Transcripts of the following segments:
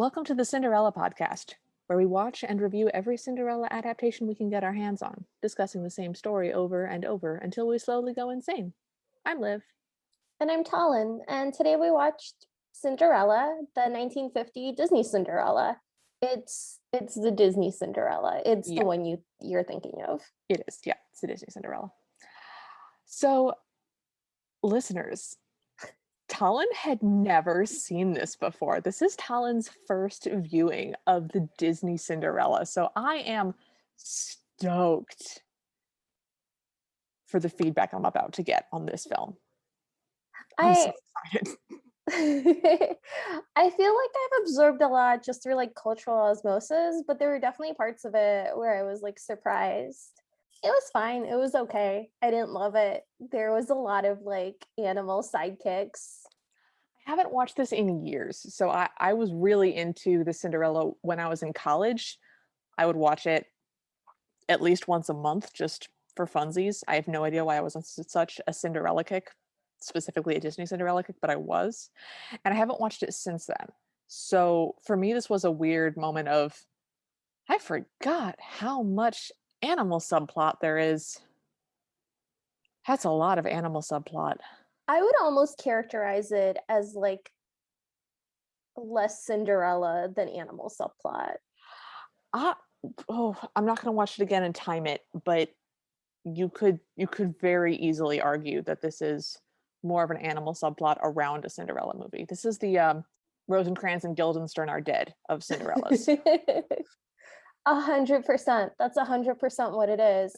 Welcome to the Cinderella podcast, where we watch and review every Cinderella adaptation we can get our hands on, discussing the same story over and over until we slowly go insane. I'm Liv. And I'm Talon, and today we watched Cinderella, the 1950 Disney Cinderella. It's the Disney Cinderella. It's the one you're thinking of. It is, yeah. It's the Disney Cinderella. So, listeners, Talon had never seen this before. This is Talon's first viewing of the Disney Cinderella. So I am stoked for the feedback I'm about to get on this film. I'm so excited. I feel like I've absorbed a lot just through like cultural osmosis, but there were definitely parts of it where I was like surprised. It was fine. It was okay. I didn't love it. There was a lot of like animal sidekicks. I haven't watched this in years. So I was really into the Cinderella when I was in college. I would watch it at least once a month just for funsies. I have no idea why I was on such a Cinderella kick, specifically a Disney Cinderella kick, but I was. And I haven't watched it since then. So for me, this was a weird moment of, I forgot how much animal subplot there is. That's a lot of animal subplot. I would almost characterize it as like less Cinderella than animal subplot. I'm not going to watch it again and time it, but you could very easily argue that this is more of an animal subplot around a Cinderella movie. This is the Rosencrantz and Guildenstern are dead of Cinderellas. 100%. That's 100% what it is.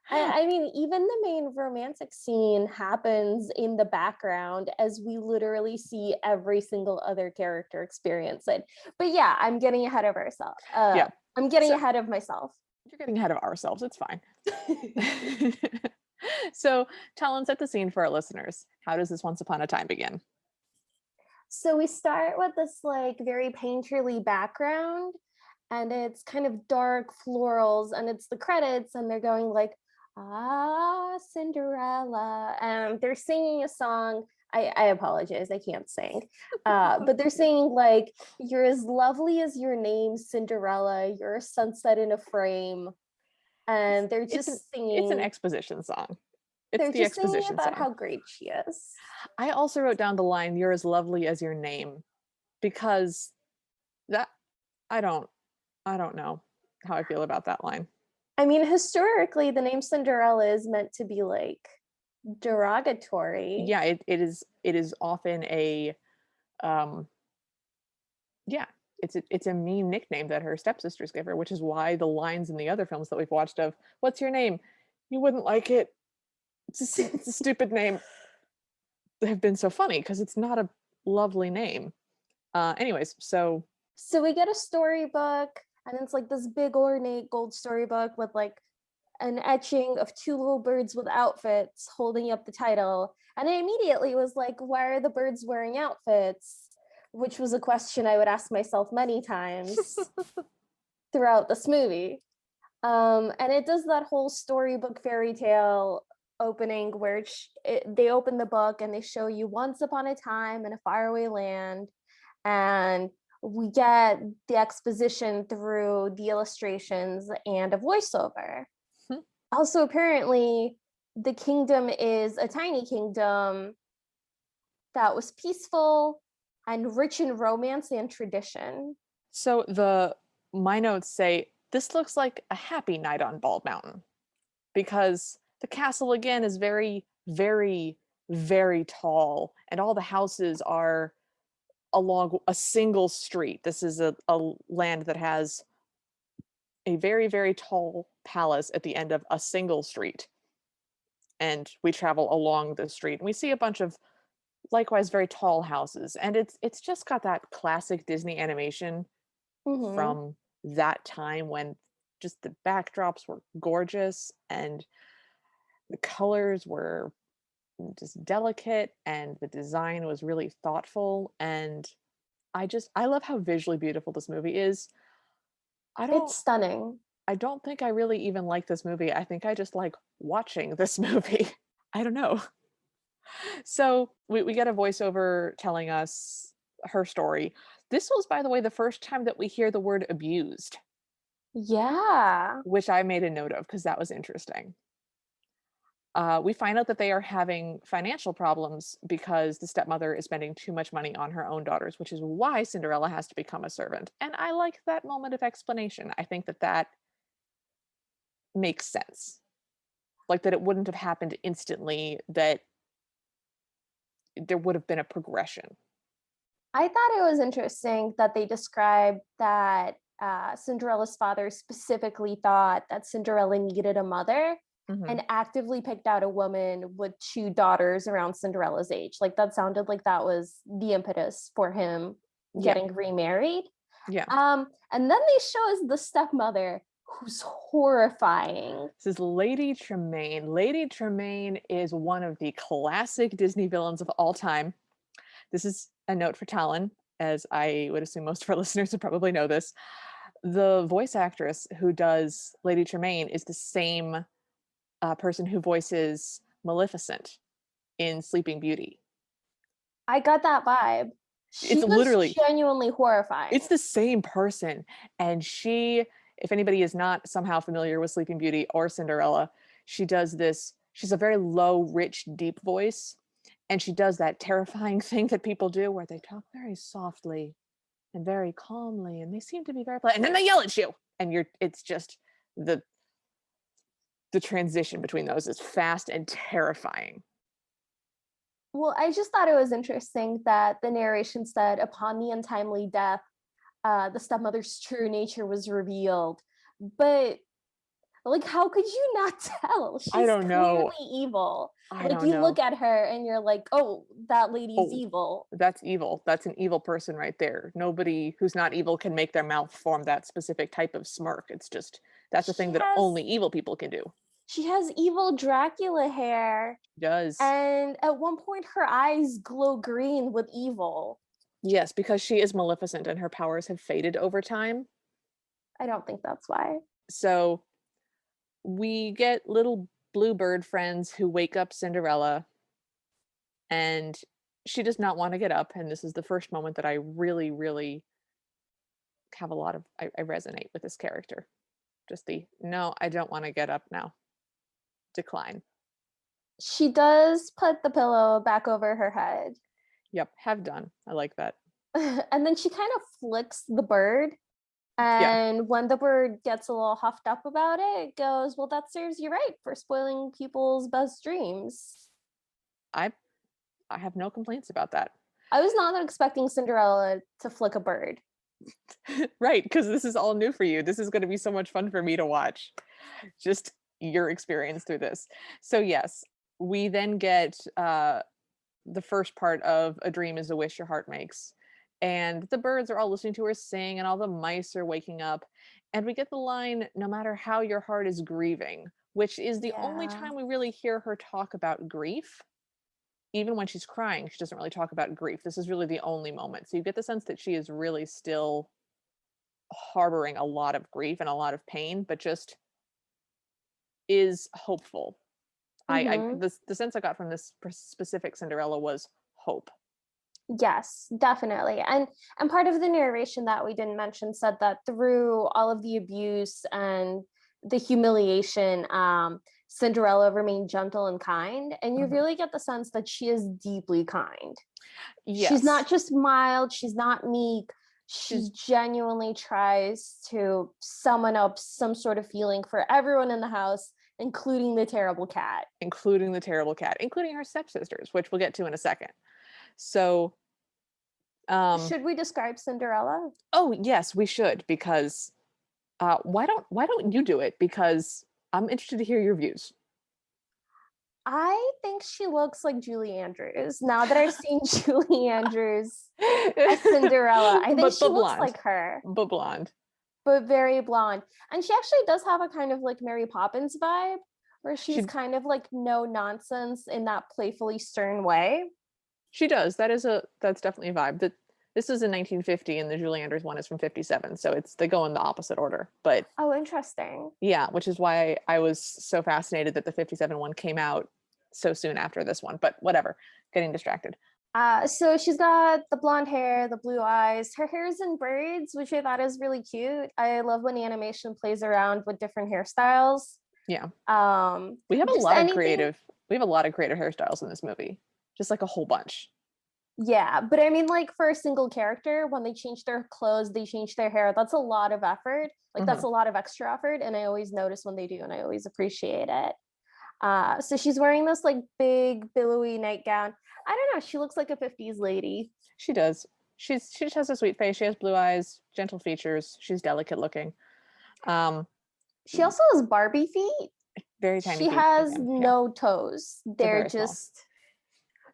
I mean, even the main romantic scene happens in the background as we literally see every single other character experience it. But yeah, I'm getting ahead of ourselves. I'm getting ahead of myself. You're getting ahead of ourselves. It's fine. So, Talon, set the scene for our listeners. How does this Once Upon a Time begin? So we start with this like very painterly background, and it's kind of dark florals, and it's the credits, and they're going like, "Ah, Cinderella," and they're singing a song. I apologize, I can't sing, but they're singing like, "You're as lovely as your name, Cinderella. You're a sunset in a frame," and they're just singing. It's an exposition song. They're just singing about how great she is. I also wrote down the line, "You're as lovely as your name," because that I don't know how I feel about that line. I mean, historically, the name Cinderella is meant to be like derogatory. Yeah, it is often a it's a mean nickname that her stepsisters give her, which is why the lines in the other films that we've watched of "What's your name? You wouldn't like it. It's a stupid name," have been so funny because it's not a lovely name. Anyways, so we get a storybook, and it's like this big ornate gold storybook with like an etching of two little birds with outfits holding up the title. And I immediately was like, why are the birds wearing outfits? Which was a question I would ask myself many times throughout this movie. And it does that whole storybook fairy tale opening where they open the book and they show you once upon a time in a faraway land, and we get the exposition through the illustrations and a voiceover. Also, apparently, the kingdom is a tiny kingdom that was peaceful and rich in romance and tradition. So my notes say, this looks like a happy night on Bald Mountain, because the castle again is very, very, very tall, and all the houses are along a single street. This is a land that has a very, very tall palace at the end of a single street. And we travel along the street and we see a bunch of likewise very tall houses. And it's just got that classic Disney animation from that time when just the backdrops were gorgeous and the colors were just delicate and the design was really thoughtful. And I love how visually beautiful this movie is. It's stunning. I don't think I really even like this movie. I think I just like watching this movie. I don't know. So we get a voiceover telling us her story. This was, by the way, the first time that we hear the word abused, Yeah. which I made a note of because that was interesting. We find out that they are having financial problems because the stepmother is spending too much money on her own daughters, which is why Cinderella has to become a servant. And I like that moment of explanation. I think that that makes sense. Like that it wouldn't have happened instantly, that there would have been a progression. I thought it was interesting that they described that Cinderella's father specifically thought that Cinderella needed a mother Mhm. and actively picked out a woman with two daughters around Cinderella's age. Like that sounded like that was the impetus for him Yeah, getting remarried. yeah. And then they show us the stepmother who's horrifying. This is Lady Tremaine. Lady Tremaine is one of the classic Disney villains of all time. This is a note for Talon, as I would assume most of our listeners would probably know this. The voice actress who does Lady Tremaine is the same person who voices Maleficent in Sleeping Beauty. I got that vibe. She It's was literally, genuinely it's horrifying. the same person. And she, if anybody is not somehow familiar with Sleeping Beauty or Cinderella, she does this, she's a very low, rich, deep voice. And she does that terrifying thing that people do where they talk very softly and very calmly, and they seem to be very polite, and then they yell at you. And it's just the the transition between those is fast and terrifying. Well, I just thought it was interesting that the narration said, upon the untimely death, the stepmother's true nature was revealed. But like, how could you not tell? I She's don't know. clearly evil. I Like, don't you look know. at her and you're like, oh, that lady's Oh, evil. that's evil. That's an evil person right there. Nobody who's not evil can make their mouth form that specific type of smirk. It's just that's a thing She that has only evil people can do. she has evil Dracula hair, Does. and at one point her eyes glow green with evil. Yes, because she is Maleficent and her powers have faded over time. I don't think that's why. So we get little bluebird friends who wake up Cinderella, and she does not want to get up. And this is the first moment that I really, really have a lot of, I resonate with this character. Just the, no, I don't want to get up now. Decline. She does put the pillow back over her head. Yep, have done. I like that. And then she kind of flicks the bird. Yeah, And when the bird gets a little huffed up about it, it goes, well, that serves you right for spoiling people's best dreams. I I have no complaints about that. I was not expecting Cinderella to flick a bird. Right, because this is all new for you. This is going to be so much fun for me to watch. Just your experience through this. So yes, we then get the first part of A Dream is a Wish Your Heart Makes. And the birds are all listening to her sing, and all the mice are waking up. And we get the line, no matter how your heart is grieving, which is the only Yeah. time we really hear her talk about grief. Even when she's crying, she doesn't really talk about grief. This is really the only moment. So you get the sense that she is really still harboring a lot of grief and a lot of pain, but just is hopeful. I Mm-hmm. the sense I got from this specific Cinderella was hope. Yes, definitely. And part of the narration that we didn't mention said that through all of the abuse and the humiliation, Cinderella remained gentle and kind. And you Mhm. really get the sense that she is deeply kind. She's not Yes, just mild, she's not meek. she's She genuinely tries to summon up some sort of feeling for everyone in the house, including the terrible cat. including the terrible cat, including her stepsisters, which we'll get to in a second. So, um, Should we describe Cinderella? oh yes, we should because why don't you do it? Because I'm interested to hear your views. I think she looks like Julie Andrews. Now that I've seen Julie Andrews as Cinderella, I think she but looks blonde, like her, but blonde. but very blonde. And she actually does have a kind of like Mary Poppins vibe, where she's She kind of like no nonsense in that playfully stern way. she does. That's definitely a vibe. That this is in 1950, and the Julie Andrews one is from 57, so it's they go in the opposite order. But Oh, interesting. yeah, which is why I was so fascinated that the 57 one came out so soon after this one. But whatever, getting distracted. So she's got the blonde hair, the blue eyes. Her hair is in braids, which I thought is really cute. I love when animation plays around with different hairstyles. Yeah. Um, We have a just lot of anything. creative we have a lot of creative hairstyles in this movie. Just like a whole bunch. Yeah, but I mean, like for a single character, when they change their clothes, they change their hair. That's a lot of effort. Like that's Mhm. a lot of extra effort, and I always notice when they do, and I always appreciate it. So she's wearing this like big billowy nightgown. I don't know. She looks like a 50s lady. She does. She just has a sweet face. She has blue eyes, gentle features. She's delicate looking. Um, She also has Barbie feet. very tiny She feet has again. Yeah, no toes. they're They're very small. just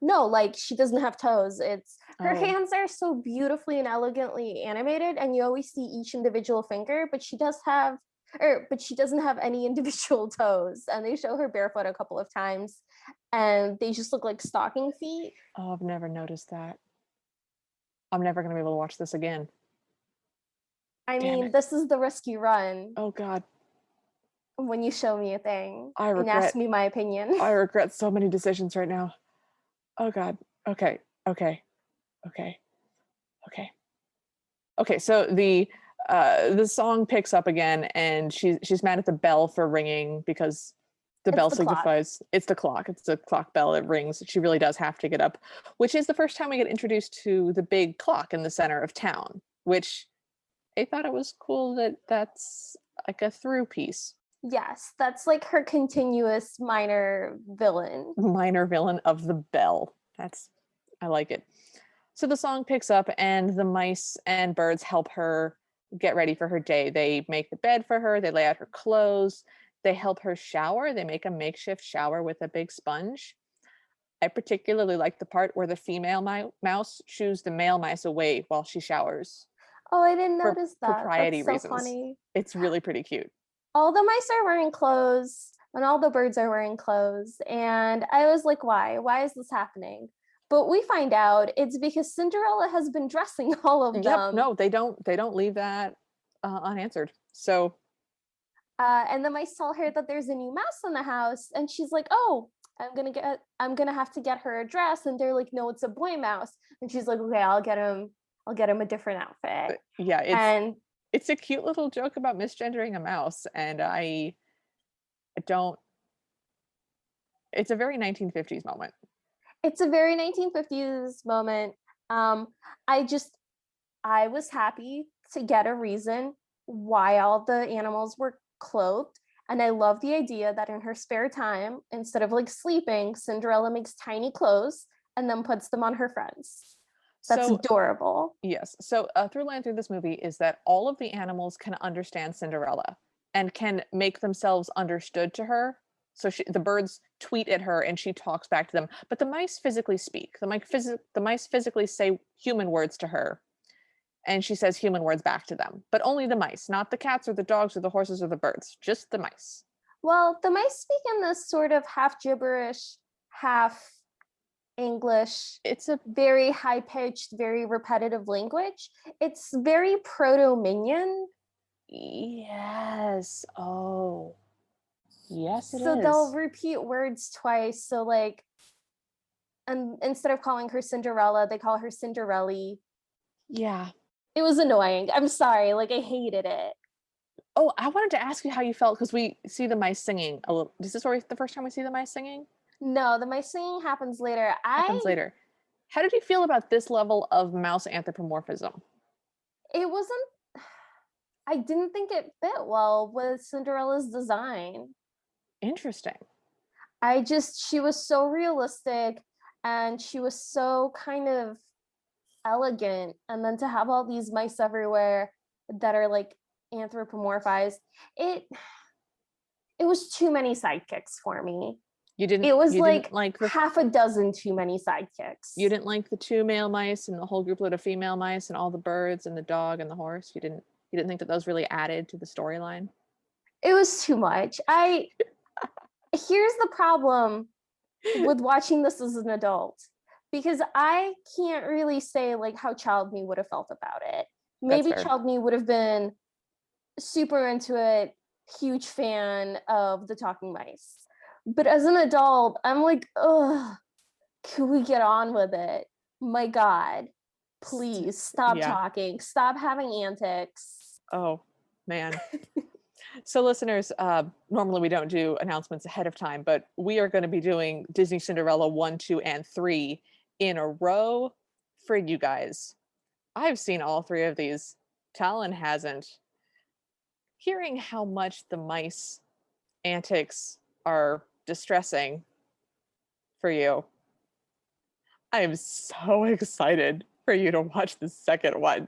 no, like she doesn't have toes. It's her Oh, hands are so beautifully and elegantly animated, and you always see each individual finger, but she doesn't have any individual toes. And they show her barefoot a couple of times, and they just look like stocking feet. oh, I've never noticed that. I'm never gonna be able to watch this again. I Damn mean, it. this is the risk you run Oh God, when you show me a thing I and ask regret. me my opinion. I regret so many decisions right now. Oh God. Okay. Okay. Okay. Okay. Okay. So the song picks up again, and she's mad at the bell for ringing because the It's bell the clock. signifies it's the clock. It's the clock bell. It rings. She really does have to get up, which is the first time we get introduced to the big clock in the center of town. Which I thought it was cool that that's like a through piece. Yes, that's like her continuous minor villain. Minor villain of the bell. That's I like it. So the song picks up, and the mice and birds help her get ready for her day. They make the bed for her, they lay out her clothes, they help her shower. They make a makeshift shower with a big sponge. I particularly like the part where the female mouse shoos the male mice away while she showers Oh, I didn't for notice that. That's propriety so reasons. funny. It's really pretty cute. All the mice are wearing clothes and all the birds are wearing clothes. And I was like, why? Why is this happening? But we find out it's because Cinderella has been dressing all of Yep, them. no, they don't leave that unanswered. So And the mice tell her that there's a new mouse in the house, and she's like, "Oh, I'm gonna have to get her a dress." And they're like, "No, it's a boy mouse." And she's like, "Okay, I'll get him a different outfit." yeah, And it's a cute little joke about misgendering a mouse, and I don't. It's a very 1950s moment. it's a very 1950s moment. Um, I just I was happy to get a reason why all the animals were clothed. And I love the idea that in her spare time, instead of like sleeping, Cinderella makes tiny clothes and then puts them on her friends. That's So adorable. yes, so a through line through this movie is that all of the animals can understand Cinderella and can make themselves understood to her. So the birds tweet at her and she talks back to them, but the mice physically speak. The mice physically say human words to her, and she says human words back to them. But only the mice, not the cats or the dogs or the horses or the birds, just the mice. Well, the mice speak in this sort of half gibberish, half English, It's a very high pitched, very repetitive language. It's very proto minion. yes. Oh, yes, it So they'll is. repeat words twice. So, like, and instead of calling her Cinderella, they call her Cinderelli. Yeah. It was annoying. I'm sorry. Like, I hated it. Oh, I wanted to ask you how you felt because we see the mice singing a little. Is this the first time we see the mice singing? No, the mice singing happens later. Happens later. How did you feel about this level of mouse anthropomorphism? It wasn't, I didn't think it fit well with Cinderella's design. Interesting. She was so realistic and she was so kind of elegant. And then to have all these mice everywhere that are like anthropomorphized, it, it was too many sidekicks for me. It was You didn't like like half a dozen too many sidekicks. you didn't like the two male mice and the whole group of female mice and all the birds and the dog and the horse. You didn't think that those really added to the storyline? It was too much. I Here's the problem with watching this as an adult, because I can't really say like how child me would have felt about it. That's Maybe fair. child me would have been super into it, huge fan of the talking mice. But as an adult, I'm like, ugh, can we get on with it? My God, please stop Yeah. talking. Stop having antics. Oh, man. So listeners, normally we don't do announcements ahead of time, but we are going to be doing Disney Cinderella 1, 2, and 3 in a row for you guys. I've seen all three of these. Talon hasn't. Hearing how much the mice antics are distressing for you, I am so excited for you to watch the second one.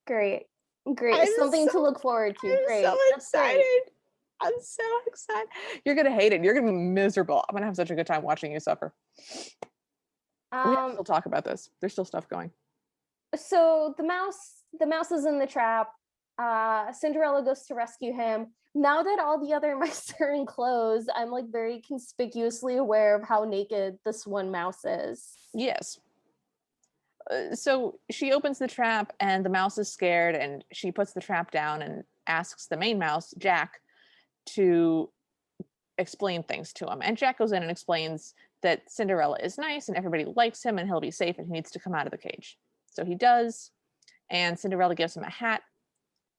Great. Great. I'm Something so, to look forward to. I'm so Great. That's great. excited. I'm so excited. You're gonna hate it. You're gonna be miserable. I'm gonna have such a good time watching you suffer. We have to Um, still talk about this. There's still stuff going. so the mouse is in the trap. Cinderella goes to rescue him. Now that all the other mice are in clothes, I'm like very conspicuously aware of how naked this one mouse is. Yes. So she opens the trap and the mouse is scared and she puts the trap down and asks the main mouse, Jack, to explain things to him. And Jack goes in and explains that Cinderella is nice and everybody likes him and he'll be safe and he needs to come out of the cage. So he does. And Cinderella gives him a hat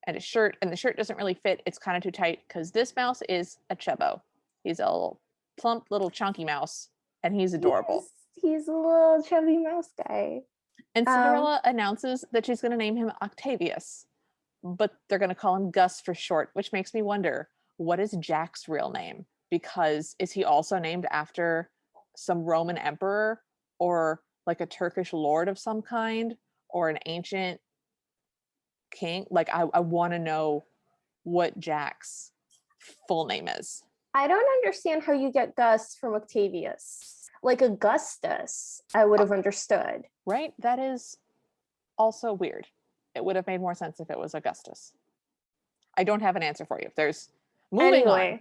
and a shirt, and the shirt doesn't really fit. It's kind of too tight because this mouse is a chubbo. He's a little plump, little chunky mouse, and he's adorable. He's a little chubby mouse guy. And Cinderella announces that she's going to name him Octavius, but they're going to call him Gus for short, which makes me wonder, what is Jack's real name? Because is he also named after some Roman emperor or like a Turkish lord of some kind or an ancient king? Like, I want to know what Jack's full name is. I don't understand how you get Gus from Octavius. Like Augustus, I would have understood. Right? That is also weird. It would have made more sense if it was Augustus. I don't have an answer for you. There's moving on.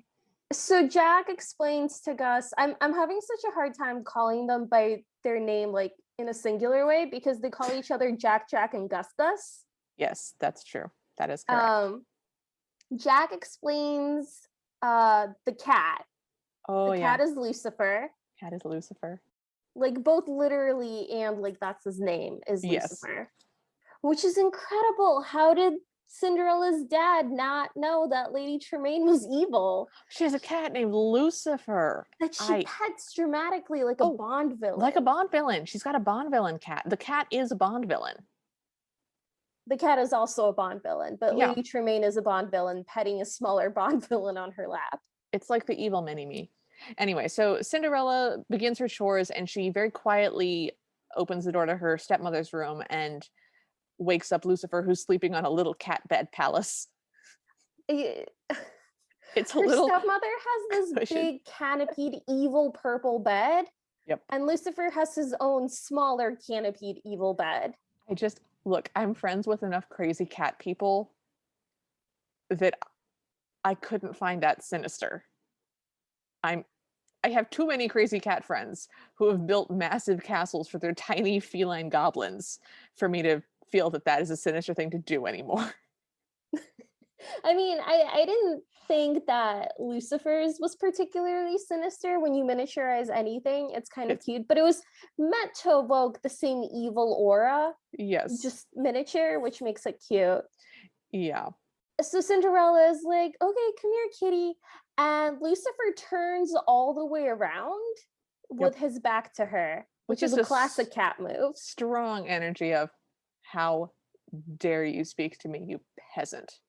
So Jack explains to Gus, I'm having such a hard time calling them by their name like in a singular way because they call each other Jack, Jack, and Gus Gus. Yes, that's true. That is correct. Jack explains the cat. Oh, the cat is Lucifer. Cat is Lucifer. Like both literally and like that's his name is Lucifer. Which is incredible. How did Cinderella's dad not know that Lady Tremaine was evil? She has a cat named Lucifer. That she pets dramatically like a Bond villain. Like a Bond villain. She's got a Bond villain cat. The cat is a Bond villain. The cat is also a Bond villain, but Lady Tremaine is a Bond villain petting a smaller Bond villain on her lap. It's like the evil mini-me. Anyway, so Cinderella begins her chores and she very quietly opens the door to her stepmother's room and wakes up Lucifer, who's sleeping on a little cat bed palace. It's a her little stepmother has this big canopied evil purple bed. Yep. And Lucifer has his own smaller canopied evil bed. Look, I'm friends with enough crazy cat people that I couldn't find that sinister. I have too many crazy cat friends who have built massive castles for their tiny feline goblins for me to feel that that is a sinister thing to do anymore. I mean, I didn't think that Lucifer's was particularly sinister. When you miniaturize anything, it's kind of cute, but it was meant to evoke the same evil aura. Yes. Just miniature, which makes it cute. Yeah. So Cinderella is like, okay, come here, kitty. And Lucifer turns all the way around with his back to her, which is a classic cat move. Strong energy of, how dare you speak to me, you peasant.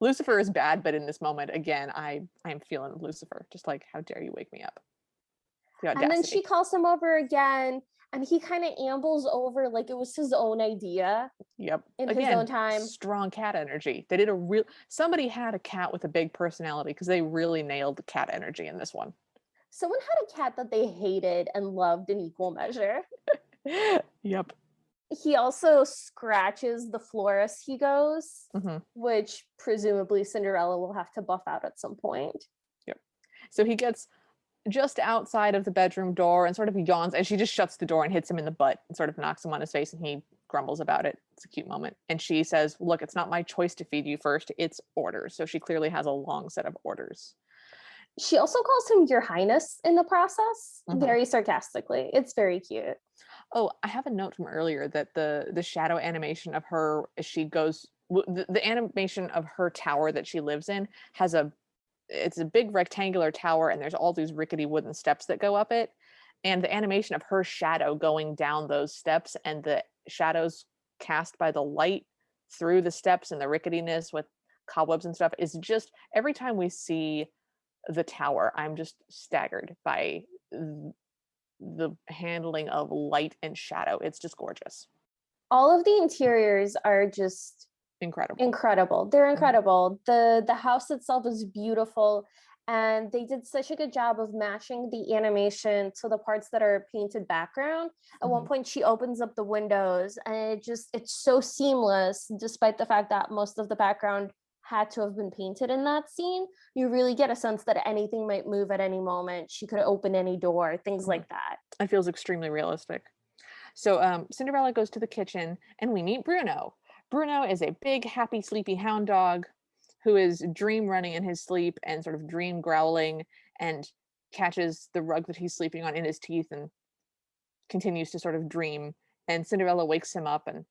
Lucifer is bad, but in this moment, again, I'm feeling Lucifer. Just like, how dare you wake me up? The audacity. And then she calls him over again, and he kind of ambles over like it was his own idea. Yep. In his own time. Strong cat energy. They did somebody had a cat with a big personality because they really nailed the cat energy in this one. Someone had a cat that they hated and loved in equal measure. Yep. He also scratches the floor as he goes, which presumably Cinderella will have to buff out at some point. Yep. So he gets just outside of the bedroom door and sort of yawns, and she just shuts the door and hits him in the butt and sort of knocks him on his face, and he grumbles about it. It's a cute moment. And she says, look, it's not my choice to feed you first, it's orders. So she clearly has a long set of orders. She also calls him Your Highness in the process, very sarcastically. It's very cute. Oh, I have a note from earlier that the shadow animation of her as she goes the animation of her tower that she lives in has a it's a big rectangular tower and there's all these rickety wooden steps that go up it. And the animation of her shadow going down those steps and the shadows cast by the light through the steps and the ricketiness with cobwebs and stuff is just every time we see the tower, I'm just staggered by the handling of light and shadow. It's just gorgeous. All of the interiors are just Incredible. incredible. They're Mhm. incredible. The house itself is beautiful, and they did such a good job of matching the animation to the parts that are painted background. At one Mhm. point she opens up the windows and it's so seamless despite the fact that most of the background had to have been painted in that scene. You really get a sense that anything might move at any moment. She could open any door, things Mhm. like that. It feels extremely realistic. So Cinderella goes to the kitchen and we meet Bruno. Bruno is a big, happy, sleepy hound dog who is dream running in his sleep and sort of dream growling and catches the rug that he's sleeping on in his teeth and continues to sort of dream. And Cinderella wakes him up and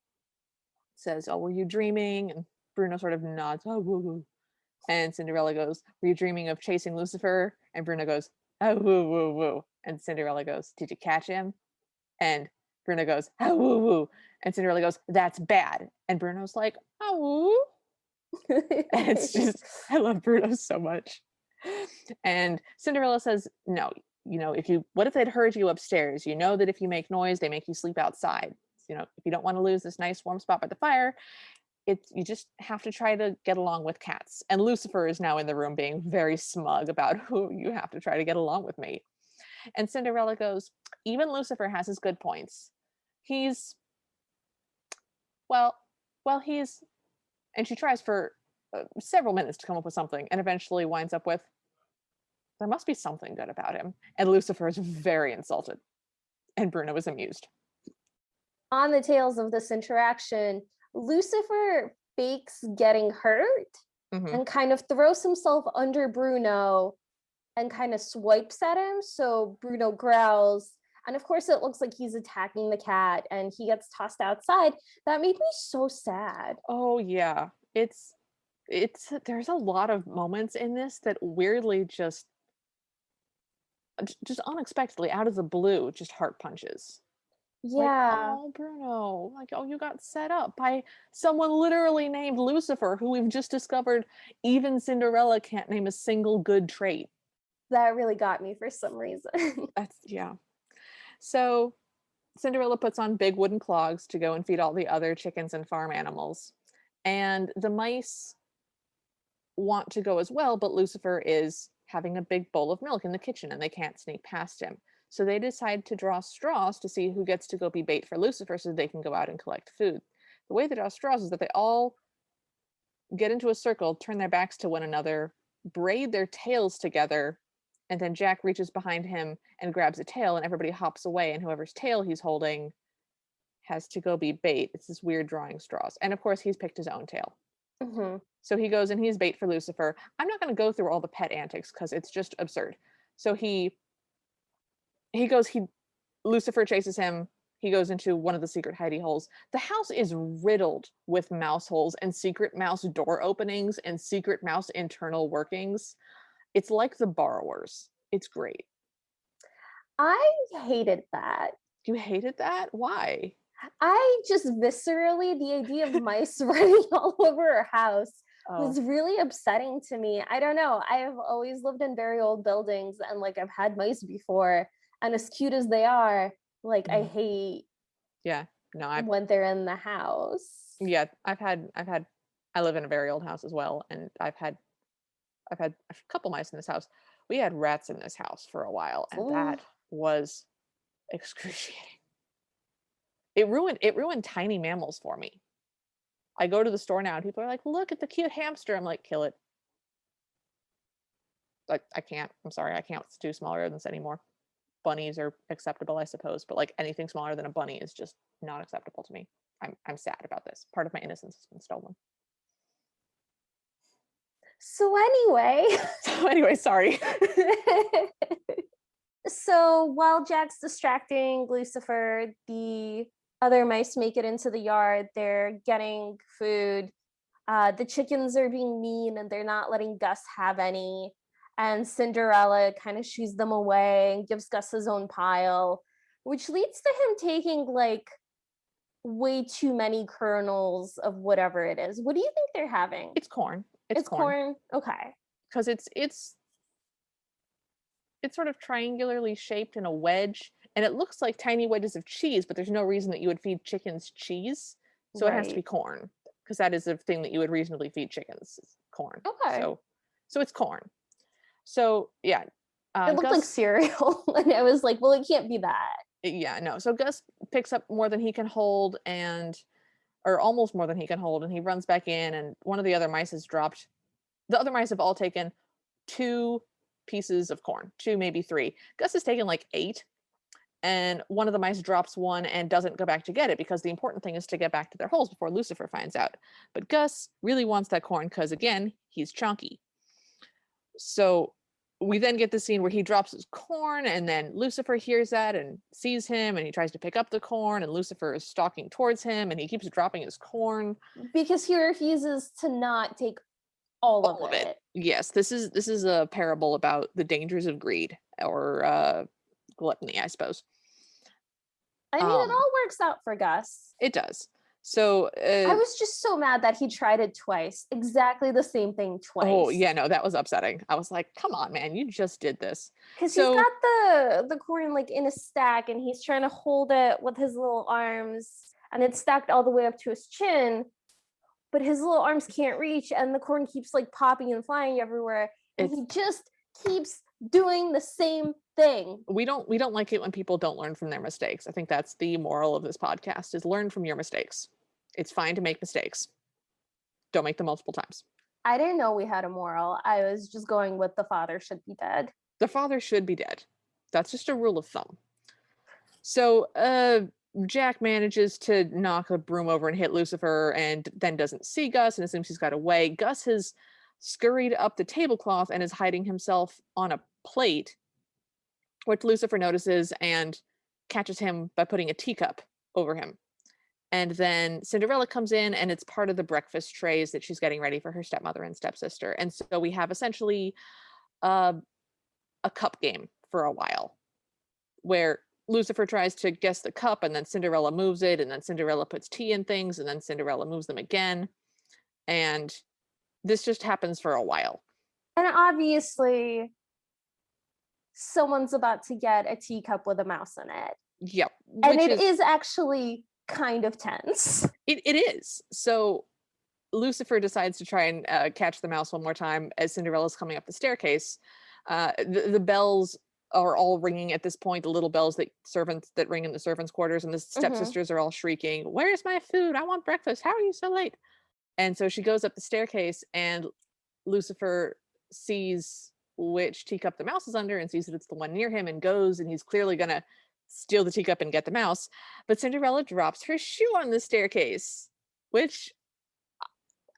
says, "Oh, were you dreaming?" And Bruno sort of nods, "Oh, woo woo." And Cinderella goes, "Were you dreaming of chasing Lucifer?" And Bruno goes, "Oh, woo woo woo." And Cinderella goes, "Did you catch him?" And Bruno goes, "Oh, woo woo." And Cinderella goes, "That's bad." And Bruno's like, "Oh, woo." And it's just, I love Bruno so much. And Cinderella says, "No, if you, what if they'd heard you upstairs? You know that if you make noise, they make you sleep outside. If you don't want to lose this nice warm spot by the fire, you just have to try to get along with cats." And Lucifer is now in the room being very smug about who you have to try to get along with me. And Cinderella goes, "Even Lucifer has his good points. He's well, he's," and she tries for several minutes to come up with something and eventually winds up with, "There must be something good about him." And Lucifer is very insulted and Bruno is amused. On the tails of this interaction, Lucifer fakes getting hurt Hmm. and kind of throws himself under Bruno and kind of swipes at him. So Bruno growls. And of course, it looks like he's attacking the cat and he gets tossed outside. That made me so sad. Oh yeah. It's there's a lot of moments in this that weirdly just unexpectedly out of the blue just heart punches. Like, Yeah, "Oh, Bruno, like, oh, you got set up by someone literally named Lucifer, who we've just discovered even Cinderella can't name a single good trait." that really got me for some reason. That's yeah. So Cinderella puts on big wooden clogs to go and feed all the other chickens and farm animals. And the mice want to go as well, but Lucifer is having a big bowl of milk in the kitchen and they can't sneak past him. So they decide to draw straws to see who gets to go be bait for Lucifer so they can go out and collect food. The way they draw straws is that they all get into a circle, turn their backs to one another, braid their tails together, and then Jack reaches behind him and grabs a tail, and everybody hops away, and whoever's tail he's holding has to go be bait. It's this weird drawing straws. And of course, he's picked his own tail. Mhm. So he goes and he's bait for Lucifer. I'm not going to go through all the pet antics because it's just absurd. So he goes, Lucifer chases him. He goes into one of the secret hidey holes. The house is riddled with mouse holes and secret mouse door openings and secret mouse internal workings. It's like The Borrowers. It's great. I hated that. You hated that? Why? I just viscerally, the idea of mice running all over our house Oh. was really upsetting to me. I don't know. I have always lived in very old buildings and like I've had mice before. And as cute as they are, like I Mhm. hate Yeah. No, when they're in the house. yeah, I've had I live in a very old house as well, and I've had a couple mice in this house. We had rats in this house for a while, and Ooh. that was excruciating. It ruined tiny mammals for me. I go to the store now and people are like, "Look at the cute hamster." I'm like, "Kill it." Like, I can't. I'm sorry, I can't do smaller rodents anymore. Bunnies are acceptable, I suppose, but like anything smaller than a bunny is just not acceptable to me. I'm sad about this. Part of my innocence has been stolen. So anyway, So anyway, sorry. So while Jack's distracting Lucifer, the other mice make it into the yard. They're getting food. The chickens are being mean and they're not letting Gus have any. And Cinderella kind of shoos them away and gives Gus his own pile, which leads to him taking like way too many kernels of whatever it is. What do you think they're having? It's corn. It's It's corn. Okay. because it's sort of triangularly shaped in a wedge, and it looks like tiny wedges of cheese, but there's no reason that you would feed chickens cheese. So it has to be Right. corn, because that is the thing that you would reasonably feed chickens, is corn. Okay. So it's corn. So yeah, It looked like Gus. cereal. And I was like, well, it can't be that. Yeah, no. So Gus picks up more than he can hold, and or almost more than he can hold, and he runs back in, and one of the other mice has dropped. The other mice have all taken 2 pieces of corn, 2, maybe 3. Gus has taken like 8, and one of the mice drops one and doesn't go back to get it, because the important thing is to get back to their holes before Lucifer finds out. But Gus really wants that corn because, again, he's chunky. So we then get the scene where he drops his corn, and then Lucifer hears that and sees him, and he tries to pick up the corn, and Lucifer is stalking towards him, and he keeps dropping his corn. Because he refuses to not take all of All of it. it. Yes, this is a parable about the dangers of greed, or gluttony, I suppose. I mean, it Um, all works out for Gus. it does. So, I was just so mad that he tried it twice. Exactly the same thing oh twice. yeah, no, that was upsetting. I was like, come on, man, you just did this. Because he's So got the corn like in a stack and he's trying to hold it with his little arms and it's stacked all the way up to his chin, but his little arms can't reach and the corn keeps like popping and flying everywhere. And it's he just keeps doing the same thing. we don't like it when people don't learn from their mistakes. I think that's the moral of this podcast, is learn from your mistakes. It's fine to make mistakes. Don't make them multiple times. I didn't know we had a moral. I was just going with the father should be dead. The father should be dead. That's just a rule of thumb. So, Jack manages to knock a broom over and hit Lucifer, and then doesn't see Gus and assumes he's got away. Gus has scurried up the tablecloth and is hiding himself on a plate, which Lucifer notices and catches him by putting a teacup over him. And then Cinderella comes in, and it's part of the breakfast trays that she's getting ready for her stepmother and stepsister. And so we have essentially uh, a cup game for a while, where Lucifer tries to guess the cup, and then Cinderella moves it, and then Cinderella puts tea in things, and then Cinderella moves them again. And this just happens for a while. And obviously, someone's about to get a teacup with a mouse in it. Yep. And it is actually kind of tense. It is. So Lucifer decides to try and catch the mouse one more time as Cinderella's coming up the staircase. The bells are all ringing at this point, the little bells that ring in the servants' quarters, and the stepsisters are all shrieking, "Where's my food? I want breakfast. How are you so late?" And so she goes up the staircase, and Lucifer sees which teacup the mouse is under and sees that it's the one near him, and goes, and he's clearly gonna steal the teacup and get the mouse. But Cinderella drops her shoe on the staircase, which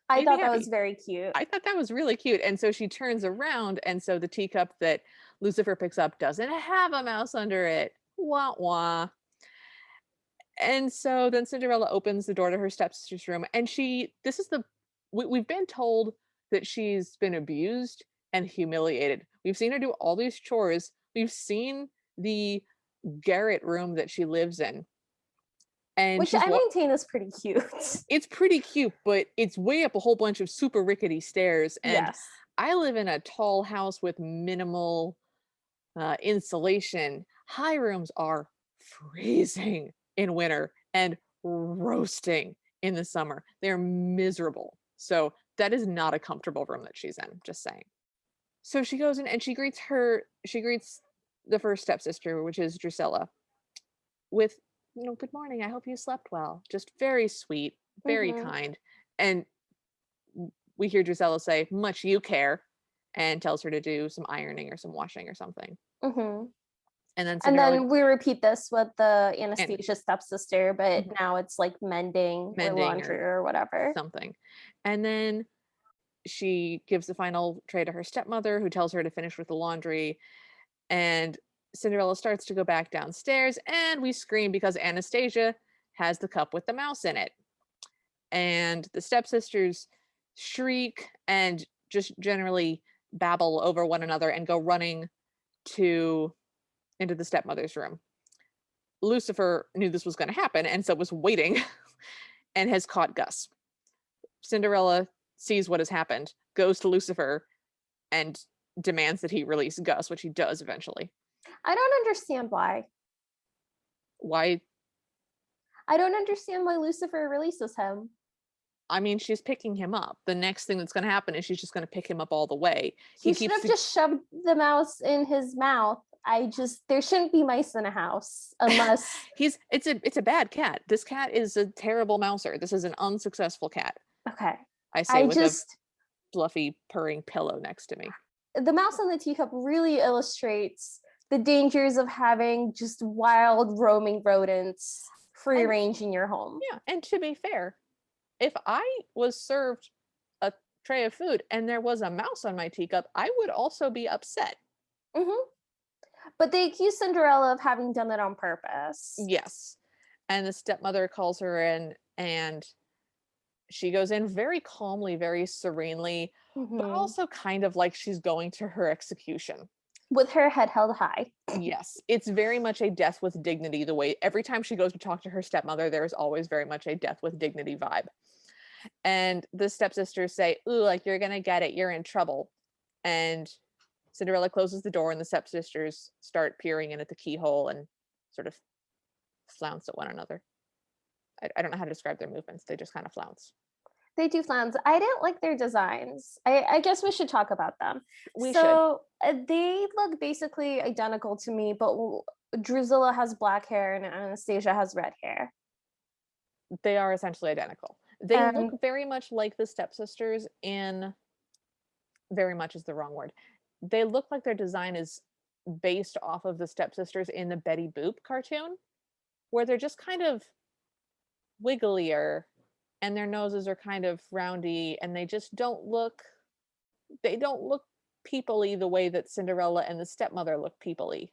I made me thought that happy. was very cute. I thought that was really cute. And so she turns around, and so the teacup that Lucifer picks up doesn't have a mouse under it. Wah wah. And so then Cinderella opens the door to her stepsister's room, and we've been told that she's been abused and humiliated. We've seen her do all these chores. We've seen the garret room that she lives in. And Which I maintain is pretty cute. it's pretty cute, but it's way up a whole bunch of super rickety stairs. And Yes. I live in a tall house with minimal insulation. High rooms are freezing in winter and roasting in the summer. They're miserable. So that is not a comfortable room that she's in, just saying. So she goes in and she greets the first stepsister, which is Drusilla, with, "Good morning. I hope you slept well." Just very sweet, very Mm-hmm. kind. And we hear Drusilla say, "Much you care," and tells her to do some ironing or some washing or something. Mm-hmm. And then And Cinderella then we repeat this with the and Anastasia stepsister, but Mhm. now it's like mending or Mending laundry or or whatever. something. And then she gives the final tray to her stepmother, who tells her to finish with the laundry. And Cinderella starts to go back downstairs, and we scream because Anastasia has the cup with the mouse in it. And the stepsisters shriek and just generally babble over one another and go running to into the stepmother's room. Lucifer knew this was going to happen and so was waiting and has caught Gus. Cinderella sees what has happened, goes to Lucifer, and demands that he release Gus, which he does eventually. I don't understand why. Why? I don't understand why Lucifer releases him. I mean, she's picking him up. The next thing that's going to happen is she's just going to pick him up all the way. He should have just shoved the mouse in his mouth. There shouldn't be mice in a house unless it's a bad cat. This cat is a terrible mouser. This is an unsuccessful cat. Okay. I say with a fluffy purring pillow next to me. The mouse in the teacup really illustrates the dangers of having just wild roaming rodents free range in your home. Yeah, and to be fair, if I was served a tray of food and there was a mouse on my teacup, I would also be upset. Mm-hmm. But they accuse Cinderella of having done it on purpose. Yes. And the stepmother calls her in, and she goes in very calmly, very serenely, but also kind of like she's going to her execution. With her head held high. Yes. It's very much a death with dignity. The way every time she goes to talk to her stepmother, there is always very much a death with dignity vibe. And the stepsisters say, "Ooh, like you're going to get it. You're in trouble." And Cinderella closes the door and the stepsisters start peering in at the keyhole and sort of flounce at one another. I don't know how to describe their movements. They just kind of flounce. They do flounce. I didn't like their designs. I guess we should talk about them. We should. They look basically identical to me, but Drusilla has black hair and Anastasia has red hair. They are essentially identical. They look very much like the stepsisters in... Very much is the wrong word. They look like their design is based off of the stepsisters in the Betty Boop cartoon, where they're just kind of wigglier and their noses are kind of roundy, and they just don't look people-y the way that Cinderella and the stepmother look people-y.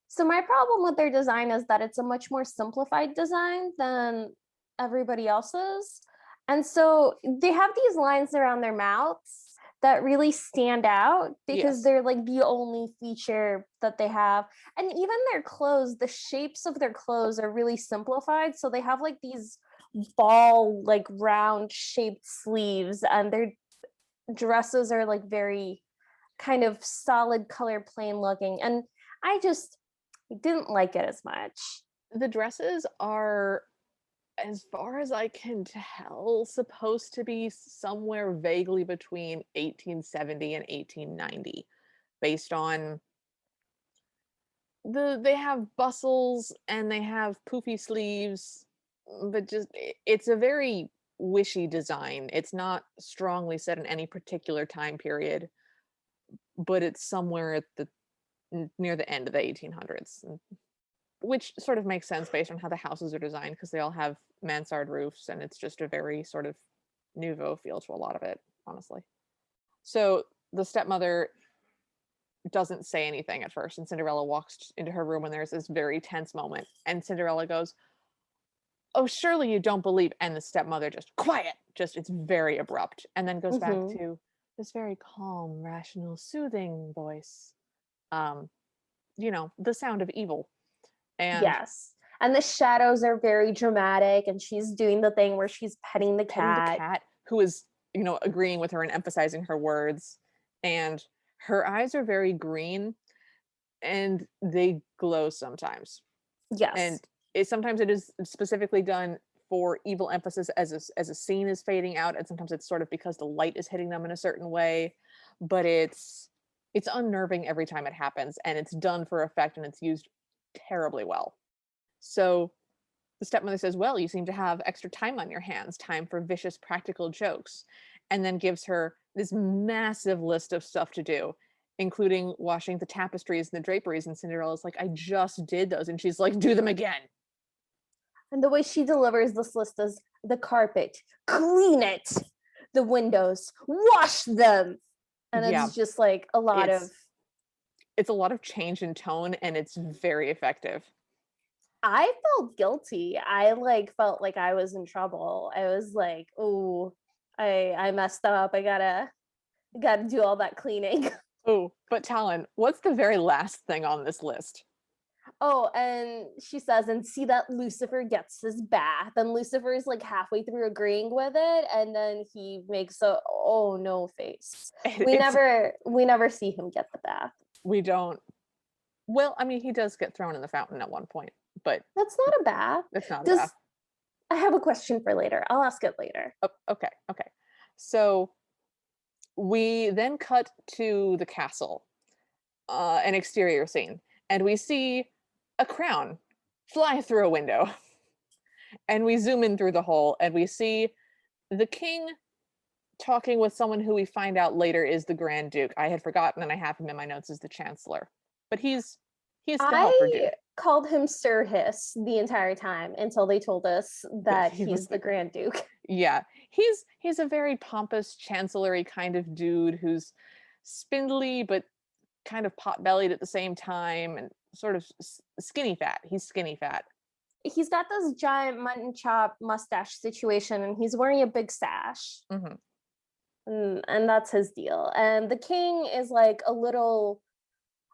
So my problem with their design is that it's a much more simplified design than everybody else's. And so they have these lines around their mouths that really stand out because they're like the only feature that they have. And even their clothes, the shapes of their clothes are really simplified. So they have like these ball, like round shaped sleeves, and their dresses are like very kind of solid color, plain looking. And I just didn't like it as much. The dresses are, as far as I can tell, supposed to be somewhere vaguely between 1870 and 1890, based on they have bustles and they have poofy sleeves, but just it's a very wishy design. It's not strongly set in any particular time period, but it's somewhere at the near the end of the 1800s. Which sort of makes sense based on how the houses are designed, because they all have mansard roofs, and it's just a very sort of nouveau feel to a lot of it, honestly. So the stepmother doesn't say anything at first, and Cinderella walks into her room, and there's this very tense moment, and Cinderella goes, "Oh, surely you don't believe," and the stepmother just, "Quiet!" Just, it's very abrupt, and then goes back to this very calm, rational, soothing voice. The sound of evil. And yes. And the shadows are very dramatic, and she's doing the thing where she's petting the cat, who is, agreeing with her and emphasizing her words. And her eyes are very green, and they glow sometimes. Yes. And sometimes it is specifically done for evil emphasis as a scene is fading out, and sometimes it's sort of because the light is hitting them in a certain way. But it's unnerving every time it happens, and it's done for effect, and it's used terribly well. So the stepmother says, "Well, you seem to have extra time on your hands, time for vicious practical jokes," and then gives her this massive list of stuff to do, including washing the tapestries and the draperies. And Cinderella's like, "I just did those," and she's like, "Do them again." And the way she delivers this list is the carpet, clean it, the windows, wash them. And it's just like a lot of It's a lot of change in tone, and it's very effective. I felt guilty. I like felt like I was in trouble. I was like, "Oh, I messed up. I gotta do all that cleaning." Oh, but Talon, what's the very last thing on this list? Oh, and she says, and see that Lucifer gets his bath. And Lucifer is like halfway through agreeing with it, and then he makes a oh no face. We It's never we never see him get the bath. we don't. Well, I mean, he does get thrown in the fountain at one point, but That's not a bath. it's not a bath. Does I have a question for later. I'll ask it later. Oh, okay, okay. So we then cut to the castle, an exterior scene, and we see a crown fly through a window. And we zoom in through the hole, and we see the king talking with someone who we find out later is the Grand Duke. I had forgotten, and I have him in my notes as the Chancellor. But he's the helper I dude. called him Sir Hiss the entire time until they told us That that he was he's the Grand Duke. yeah. He's a very pompous, chancellery kind of dude who's spindly but kind of pot-bellied at the same time, and sort of skinny fat. He's skinny fat. He's got this giant mutton chop mustache situation, and he's wearing a big sash. Hmm. And that's his deal. And the king is like a little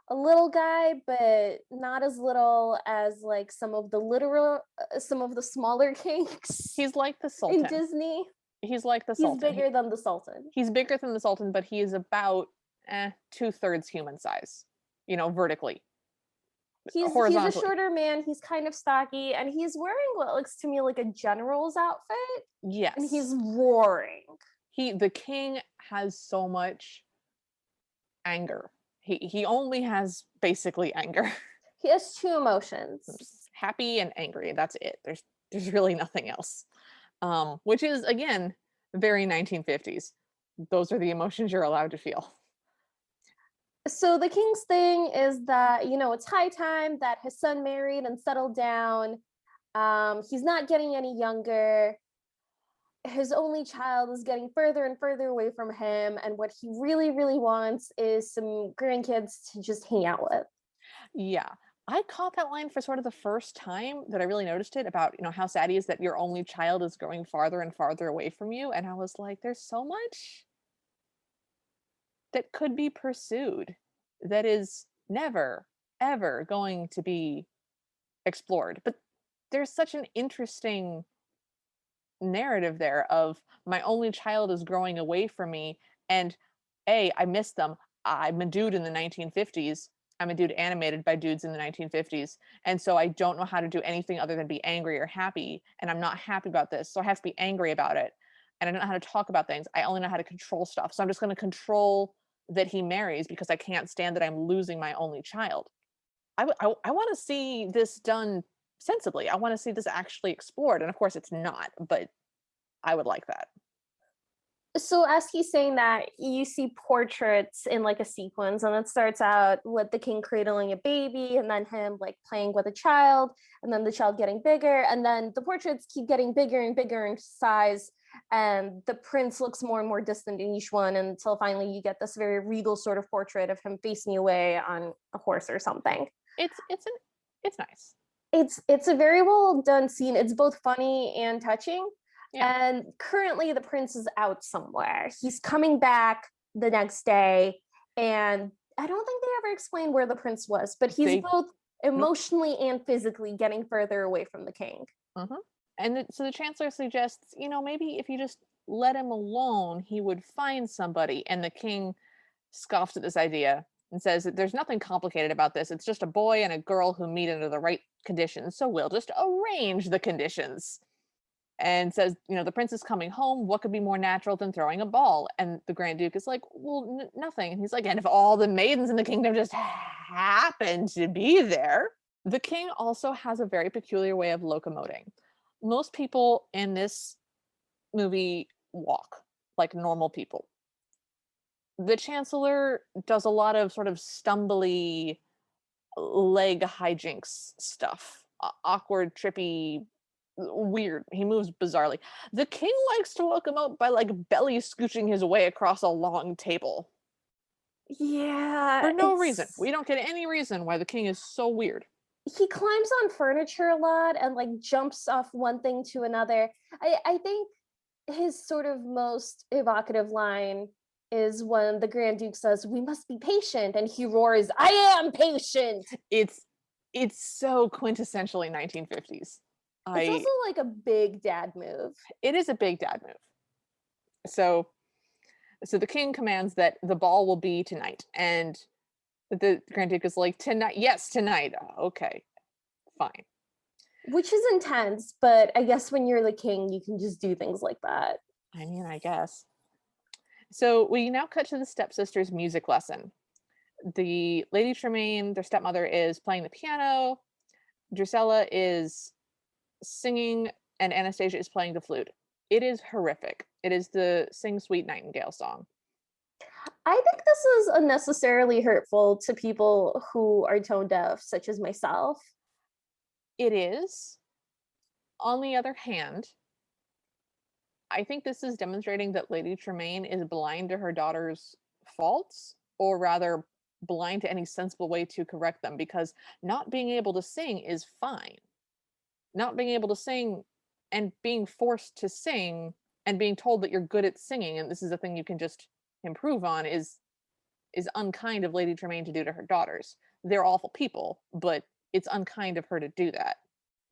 guy, but not as little as like some of the smaller kings He's like the in Sultan. Disney. He's like the He's Sultan. bigger than the Sultan. He's bigger than the Sultan, but he is about 2/3 human size, vertically. He's a Horizontally. shorter man. He's kind of stocky, and he's wearing what looks to me like a general's outfit, and Yes. he's roaring. The king has so much anger. He only has basically anger. He has two emotions. Happy and angry. That's it. There's really nothing else. Which is again very 1950s. Those are the emotions you're allowed to feel. So the king's thing is that it's high time that his son married and settled down. He's not getting any younger. His only child is getting further and further away from him, and what he really, really wants is some grandkids to just hang out with. Yeah. I caught that line for sort of the first time that I really noticed it about, how sad he is that your only child is growing farther and farther away from you. And I was like, there's so much that could be pursued that is never, ever going to be explored. But there's such an interesting narrative there of my only child is growing away from me, and I miss them. I'm a dude in the 1950s. I'm a dude animated by dudes in the 1950s, and so I don't know how to do anything other than be angry or happy, and I'm not happy about this, so I have to be angry about it. And I don't know how to talk about things. I only know how to control stuff, so I'm just going to control that he marries because I can't stand that I'm losing my only child. I want to see this done sensibly. I want to see this actually explored, and of course it's not, but I would like that. So as he's saying that, you see portraits in like a sequence, and it starts out with the king cradling a baby, and then him like playing with a child, and then the child getting bigger, and then the portraits keep getting bigger and bigger in size, and the prince looks more and more distant in each one until finally you get this very regal sort of portrait of him facing away on a horse or something. It's nice. It's a very well done scene. It's both funny and touching. Yeah. And currently the prince is out somewhere. He's coming back the next day, and I don't think they ever explained where the prince was, but he's both emotionally and physically getting further away from the king. Mm-hmm. And so the chancellor suggests, maybe if you just let him alone, he would find somebody. And the king scoffs at this idea and says that there's nothing complicated about this. It's just a boy and a girl who meet under the right conditions. So we'll just arrange the conditions. And says, the prince is coming home. What could be more natural than throwing a ball? And the Grand Duke is like, well, nothing. And he's like, and if all the maidens in the kingdom just happen to be there. The king also has a very peculiar way of locomoting. Most people in this movie walk like normal people. The chancellor does a lot of sort of stumbly leg hijinks stuff, awkward, trippy, weird. He moves bizarrely. The king likes to locomote by like belly scooching his way across a long table. Yeah, for no reason. We don't get any reason why the king is so weird. he climbs on furniture a lot and like jumps off one thing to another. I think his sort of most evocative line is when the Grand Duke says, "We must be patient," and he roars, "I am patient." It's it's so quintessentially 1950s. It's I also like a big dad move. It is a big dad move. So the king commands that the ball will be tonight, and the Grand Duke is like, tonight, yes, tonight. Okay, fine. Which is intense, but I guess when you're the king, you can just do things like that. I mean, I guess. So we now cut to the stepsisters' music lesson. The Lady Tremaine, their stepmother, is playing the piano. Drusilla is singing, and Anastasia is playing the flute. It is horrific. It is the Sing Sweet Nightingale song. I think this is unnecessarily hurtful to people who are tone deaf, such as myself. It is. On the other hand, I think this is demonstrating that Lady Tremaine is blind to her daughter's faults, or rather, blind to any sensible way to correct them, because not being able to sing is fine. Not being able to sing and being forced to sing and being told that you're good at singing and this is a thing you can just improve on is unkind of Lady Tremaine to do to her daughters. They're awful people, but it's unkind of her to do that.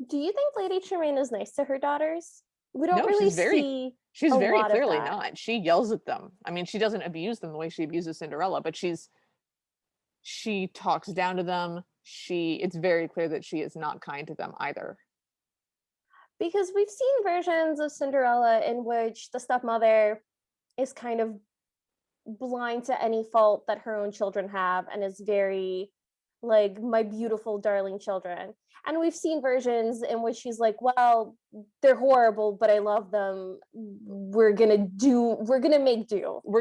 Do you think Lady Tremaine is nice to her daughters? We don't No, really see she's a very lot of clearly that. not. She yells at them. I mean, she doesn't abuse them the way she abuses Cinderella, but she talks down to them. It's very clear that she is not kind to them either. Because we've seen versions of Cinderella in which the stepmother is kind of blind to any fault that her own children have and is very like, my beautiful darling children. And we've seen versions in which she's like, well, they're horrible, but I love them. We're gonna make do. We're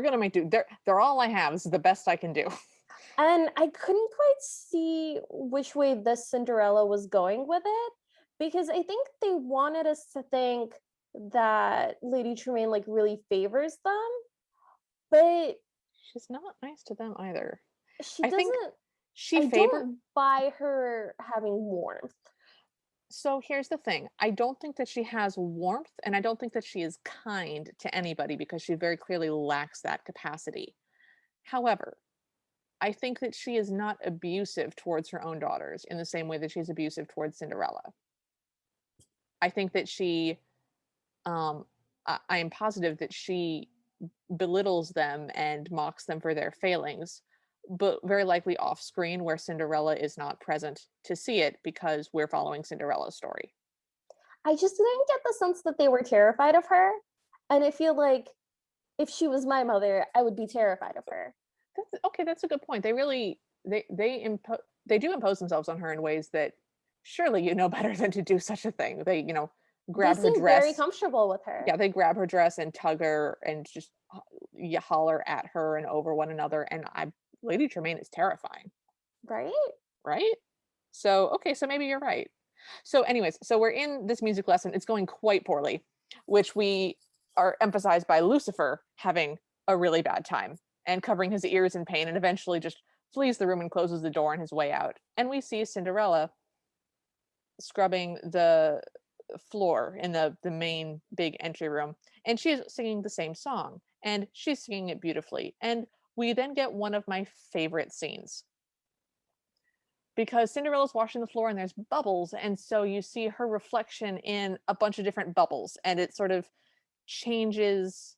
gonna make do. They're all I have. This is the best I can do. And I couldn't quite see which way this Cinderella was going with it, because I think they wanted us to think that Lady Tremaine like really favors them, but She's not nice to them either. she I think doesn't. she I favor don't buy her having warmth. so here's the thing. I don't think that she has warmth, and I don't think that she is kind to anybody because she very clearly lacks that capacity. However, I think that she is not abusive towards her own daughters in the same way that she's abusive towards Cinderella. I think that I am positive that she belittles them and mocks them for their failings, but very likely off screen where Cinderella is not present to see it because we're following Cinderella's story. I just didn't get the sense that they were terrified of her. And I feel like if she was my mother, I would be terrified of her. That's okay, that's a good point. They really they do impose themselves on her in ways that surely you know better than to do such a thing. They, They grab her seem very dress. comfortable with her, Yeah, they grab her dress and tug her and just holler at her and over one another. And Lady Tremaine is terrifying, right? right? So, okay, so maybe you're right. So, anyways, so we're in this music lesson. It's going quite poorly, which we are emphasized by Lucifer having a really bad time and covering his ears in pain and eventually just flees the room and closes the door on his way out. And we see Cinderella scrubbing the floor in the main big entry room, and she's singing the same song and she's singing it beautifully. And we then get one of my favorite scenes because Cinderella's washing the floor and there's bubbles, and so you see her reflection in a bunch of different bubbles, and it sort of changes.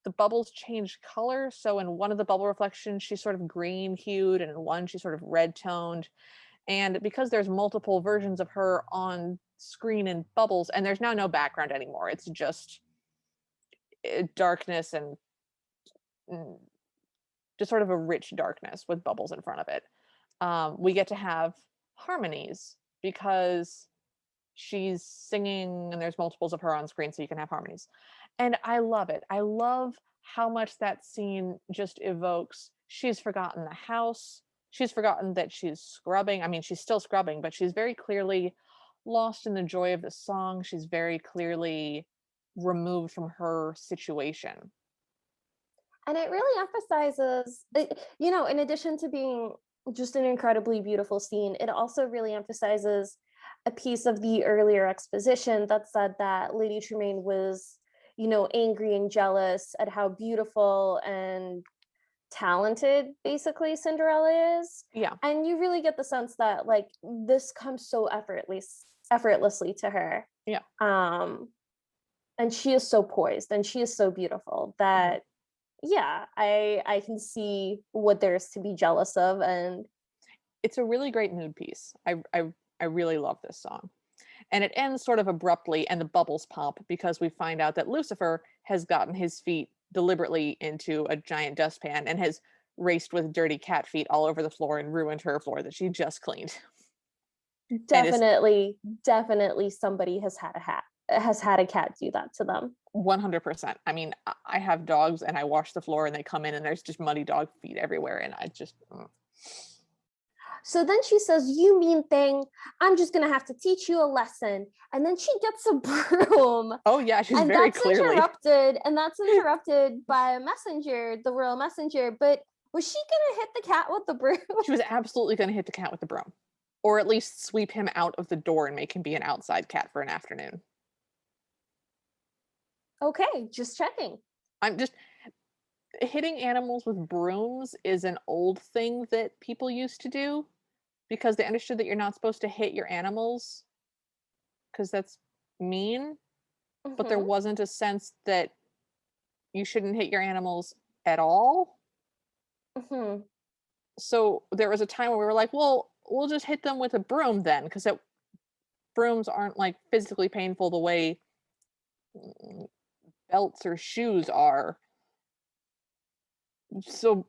The bubbles change color, so in one of the bubble reflections she's sort of green hued and in one she's sort of red toned. And because there's multiple versions of her on screen in bubbles, and there's now no background anymore, it's just darkness and mm, just sort of a rich darkness with bubbles in front of it. We get to have harmonies because she's singing and there's multiples of her on screen, so you can have harmonies. And I love it. I love how much that scene just evokes she's forgotten the house. She's forgotten that she's scrubbing. I mean, she's still scrubbing, but she's very clearly lost in the joy of the song. She's very clearly removed from her situation. And it really emphasizes, in addition to being just an incredibly beautiful scene, it also really emphasizes a piece of the earlier exposition that said that Lady Tremaine was, angry and jealous at how beautiful and talented basically Cinderella is. Yeah. And you really get the sense that like this comes so effortlessly to her. Yeah. Um and she is so poised and she is so beautiful Mhm. that yeah, I can see what there's to be jealous of. And It's a really great mood piece. I really love this song. And it ends sort of abruptly and the bubbles pop because we find out that Lucifer has gotten his feet deliberately into a giant dustpan and has raced with dirty cat feet all over the floor and ruined her floor that she just cleaned. And is definitely somebody has had a cat do that to them. 100%. I mean, I have dogs and I wash the floor and they come in and there's just muddy dog feet everywhere and I just So then she says, "You mean thing, I'm just gonna have to teach you a lesson." And then she gets a broom. Oh yeah, she's And very clearly that's interrupted by a messenger, the royal messenger. But was she gonna hit the cat with the broom? she was absolutely going to hit the cat with the broom or at least sweep him out of the door and make him be an outside cat for an afternoon. Okay, just checking. I'm just hitting animals with brooms is an old thing that people used to do because they understood that you're not supposed to hit your animals because that's mean, but there Hmm. wasn't a sense that you shouldn't hit your animals at all. Hmm. So there was a time where we were like, well, we'll just hit them with a broom then because brooms aren't like physically painful the way mm, belts or shoes are. So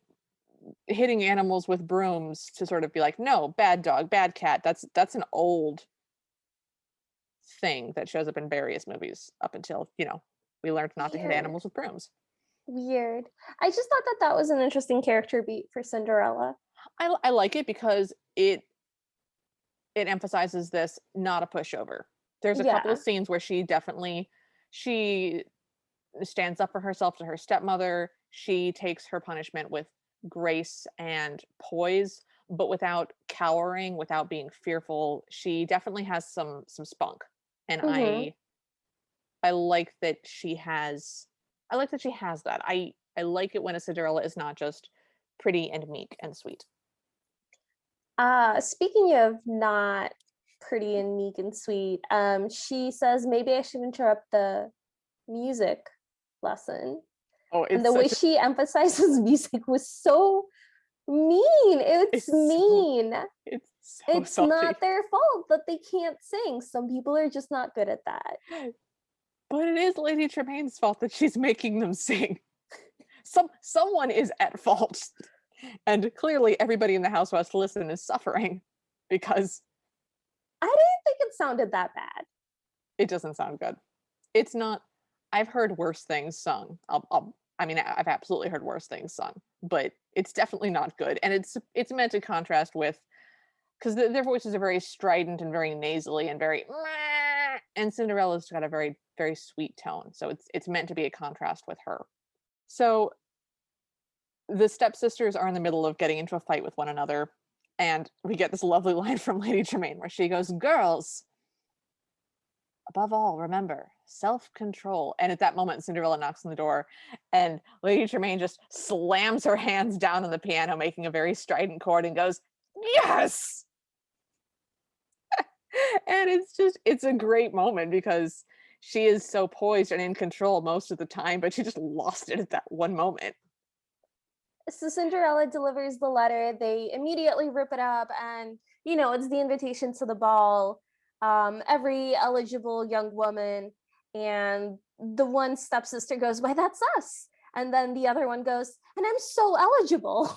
hitting animals with brooms to sort of be like, no, bad dog, bad cat. That's an old thing that shows up in various movies up until, we learned not to hit Weird. animals with brooms. Weird. I just thought that that was an interesting character beat for Cinderella. I like it because it emphasizes this not a pushover. There's a couple of Yeah. scenes where she stands up for herself to her stepmother. She takes her punishment with grace and poise, but without cowering, without being fearful. She definitely has some spunk. And Hmm. I like that I like that she has that. I like it when a Cinderella is not just pretty and meek and sweet. Speaking of not pretty and meek and sweet, she says maybe I should interrupt the music lesson. Oh, And it's the way such a she emphasizes music was so mean. It's it's so mean. it's so It's salty. not their fault that they can't sing. Some people are just not good at that. But it is Lady Tremaine's fault that she's making them sing. Someone is at fault. And clearly everybody in the house who has to listen is suffering because I didn't think it sounded that bad. it doesn't sound good. It's not I've heard worse things sung. I mean, I've absolutely heard worse things sung, but it's definitely not good. And it's meant to contrast with because their voices are very strident and very nasally and very "Meh," and Cinderella's got a very very sweet tone. So it's meant to be a contrast with her. So the stepsisters are in the middle of getting into a fight with one another, and we get this lovely line from Lady Tremaine where she goes, "Girls, above all, remember self-control." And at that moment, Cinderella knocks on the door, and Lady Tremaine just slams her hands down on the piano, making a very strident chord, and goes, "Yes!" And it's a great moment because she is so poised and in control most of the time, but she just lost it at that one moment. So Cinderella delivers the letter. They immediately rip it up, and it's the invitation to the ball. Every eligible young woman, and the one stepsister goes, "Why, that's us!" And then the other one goes, "And I'm so eligible."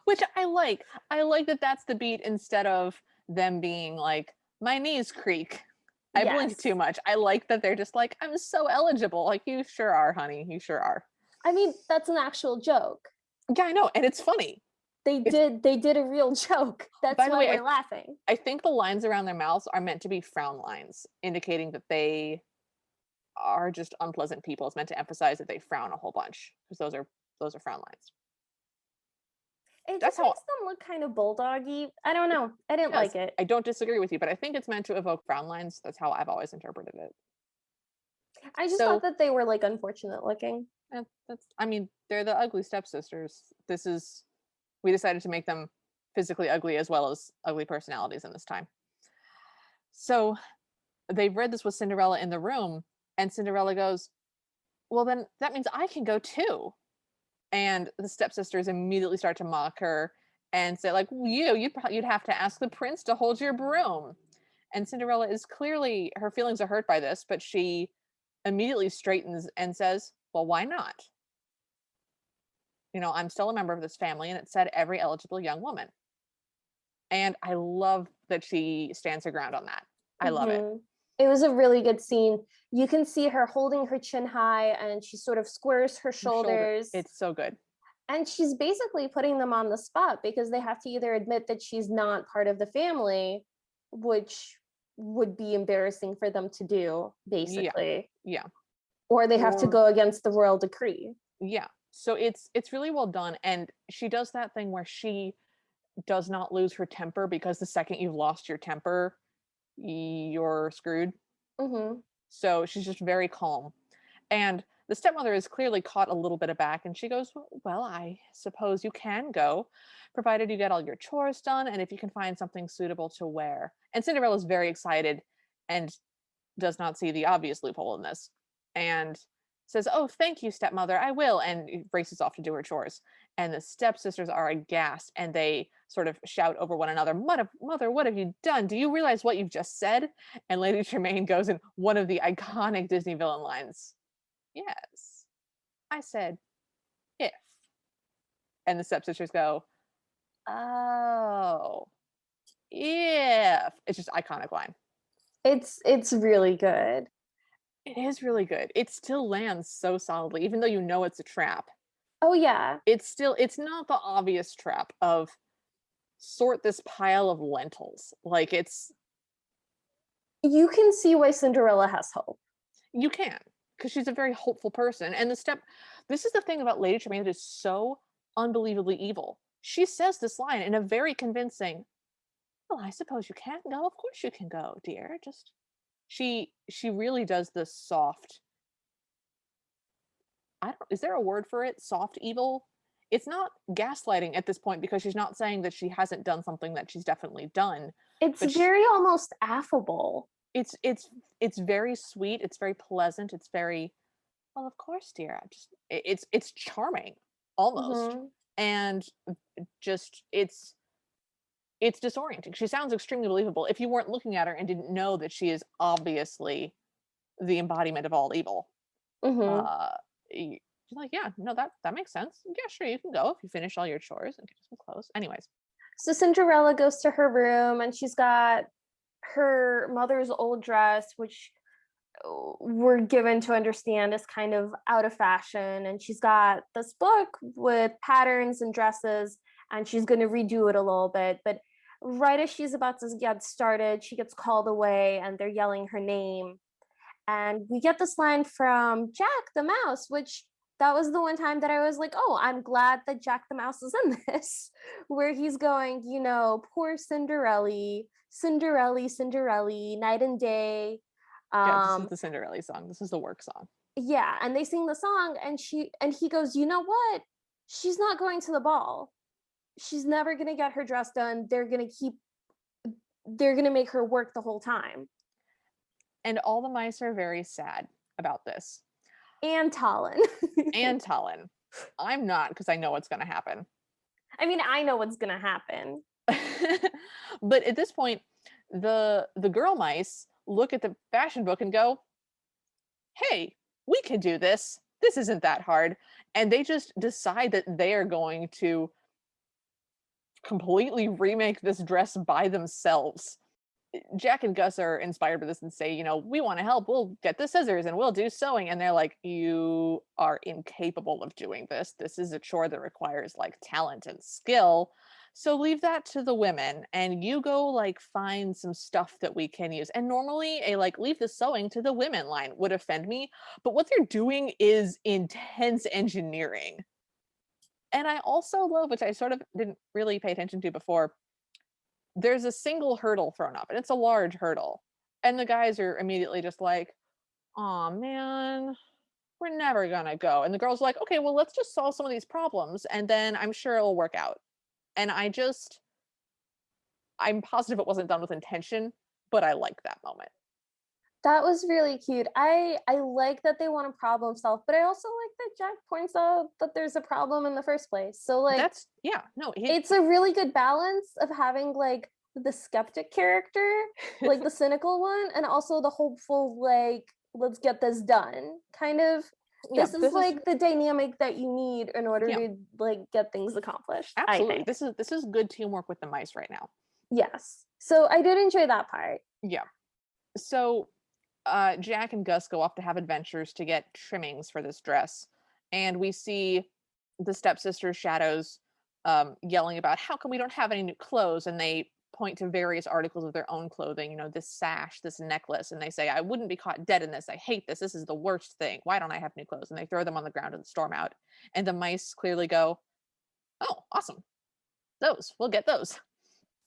Which I like. I like that that's the beat instead of them being like, "My knees creak. I blink too Yes, much." I like that they're just like, "I'm so eligible." Like, "You sure are, honey. You sure are." I mean that's an actual joke. Yeah, I know, and it's funny. It's They did a real joke. That's by the why way, we're laughing. I think the lines around their mouths are meant to be frown lines, indicating that they are just unpleasant people. It's meant to emphasize that they frown a whole bunch because those are those are frown lines. It That's just how makes them look kind of bulldoggy. I don't know. I it didn't does. like it. I don't disagree with you, but I think it's meant to evoke frown lines. That's how I've always interpreted it. I just thought So that they were like unfortunate looking. that's, I mean, they're the ugly stepsisters. We decided to make them physically ugly as well as ugly personalities in this time. So they've read this with Cinderella in the room, and Cinderella goes, well, then that means I can go too. And the stepsisters immediately start to mock her and say, like, you'd have to ask the prince to hold your broom. And Cinderella is clearly, her feelings are hurt by this, but she immediately straightens and says, well, why not? I'm still a member of this family, and it said every eligible young woman. And I love that she stands her ground on that. I love it. It was a really good scene. You can see her holding her chin high and she sort of squares her Her shoulder, shoulders. it's so good. And she's basically putting them on the spot because they have to either admit that she's not part of the family, which would be embarrassing for them to do, basically. Yeah. Or they have to Or go against the royal decree. yeah. So it's really well done, and she does that thing where she does not lose her temper, because the second you've lost your temper, you're screwed. Mm-hmm. So she's just very calm. And the stepmother is clearly caught a little bit aback, and she goes, well, I suppose you can go, provided you get all your chores done and if you can find something suitable to wear. And Cinderella's very excited and does not see the obvious loophole in this, and says, oh, thank you, stepmother, I will, and races off to do her chores. And the stepsisters are aghast, and they sort of shout over one another, mother, what have you done? Do you realize what you've just said? And Lady Tremaine goes in one of the iconic Disney villain lines, yes, I said if. And the stepsisters go, oh, if. It's just iconic line. It's really good. It is really good. It still lands so solidly, even though you know it's a trap. Oh yeah. It's not the obvious trap of sort this pile of lentils. Like, You can see why Cinderella has hope. you can, because she's a very hopeful person. And this is the thing about Lady Tremaine that is so unbelievably evil. She says this line in a very convincing, well, I suppose you can go. Of course you can go, dear. Just she really does this soft, is there a word for it? Soft evil? It's not gaslighting at this point, because she's not saying that she hasn't done something that she's definitely done. It's But very almost affable. it's very sweet, it's very pleasant, it's very, well, of course, dear. It's charming almost. Mm-hmm. And just it's disorienting. She sounds extremely believable if you weren't looking at her and didn't know that she is obviously the embodiment of all evil. Mm-hmm. You're like, yeah, no, that makes sense. Yeah, sure, you can go if you finish all your chores and get some clothes. Anyways, So Cinderella goes to her room and she's got her mother's old dress, which we're given to understand is kind of out of fashion. And she's got this book with patterns and dresses, and she's going to redo it a little bit. But right as she's about to get started, she gets called away and they're yelling her name. And we get this line from Jack the Mouse, which that was the one time that I was like, oh, I'm glad that Jack the Mouse is in this, where he's going, poor Cinderella, Cinderella, night and day. yeah, this is the Cinderella song. This is the work song. Yeah, and they sing the song, and he goes, you know what? She's not going to the ball. She's never gonna get her dress done. They're gonna make her work the whole time. And all the mice are very sad about this. And Talon. And Talon. I'm not, because I know what's going to happen. I mean, I know what's going to happen. But at this point, the girl mice look at the fashion book and go, hey, we can do this. This isn't that hard. And they just decide that they are going to completely remake this dress by themselves. Jack and Gus are inspired by this and say, we want to help. We'll get the scissors and we'll do sewing. And they're like, you are incapable of doing this. This is a chore that requires like talent and skill. So leave that to the women, and you go like find some stuff that we can use. And normally a like leave the sewing to the women line would offend me, but what they're doing is intense engineering. And I also love, which I sort of didn't really pay attention to before, there's a single hurdle thrown up, and it's a large hurdle. And the guys are immediately just like, "Aw, man, we're never gonna go." And the girl's like, "Okay, well, let's just solve some of these problems, and then I'm sure it'll work out." And I'm positive it wasn't done with intention, but I like that moment. That was really cute. I like that they want to problem solve, but I also like that Jack points out that there's a problem in the first place. So like That's yeah, no, it's a really good balance of having like the skeptic character, like the cynical one, and also the hopeful, like, let's get this done. Kind of yeah, this is this is like the dynamic that you need in order yeah, to like get things accomplished, I absolutely. think. This is good teamwork with the mice right now. Yes. So I did enjoy that part. Yeah. So Jack and Gus go off to have adventures to get trimmings for this dress, and we see the stepsisters' shadows yelling about how come we don't have any new clothes, and they point to various articles of their own clothing. This sash, this necklace, and they say, "I wouldn't be caught dead in this. I hate this. This is the worst thing. Why don't I have new clothes?" And they throw them on the ground and storm out. And the mice clearly go, "Oh, awesome! Those. We'll get those."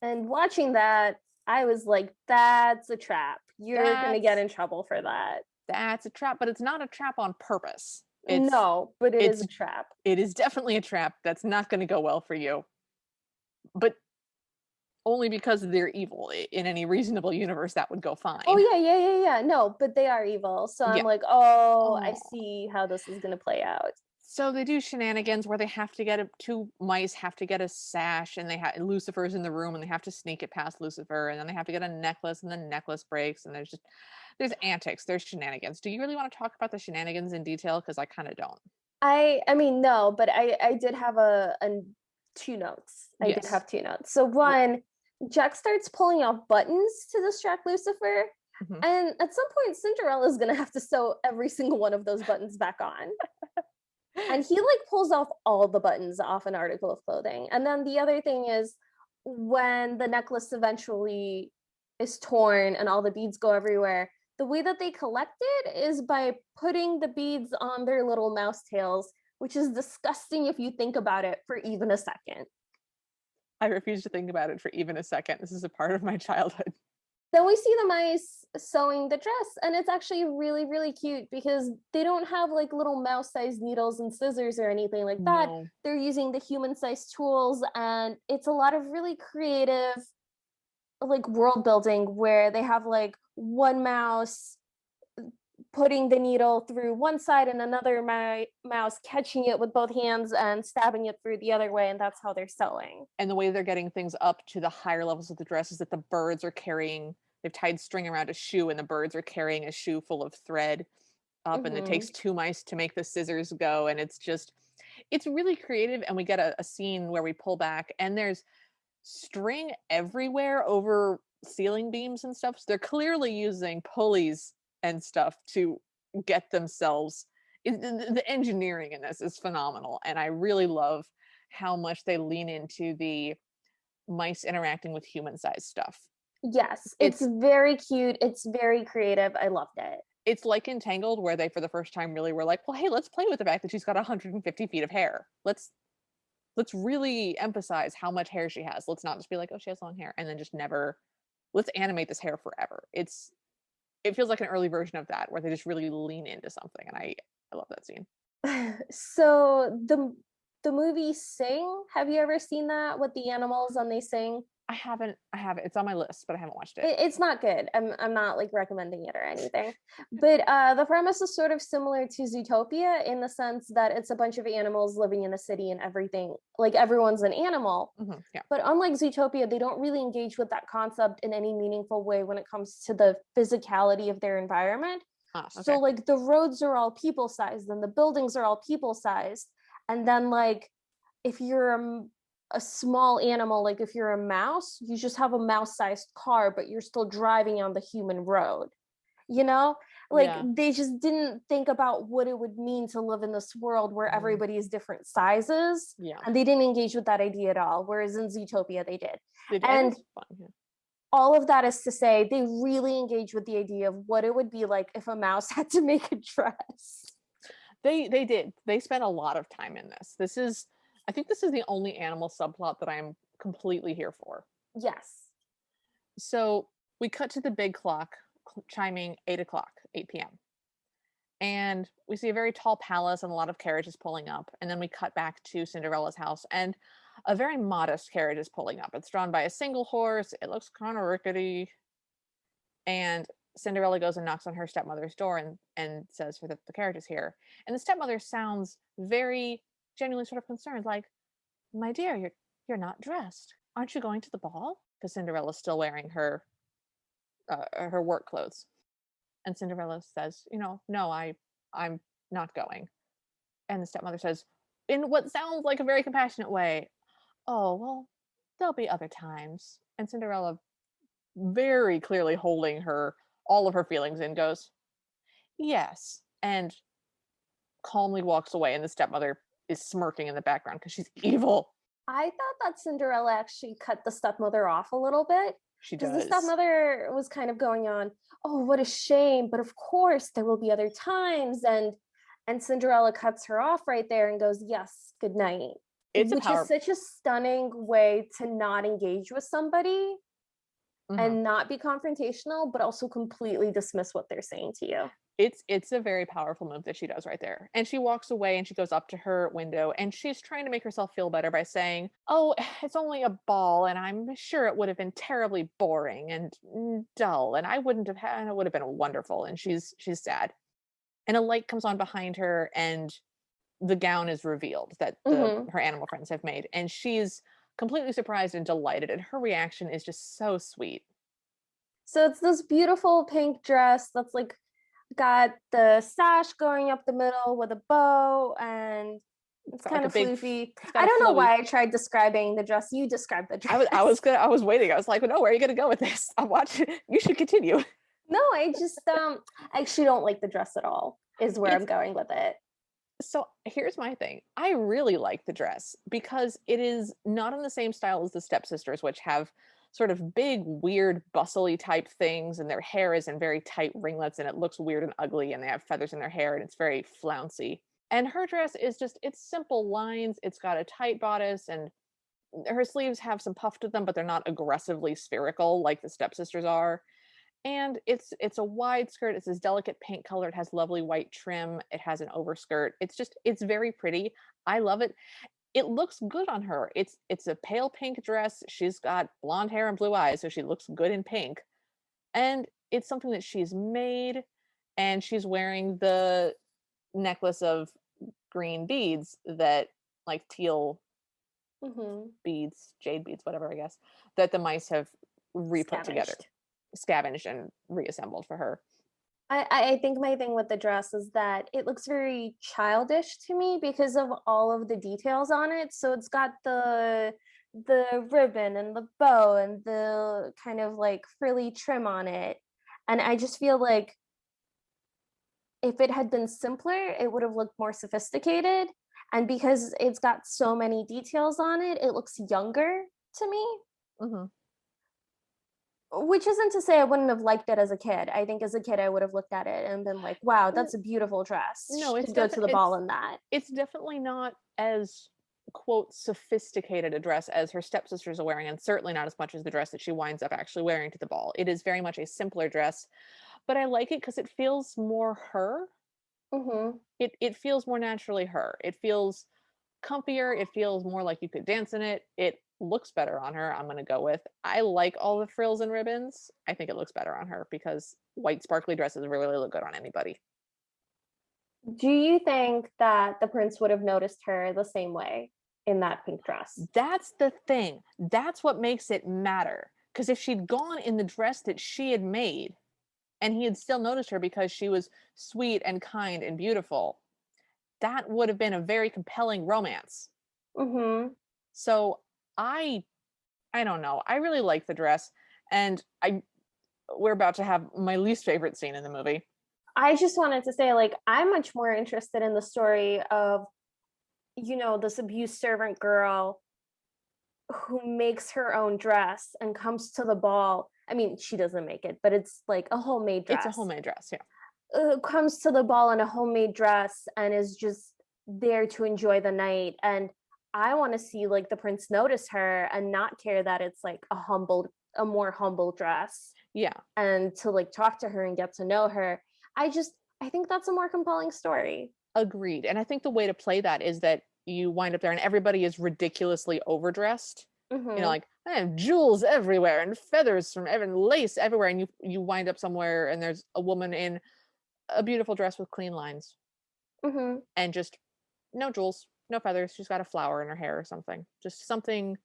And watching that, I was like, that's a trap. You're going to get That's in trouble for that. that's a trap, but it's not a trap on purpose. No, but it is It's a trap. it is definitely a trap that's not going to go well for you, but only because they're evil. In any reasonable universe, that would go Oh, fine. yeah, yeah, yeah, yeah. No, but they are evil. So I'm Yeah. like, oh, I Oh. see how this is going to play out. So they do shenanigans where they have to get two mice have to get a sash, and Lucifer's in the room, and they have to sneak it past Lucifer, and then they have to get a necklace, and the necklace breaks, and there's antics, there's shenanigans. Do you really want to talk about the shenanigans in detail? Because I kind of don't. I mean, no, but I did have a two notes. I did Yes. have two notes. So one, Jack starts pulling out buttons to distract Lucifer. Mhm. And at some point, Cinderella is going to have to sew every single one of those buttons back on. And he like pulls off all the buttons off an article of clothing. And then the other thing is when the necklace eventually is torn and all the beads go everywhere, the way that they collect it is by putting the beads on their little mouse tails, which is disgusting if you think about it for even a second. I refuse to think about it for even a second. This is a part of my childhood. Then we see the mice sewing the dress, and it's actually really, really cute because they don't have like little mouse-sized needles and scissors or anything like that. No. They're using the human-sized tools, and it's a lot of really creative like world building where they have like one mouse putting the needle through one side and another mouse catching it with both hands and stabbing it through the other way, and that's how they're sewing. And the way they're getting things up to the higher levels of the dress is that the birds are carrying they've tied string around a shoe, and the birds are carrying a shoe full of thread up, and it Mm-hmm. takes two mice to make the scissors go, and it's really creative. And we get a scene where we pull back, and there's string everywhere over ceiling beams and stuff. So they're clearly using pulleys and stuff to get themselves the engineering in this is phenomenal, and I really love how much they lean into the mice interacting with human-sized stuff. Yes, it's It's very cute. It's very creative. I loved it. it's like Entangled, where they for the first time really were like, well, hey, let's play with the fact that she's got 150 feet of hair. Let's really emphasize how much hair she has. Let's not just be like, oh, she has long hair, and then just never let's animate this hair forever. It feels like an early version of that where they just really lean into something, and I love that scene. So the movie Sing, have you ever seen that with the animals and they sing? I haven't. It's on my list, but I haven't watched it. It's not good. I'm not like recommending it or anything. But the premise is sort of similar to Zootopia in the sense that it's a bunch of animals living in a city and everything, like everyone's an animal. Yeah. But unlike Zootopia, they don't really engage with that concept in any meaningful way when it comes to the physicality of their environment. So Okay. like the roads are all people sized and the buildings are all people sized. And then like if you're a small animal, like if you're a mouse, you just have a mouse-sized car, but you're still driving on the human road. You know, like Yeah. they just didn't think about what it would mean to live in this world where Mhm. everybody is different sizes, Yeah. and they didn't engage with that idea at all. Whereas in Zootopia, they did. And And it's fun. Yeah. all of that is to say, they really engage with the idea of what it would be like if a mouse had to make a dress. They did. They spent a lot of time in this. This is I think this is the only animal subplot that I'm completely here for. Yes. So we cut to the big clock chiming 8 o'clock, 8 p.m. And we see a very tall palace and a lot of carriages pulling up. And then we cut back to Cinderella's house, and a very modest carriage is pulling up. It's drawn by a single horse. It looks kind of rickety. And Cinderella goes and knocks on her stepmother's door and says that the carriage is here. And the stepmother sounds very genuinely sort of concerned, like, "My dear, you're not dressed. Aren't you going to the ball?" Because Cinderella's still wearing her work clothes. And Cinderella says, "No, I'm not going." And the stepmother says, in what sounds like a very compassionate way, "Oh, well, there'll be other times." And Cinderella, very clearly holding all of her feelings in, goes, "Yes," and calmly walks away. And the stepmother is smirking in the background because she's evil. I thought that Cinderella actually cut the stepmother off a little bit, She because the does. stepmother was kind of going on, "Oh, what a shame, but of course there will be other times," and Cinderella cuts her off right there and goes, "Yes, good night," It's a which is power. such a stunning way to not engage with somebody Mhm. and not be confrontational, but also completely dismiss what they're saying to you. It's a very powerful move that she does right there. And she walks away and she goes up to her window and she's trying to make herself feel better by saying, "Oh, it's only a ball and I'm sure it would have been terribly boring and dull and I wouldn't have had it would have been wonderful." And she's sad. And a light comes on behind her and the gown is revealed that the Hmm. her animal friends have made, and she's completely surprised and delighted, and her reaction is just so sweet. So it's this beautiful pink dress that's like got the sash going up the middle with a bow, and It's it's got like kind a of big floofy. it's got I a don't know flowy. why I tried describing the dress. You described the I was dress. gonna I was waiting. I was like, "No, where are you gonna go with this? I'm watching. You should continue." No, I actually don't like the dress at all, is where I'm It's going with it. So here's my thing. I really like the dress because it is not in the same style as the stepsisters, which have sort of big, weird, bustly type things, and their hair is in very tight ringlets, and it looks weird and ugly, and they have feathers in their hair, and it's very flouncy. And her dress is just, it's simple lines. It's got a tight bodice, and her sleeves have some puff to them, but they're not aggressively spherical like the stepsisters are. And it's a wide skirt. It's this delicate pink color. It has lovely white trim. It has an overskirt. It's very pretty. I love it. It looks good on her. It's a pale pink dress. She's got blonde hair and blue eyes, so she looks good in pink. And it's something that she's made, and she's wearing the necklace of green beads that, like, teal Hmm. beads, jade beads, whatever, I guess, that the mice have re-put together, Scavenged. scavenged and reassembled for her. I think my thing with the dress is that it looks very childish to me because of all of the details on it. So it's got the ribbon and the bow and the kind of like frilly trim on it. And I just feel like if it had been simpler, it would have looked more sophisticated. And because it's got so many details on it, it looks younger to me. Mhm. Which isn't to say I wouldn't have liked it as a kid. I think as a kid I would have looked at it and been like, "Wow, N that's a beautiful dress. no, She could go to the ball in that." it's definitely not as, quote, "sophisticated" a dress as her stepsisters are wearing, and certainly not as much as the dress that she winds up actually wearing to the ball. It is very much a simpler dress, but I like it because it feels more her. Mhm. It feels more naturally her. It feels comfier, it feels more like you could dance in it. It looks better on her, I'm gonna go with. I like all the frills and ribbons. I think it looks better on her because white sparkly dresses really look good on anybody. Do you think that the prince would have noticed her the same way in that pink dress? That's the thing. That's what makes it matter. Because if she'd gone in the dress that she had made and he had still noticed her because she was sweet and kind and beautiful, that would have been a very compelling romance. Mhm. So I I don't know. I really like the dress, and I we're about to have my least favorite scene in the movie. I just wanted to say, like, I'm much more interested in the story of, this abused servant girl who makes her own dress and comes to the ball. I mean, she doesn't make it, but it's like a homemade It's a dress. homemade dress, yeah. Comes to the ball in a homemade dress and is just there to enjoy the night. And I want to see like the prince notice her and not care that it's like a more humble dress, Yeah, and to like talk to her and get to know her. I think that's a more compelling story. agreed. And I think the way to play that is that you wind up there and everybody is ridiculously overdressed. Mm-hmm. Like I have jewels everywhere and feathers from every lace everywhere, and you wind up somewhere and there's a woman in a beautiful dress with clean lines Mm-hmm. and just no jewels, no feathers. She's got a flower in her hair or something. Just something,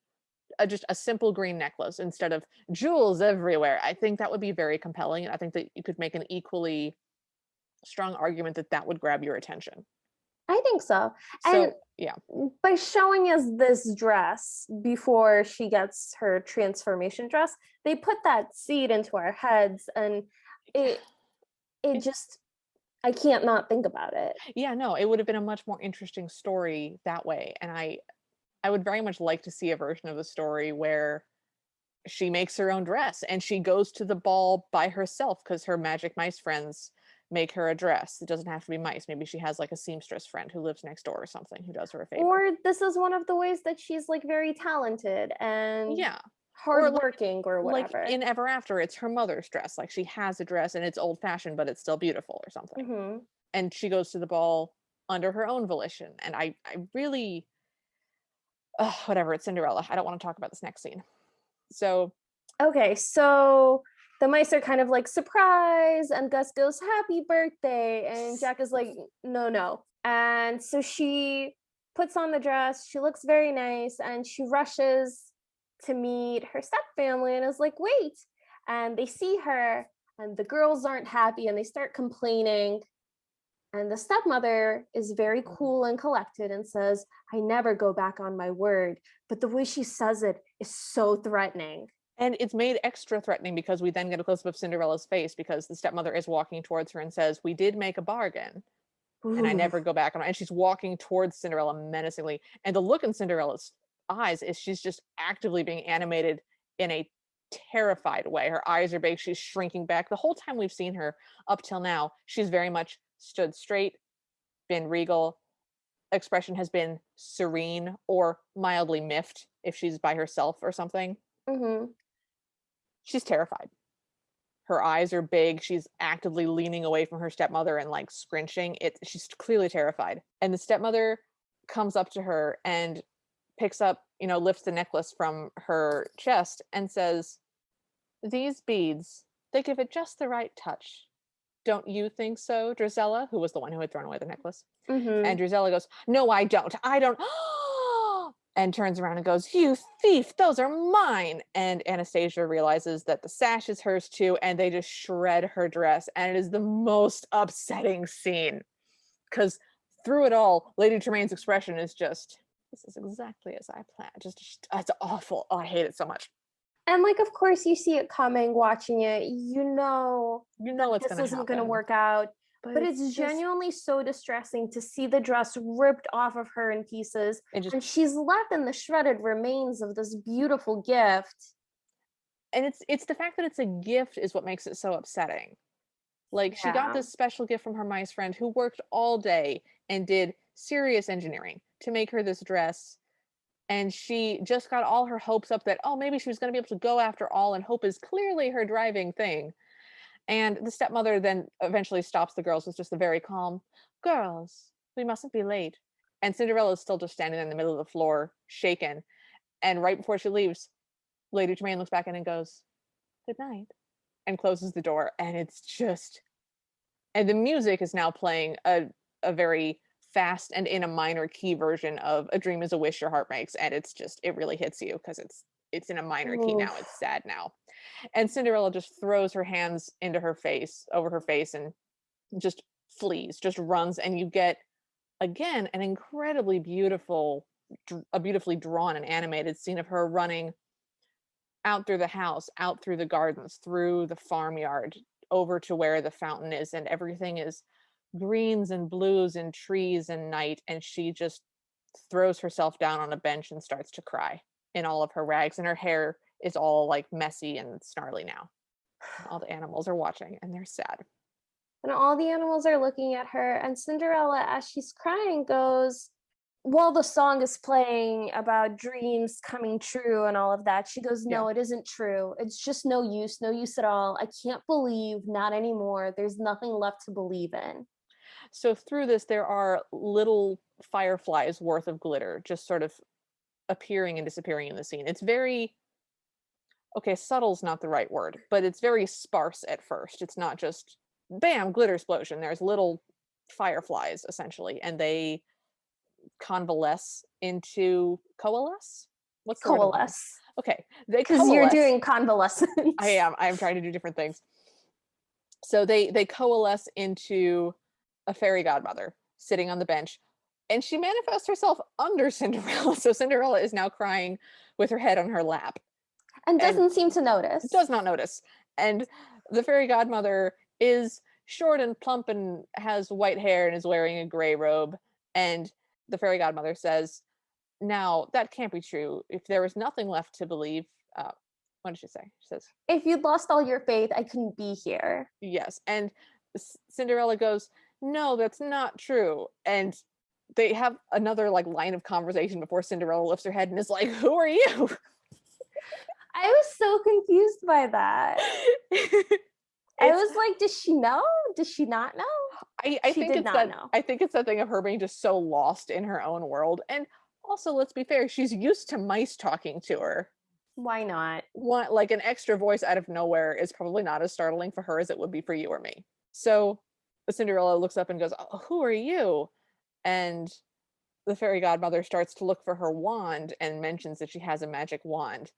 just a simple green necklace instead of jewels everywhere. I think that would be very compelling. And I think that you could make an equally strong argument that that would grab your attention. I think so. And So, yeah. by showing us this dress before she gets her transformation dress, they put that seed into our heads, and it it It, just I can't not think about it. yeah, no, it would have been a much more interesting story that way. And I would very much like to see a version of the story where she makes her own dress and she goes to the ball by herself because her magic mice friends make her a dress. It doesn't have to be mice. Maybe she has like a seamstress friend who lives next door or something who does her a favor. Or this is one of the ways that she's like very talented and Yeah. Or hardworking or like whatever. in Ever After, it's her mother's dress. Like she has a dress and it's old fashioned, but it's still beautiful or something. Hmm. And she goes to the ball under her own volition. And I really, whatever. It's Cinderella. I don't want to talk about this next scene. So Okay, so the mice are kind of like surprise, and Gus goes happy birthday, and Jack is like no, no. And so she puts on the dress, she looks very nice, and she rushes to meet her step family and is like wait. And they see her, and the girls aren't happy and they start complaining. And the stepmother is very cool and collected and says, I never go back on my word. But the way she says it is so threatening. and it's made extra threatening because we then get a close up of Cinderella's face because the stepmother is walking towards her and says, "We did make a bargain, and I Ooh. never go back on it." And she's walking towards Cinderella menacingly. And the look in Cinderella's eyes is she's just actively being animated in a terrified way. Her eyes are big, she's shrinking back. The whole time we've seen her up till now, she's very much stood straight, been regal. Expression has been serene or mildly miffed if she's by herself or something. Hmm. She's terrified. Her eyes are big. She's actively leaning away from her stepmother and like scrunching. She's clearly terrified. And the stepmother comes up to her and picks up, lifts the necklace from her chest and says, "These beads, they give it just the right touch. Don't you think so, Drizella?" Who was the one who had thrown away the necklace. And Hmm. Drizella goes, "No, I don't. I don't." And turns around and goes, "You thief, those are mine." And Anastasia realizes that the sash is hers too, and they just shred her dress. And it is the most upsetting scene because through it all, Lady Tremaine's expression is just, "This is exactly as I planned." Just it's awful. Oh, I hate it so much. And like, of course, you see it coming watching it. You know You that know what's this going to isn't going to happen, work out. but But it's it's just, genuinely so distressing to see the dress ripped off of her in pieces. it just, And she's left in the shredded remains of this beautiful gift. and it's the fact that it's a gift is what makes it so upsetting. Like she got Yeah. this special gift from her mice friend who worked all day and did serious engineering to make her this dress. And she just got all her hopes up that, oh, maybe she was going to be able to go after all, and hope is clearly her driving thing. And the stepmother then eventually stops the girls with just a very calm, "Girls, we mustn't be late." And Cinderella is still just standing in the middle of the floor, shaken. And right before she leaves, Lady Tremaine looks back in and goes, "Good night," and closes the door. And it's just, and the music is now playing a very fast and in a minor key version of "A Dream Is a Wish Your Heart Makes," and it's just, it really hits you because it's in a minor key now. It's Oof. sad now. And Cinderella just throws her hands into her face, over her face, and just flees, just runs. And you get again an incredibly beautiful, a beautifully drawn and animated scene of her running out through the house, out through the gardens, through the farmyard, over to where the fountain is, and everything is greens and blues and trees and night. And she just throws herself down on a bench and starts to cry in all of her rags, and her hair is all like messy and snarly now. All the animals are watching and they're sad. And all the animals are looking at her. And Cinderella, as she's crying, goes, while the song is playing about dreams coming true and all of that, she goes, Yeah. no, it isn't true. It's just no use at all. I can't believe, not anymore. There's nothing left to believe in. So through this, there are little fireflies worth of glitter just sort of appearing and disappearing in the scene. It's very, okay, subtle's not the right word, but it's very sparse at first. It's not just bam, glitter explosion. There's little fireflies essentially, and they convalesce into coalesce. What's the word I'm looking? Coalesce. Okay, they Because you're coalesce. doing convalescence. I am trying to do different things. So they coalesce into a fairy godmother sitting on the bench, and she manifests herself under Cinderella. So Cinderella is now crying with her head on her lap And and doesn't seem to notice. does not notice. And the fairy godmother is short and plump and has white hair and is wearing a gray robe. And the fairy godmother says, "Now that can't be true. If there was nothing left to believe, what did she say?" She says, If you'd lost all your faith, I couldn't be here. "Yes." And Cinderella goes, "No, that's not true." And they have another like line of conversation before Cinderella lifts her head and is like, "Who are you?" I was so confused by that. I was like, does she know? Does she not know? I She think did it's not that know. I think it's that thing of her being just so lost in her own world. And also, let's be fair, she's used to mice talking to her. Why not? One like an extra voice out of nowhere is probably not as startling for her as it would be for you or me. So Cinderella looks up and goes, "Oh, who are you?" And the fairy godmother starts to look for her wand and mentions that she has a magic wand.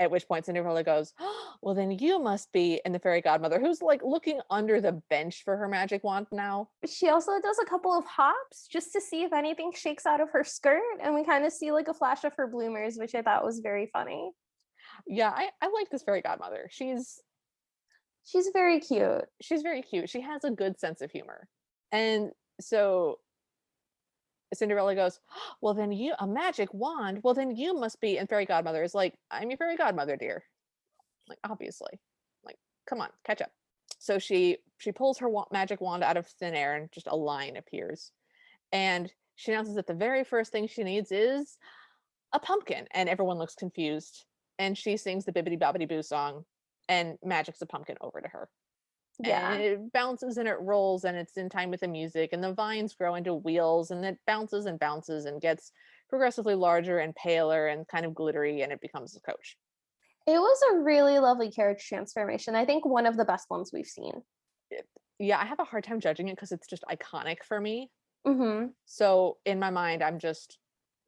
At which point Cinderella goes, "Oh, well, then you must be." And the fairy godmother, who's like looking under the bench for her magic wand now. She also does a couple of hops just to see if anything shakes out of her skirt. And we kind of see like a flash of her bloomers, which I thought was very funny. Yeah, I like this fairy godmother. She's very cute. She's very cute. She has a good sense of humor. And so Cinderella goes, "Oh, well, then you, a magic wand. Well, then you must be." And fairy godmother is like, "I'm your fairy godmother, dear." Like, obviously. Like, come on, catch up. So she pulls her magic wand out of thin air and just a line appears. And she announces that the very first thing she needs is a pumpkin. And everyone looks confused. And she sings the Bibbidi Bobbidi Boo song and magics a pumpkin over to her. And Yeah. it bounces and it rolls and it's in time with the music, and the vines grow into wheels, and it bounces and bounces and gets progressively larger and paler and kind of glittery, and it becomes a coach. It was a really lovely carriage transformation. I think one of the best ones we've seen. Yeah, I have a hard time judging it because it's just iconic for me. Mm-hmm. So in my mind, I'm just,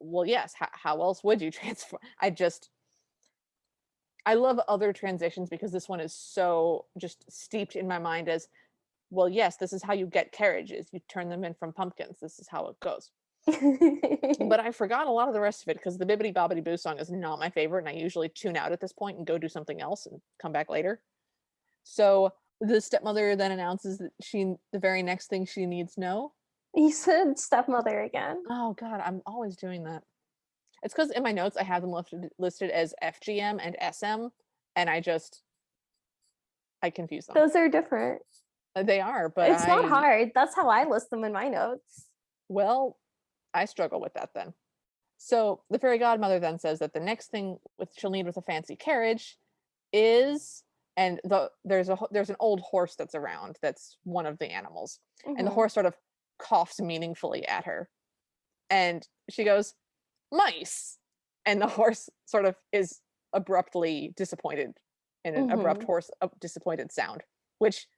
well, yes, how else would you transform? I love other transitions because this one is so just steeped in my mind as, well, yes, this is how you get carriages. You turn them in from pumpkins. This is how it goes. But I forgot a lot of the rest of it because the Bibbidi Bobbidi Boo song is not my favorite, and I usually tune out at this point and go do something else and come back later. So the stepmother then announces that the very next thing she needs know. You said stepmother again. Oh God, I'm always doing that. It's because in my notes I have them listed as FGM and SM, and I confuse them. Those are different. They are, but It's not hard. That's how I list them in my notes. well, I struggle with that then. So the fairy godmother then says that the next thing she'll need with a fancy carriage is, and there's an old horse that's around that's one of the animals, and the Mm-hmm. horse sort of coughs meaningfully at her, and she goes, "Mice," and the horse sort of is abruptly disappointed in an abrupt Mm-hmm. horse disappointed sound, which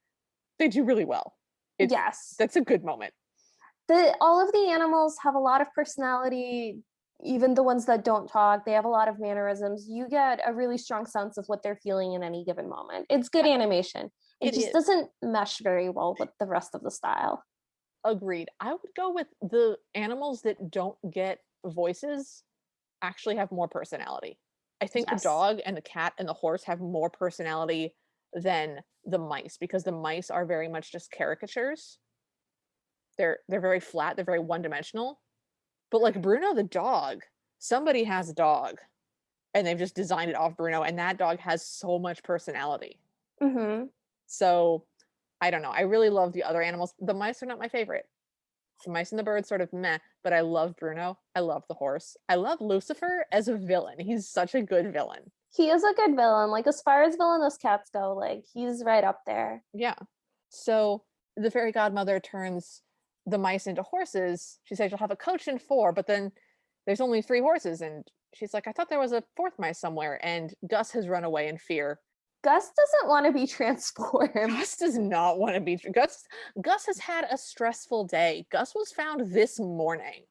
they do really well. Yes. That's a good moment. All of the animals have a lot of personality, even the ones that don't talk. They have a lot of mannerisms. You get a really strong sense of what they're feeling in any given moment. It's good animation. It It just is. doesn't mesh very well with the rest of the style. Agreed. I would go with the animals that don't get voices actually have more personality. I think the Yes. dog and the cat and the horse have more personality than the mice because the mice are very much just caricatures. They're very flat, they're very one-dimensional. But like Bruno the dog, somebody has a dog and they've just designed it off Bruno, and that dog has so much personality. Mm-hmm. So I don't know. I really love the other animals. The mice are not my favorite. The mice and the birds sort of meh, but I love Bruno. I love the horse. I love Lucifer as a villain. He's such a good villain. He is a good villain. Like, as far as villainous cats go, like, he's right up there. Yeah. So the fairy godmother turns the mice into horses. She says you'll have a coach and four, but then there's only three horses. And she's like, I thought there was a fourth mice somewhere. And Gus has run away in fear. Gus doesn't want to be transformed. Gus does not want to be. Gus has had a stressful day. Gus was found this morning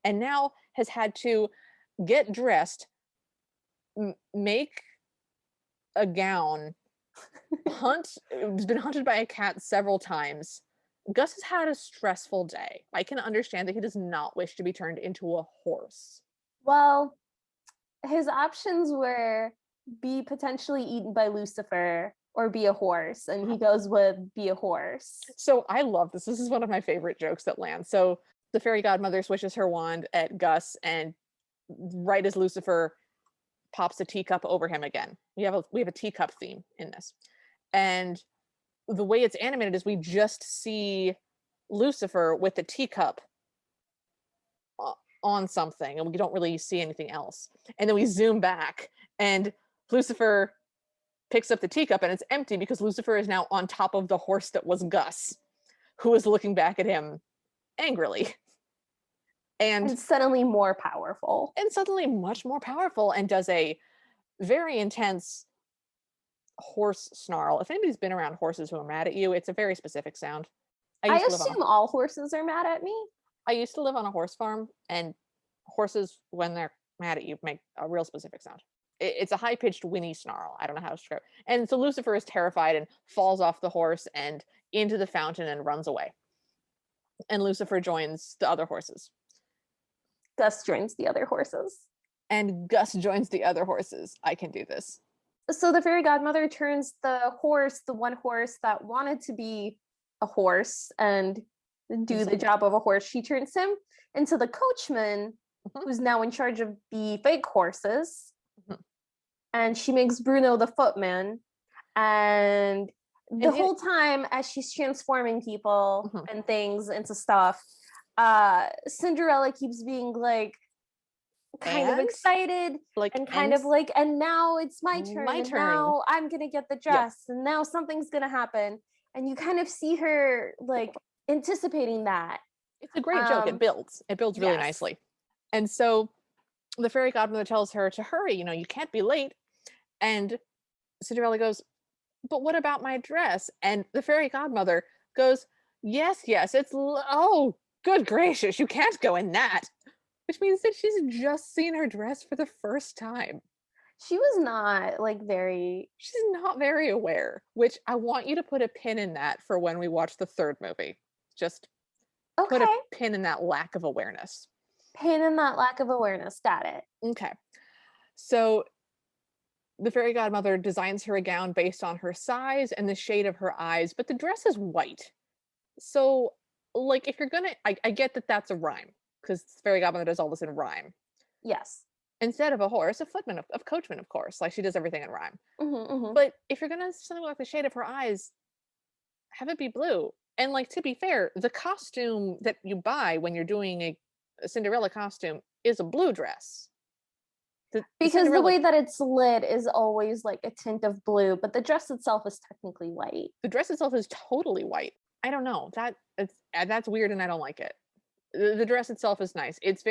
and now has had to get dressed, make a gown, has been hunted by a cat several times. Gus has had a stressful day. I can understand that he does not wish to be turned into a horse. Well, his options were be potentially eaten by Lucifer or be a horse, and he goes with be a horse. So I love this. This is one of my favorite jokes that lands. So the fairy godmother swishes her wand at Gus, and right as Lucifer pops a teacup over him again. We have a teacup theme in this. And the way it's animated is we just see Lucifer with the teacup on something, and we don't really see anything else. And then we zoom back, and Lucifer picks up the teacup, and it's empty because Lucifer is now on top of the horse that was Gus, who is looking back at him angrily. And suddenly more powerful. And suddenly much more powerful, and does a very intense horse snarl. If anybody's been around horses who are mad at you, it's a very specific sound. I assume all horses are mad at me. I used to live on a horse farm, and horses, when they're mad at you, make a real specific sound. It's a high-pitched whinny snarl. I don't know how to describe it. And so Lucifer is terrified and falls off the horse and into the fountain and runs away. And Lucifer joins the other horses. Gus joins the other horses. And Gus joins the other horses. I can do this. So the fairy godmother turns the one horse that wanted to be a horse and do the job of a horse, she turns him into the coachman, who's now in charge of the fake horses. And she makes Bruno the footman. And the whole time as she's transforming people and things into stuff, Cinderella keeps being like kind of excited, like, and kind of like, and now it's my turn. Now I'm gonna get the dress, and now something's gonna happen. And you kind of see her like anticipating that. It's a great joke. It builds really nicely. And so the fairy godmother tells her to hurry, you can't be late. And Cinderella goes, but what about my dress? And the fairy godmother goes, yes, it's, oh, good gracious, you can't go in that. Which means that she's just seen her dress for the first time. She's not very aware, which I want you to put a pin in that for when we watch the third movie. Just put a pin in that lack of awareness. Got it. Okay. So the fairy godmother designs her a gown based on her size and the shade of her eyes, but the dress is white. So, like, if you're gonna, I get that that's a rhyme, because fairy godmother does all this in rhyme. Yes. Instead of a horse, a footman, of coachman, of course. Like, she does everything in rhyme. But if you're gonna something like the shade of her eyes, have it be blue. And, like, to be fair, the costume that you buy when you're doing a Cinderella costume is a blue dress. Because the way that it's lit is always like a tint of blue, but the dress itself is technically white. The dress itself is totally white. I don't know. That's weird, and I don't like it. The dress itself is nice. It's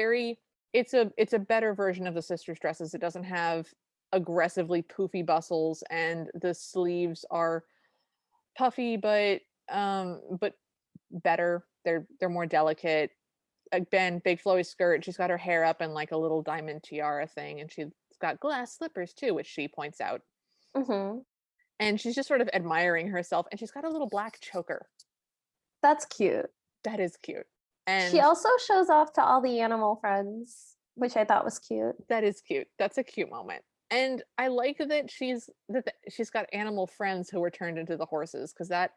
a better version of the sisters' dresses. It doesn't have aggressively poofy bustles, and the sleeves are puffy, but better. They're more delicate. Again, big flowy skirt. She's got her hair up in like a little diamond tiara thing, and she's got glass slippers too, which she points out. And she's just sort of admiring herself, and she's got a little black choker. That's cute. That is cute. And she also shows off to all the animal friends, which I thought was cute. That is cute. That's a cute moment. And I like that she's got animal friends who were turned into the horses, because that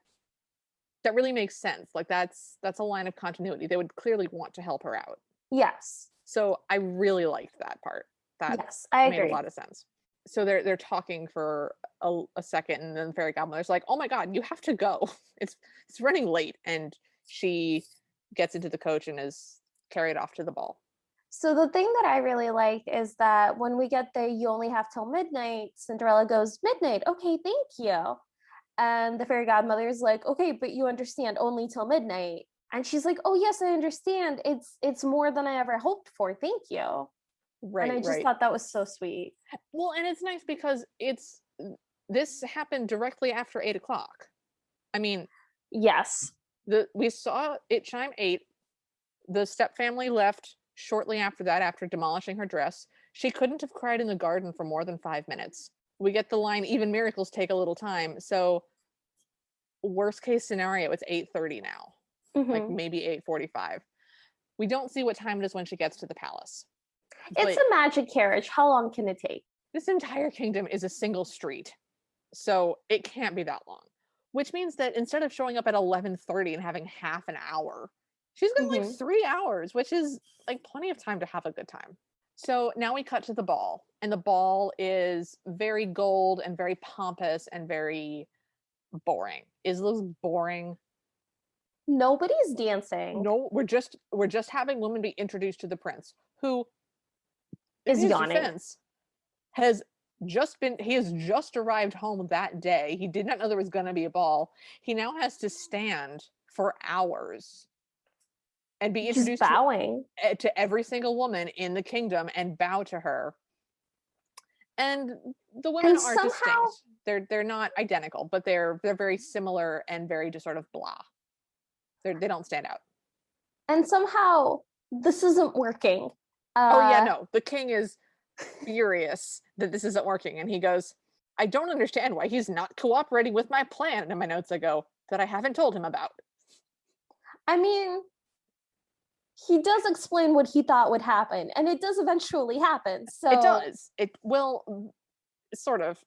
really makes sense. Like, that's a line of continuity. They would clearly want to help her out. Yes. So I really liked that part. That made a lot of sense. So they're talking for a second, and then the fairy godmother's like, "Oh my god, you have to go. It's running late." And she gets into the coach and is carried off to the ball. So the thing that I really like is that when we get there, you only have till midnight. Cinderella goes, midnight. Okay, thank you. And the fairy godmother is like, okay, but you understand only till midnight. And she's like, oh yes, I understand. It's more than I ever hoped for. Thank you. And Right, I just right. thought that was so sweet. Well, and it's nice because this happened directly after 8 o'clock. I mean, Yes. we saw it chime 8. The stepfamily left shortly after that, after demolishing her dress. She couldn't have cried in the garden for more than 5 minutes. We get the line, even miracles take a little time. So worst case scenario, it's 8:30 now. Like Mm-hmm. maybe 8:45. We don't see what time it is when she gets to the palace. It's But a magic carriage. How long can it take? this entire kingdom is a single street. So it can't be that long. Which means that instead of showing up at 11:30 and having half an hour, she's got like Mm-hmm. 3 hours, which is like plenty of time to have a good time. So now we cut to the ball, and the ball is very gold and very pompous and very boring. Is this boring? Nobody's dancing. No, we're just having women be introduced to the prince, who, in Is his yawning. defense, has he has just arrived home that day. He did not know there was going to be a ball. He now has to stand for hours and be Just introduced bowing. to every single woman in the kingdom and bow to her. And the women And are somehow, distinct. They're not identical, but they're very similar and very just sort of blah. They don't stand out. this isn't working. Oh yeah, Uh no. The king is furious that this isn't working, and he goes, I don't understand why he's not cooperating with my plan. And in my notes I go, that I haven't told him about. I mean, he does explain what he thought would happen, and it does eventually happen. It So does. It will, sort of,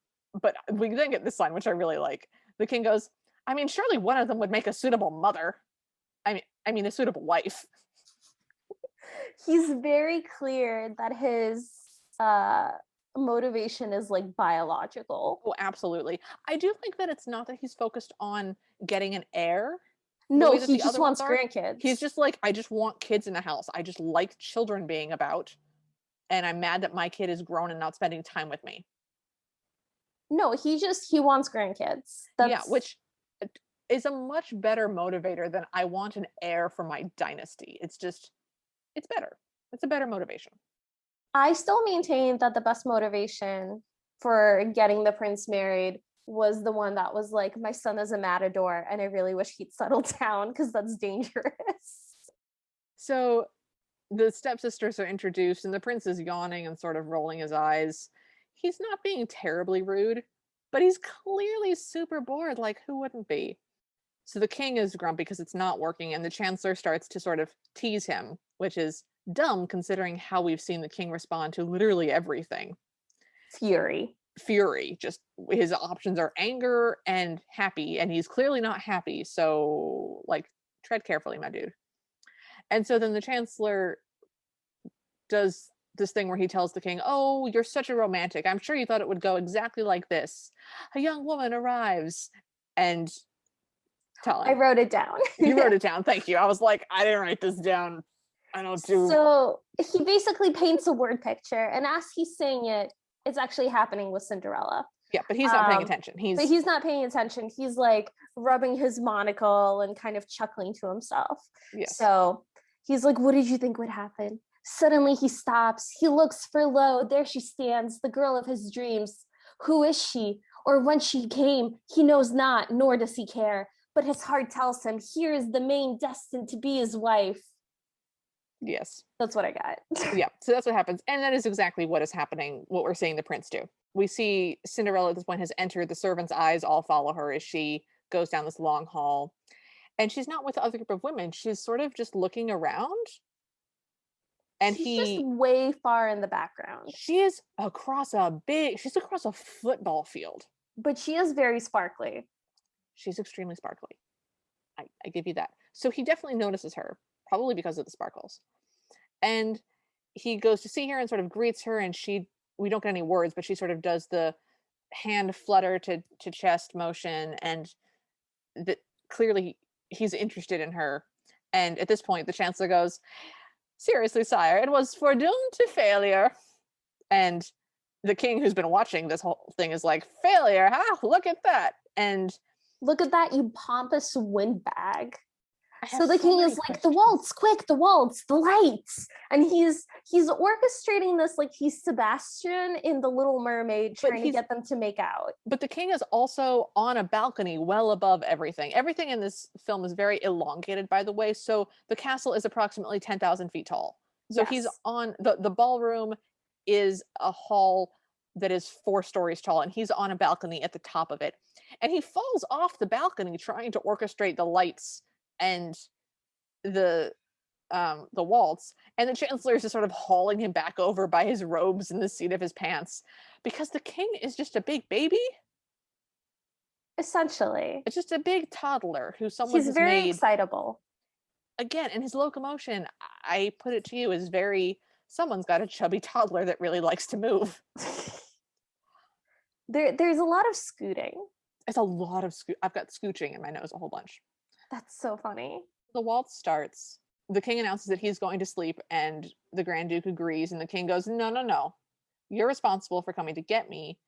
but we then get this line, which I really like. The king goes, I mean, surely one of them would make a suitable mother. I mean a suitable wife. he's very clear that his uh motivation is like biological. Oh, absolutely. I do think that it's not that he's focused on getting an heir the No, way that he the just other ones wants are. He's grandkids. just like, I just want kids in the house. I just like children being about, and I'm mad that my kid is grown and not spending time with me. No, he wants grandkids. Yeah, That's which is a much better motivator than I want an heir for my dynasty. It's better. It's a better motivation. I still maintain that the best motivation for getting the prince married was the one that was like, my son is a matador and I really wish he'd settle down because that's dangerous. So the stepsisters are introduced, and the prince is yawning and sort of rolling his eyes. He's not being terribly rude, but he's clearly super bored. Like, who wouldn't be? So the king is grumpy because it's not working, and the chancellor starts to sort of tease him, which is dumb considering how we've seen the king respond to literally everything. Fury. Fury, just his options are anger and happy, and he's clearly not happy. So, like, tread carefully, my dude. And so then the chancellor does this thing where he tells the king, oh, you're such a romantic. I'm sure you thought it would go exactly like this. A young woman arrives, and tell I him. wrote it down. You wrote it down. Thank you. I was like, I didn't write this down. I don't do. So he basically paints a word picture, and as he's saying it, it's actually happening with Cinderella. Yeah, but he's not paying attention. But he's not paying attention. He's like rubbing his monocle and kind of chuckling to himself. Yes. So he's like, what did you think would happen? Suddenly he stops. He looks for lo. There she stands, the girl of his dreams. Who is she? Or whence she came? He knows not, nor does he care. But his heart tells him, here is the maid destined to be his wife. Yes. That's what I got. Yeah. So that's what happens. And that is exactly what is happening, what we're seeing the prince do. We see Cinderella at this point has entered. The servants' eyes all follow her as she goes down this long hall. And she's not with the other group of women. She's sort of just looking around. And She's just way far in the background. she's across a football field. But she is very sparkly. She's extremely sparkly. I give you that. So he definitely notices her, probably because of the sparkles. And he goes to see her and sort of greets her, and we don't get any words, but she sort of does the hand flutter to chest motion, and that clearly he's interested in her. And at this point, the chancellor goes, seriously, sire, it was foredoomed to failure. And the king, who's been watching this whole thing, is like, failure, huh? Look at that. And Look at that, you pompous windbag. I have So the so king many is like, the questions. waltz, quick, the waltz, the lights. And he's orchestrating this like he's Sebastian in The Little Mermaid, But trying to get them to make out. but the king is also on a balcony well above everything. Everything in this film is very elongated, by the way. So the castle is approximately 10,000 feet tall. So he's Yes. on the ballroom is a hall that is 4 stories tall, and he's on a balcony at the top of it. And he falls off the balcony trying to orchestrate the lights and the the waltz, and the chancellor is just sort of hauling him back over by his robes and the seat of his pants because the king is just a big baby. Essentially. It's just a big toddler who someone He's has very made. excitable. Again, and his locomotion, I put it to you, is very, someone's got a chubby toddler that really likes to move. There's a lot of scooting. It's a lot of I've got scooching in my nose a whole bunch. That's so funny. The waltz starts. The king announces that he's going to sleep, and the Grand Duke agrees, and the king goes, no, no, no. You're responsible for coming to get me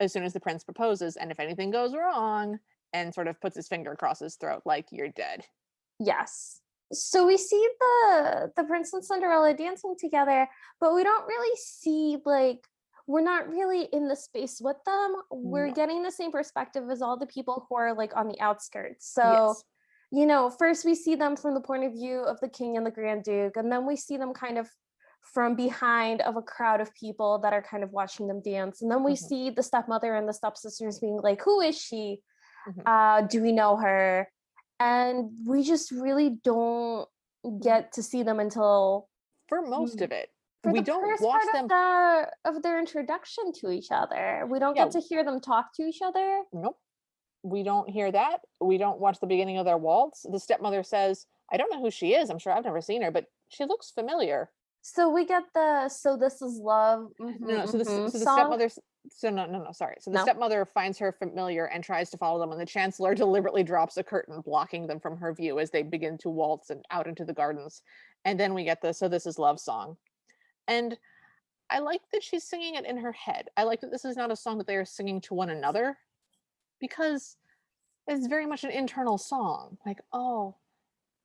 as soon as the prince proposes, and if anything goes wrong, and sort of puts his finger across his throat like, you're dead. Yes. So we see the prince and Cinderella dancing together, but we don't really see, like, we're not really in the space with them. We're No. getting the same perspective as all the people who are like on the outskirts. So, Yes. you know, first we see them from the point of view of the king and the Grand Duke, and then we see them kind of from behind of a crowd of people that are kind of watching them dance. And then we Mhm. see the stepmother and the stepsisters being like, who is she? Mhm. Do we know her? And we just really don't get to see them until For most mm, of it, for we the don't first part watch them. of their introduction to each other. We don't Yeah, get to hear them talk to each other. nope. We don't hear that. We don't watch the beginning of their waltz. The stepmother says, I don't know who she is. I'm sure I've never seen her, but she looks familiar. So we get the "So This Is Love" No, no. So the song. stepmother. So no, no, no. Sorry. So the No. stepmother finds her familiar and tries to follow them, and the chancellor deliberately drops a curtain, blocking them from her view as they begin to waltz and out into the gardens. And then we get the "So This Is Love" song, and I like that she's singing it in her head. I like that this is not a song that they are singing to one another because it's very much an internal song. Like, oh,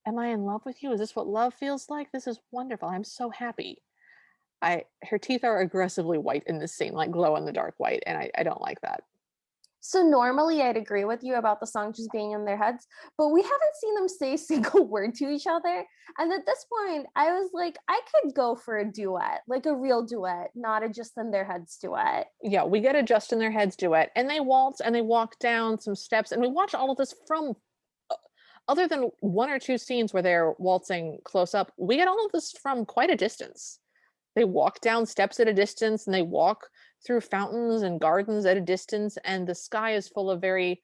am I in love with you? Is this what love feels like? This is wonderful. I'm so happy. I Her teeth are aggressively white in this scene, like glow in the dark white, and I don't like that. So normally I'd agree with you about the song just being in their heads, but we haven't seen them say a single word to each other. And at this point, I was like, I could go for a duet, like a real duet, not a just in their heads duet. Yeah, we get a just in their heads duet, and they waltz and they walk down some steps, and we watch all of this from uh, other than 1 or 2 scenes where they're waltzing close up, we get all of this from quite a distance. They walk down steps at a distance, and they walk through fountains and gardens at a distance, and the sky is full of very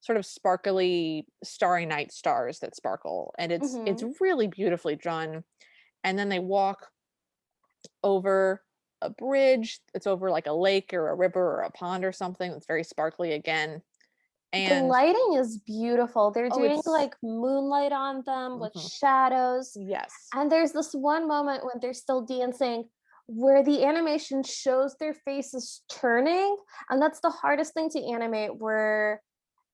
sort of sparkly starry night stars that sparkle, and it's Mm-hmm. really beautifully done. And then they walk over a bridge. It's over like a lake or a river or a pond or something that's very sparkly again. The And lighting is beautiful. They're oh, doing it's like moonlight on them with mhm, shadows. yes. And there's this one moment when they're still dancing where the animation shows their faces turning. And that's the hardest thing to animate, where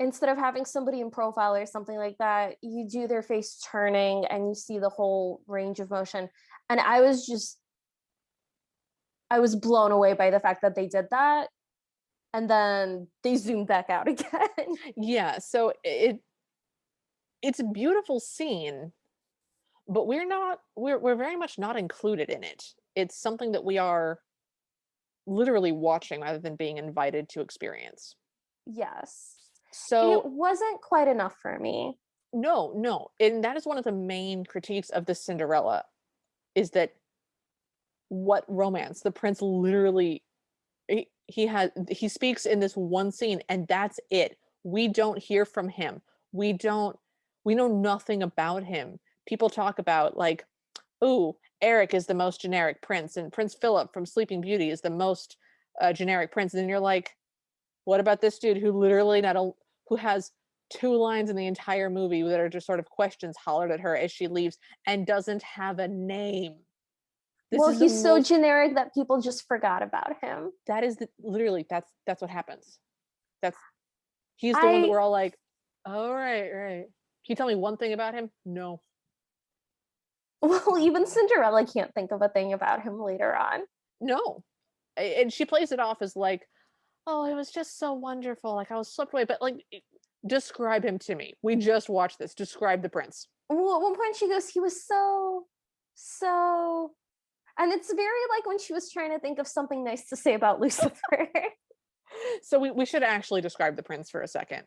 instead of having somebody in profile or something like that, you do their face turning and you see the whole range of motion. And I was blown away by the fact that they did that. And then they zoomed back out again. Yeah, so it's a beautiful scene, but we're very much not included in it. It's something that we are literally watching rather than being invited to experience. Yes. It So wasn't quite enough for me. no, no. And that is one of the main critiques of the Cinderella is that what romance? The prince literally he speaks in this one scene and that's it. We don't hear from him. We don't we know nothing about him. People talk about like, "Ooh, Eric is the most generic prince and Prince Philip from Sleeping Beauty is the most generic prince." And then you're like, "What about this dude who literally not a, who has 2 lines in the entire movie that are just sort of questions hollered at her as she leaves and doesn't have a name. This Well, is the he's so most generic that people just forgot about him. that is the literally that's what happens. That's he's the one that I we're all like, "Oh, right, right. Can you tell me one thing about him?" No. well, even Cinderella can't think of a thing about him later on. No. And she plays it off as like, "Oh, it was just so wonderful. Like I was swept away." But like describe him to me. We just watched this. Describe the prince. Well, at one point she goes, he was so, and it's very like when she was trying to think of something nice to say about Lucifer. So we should actually describe the prince for a second.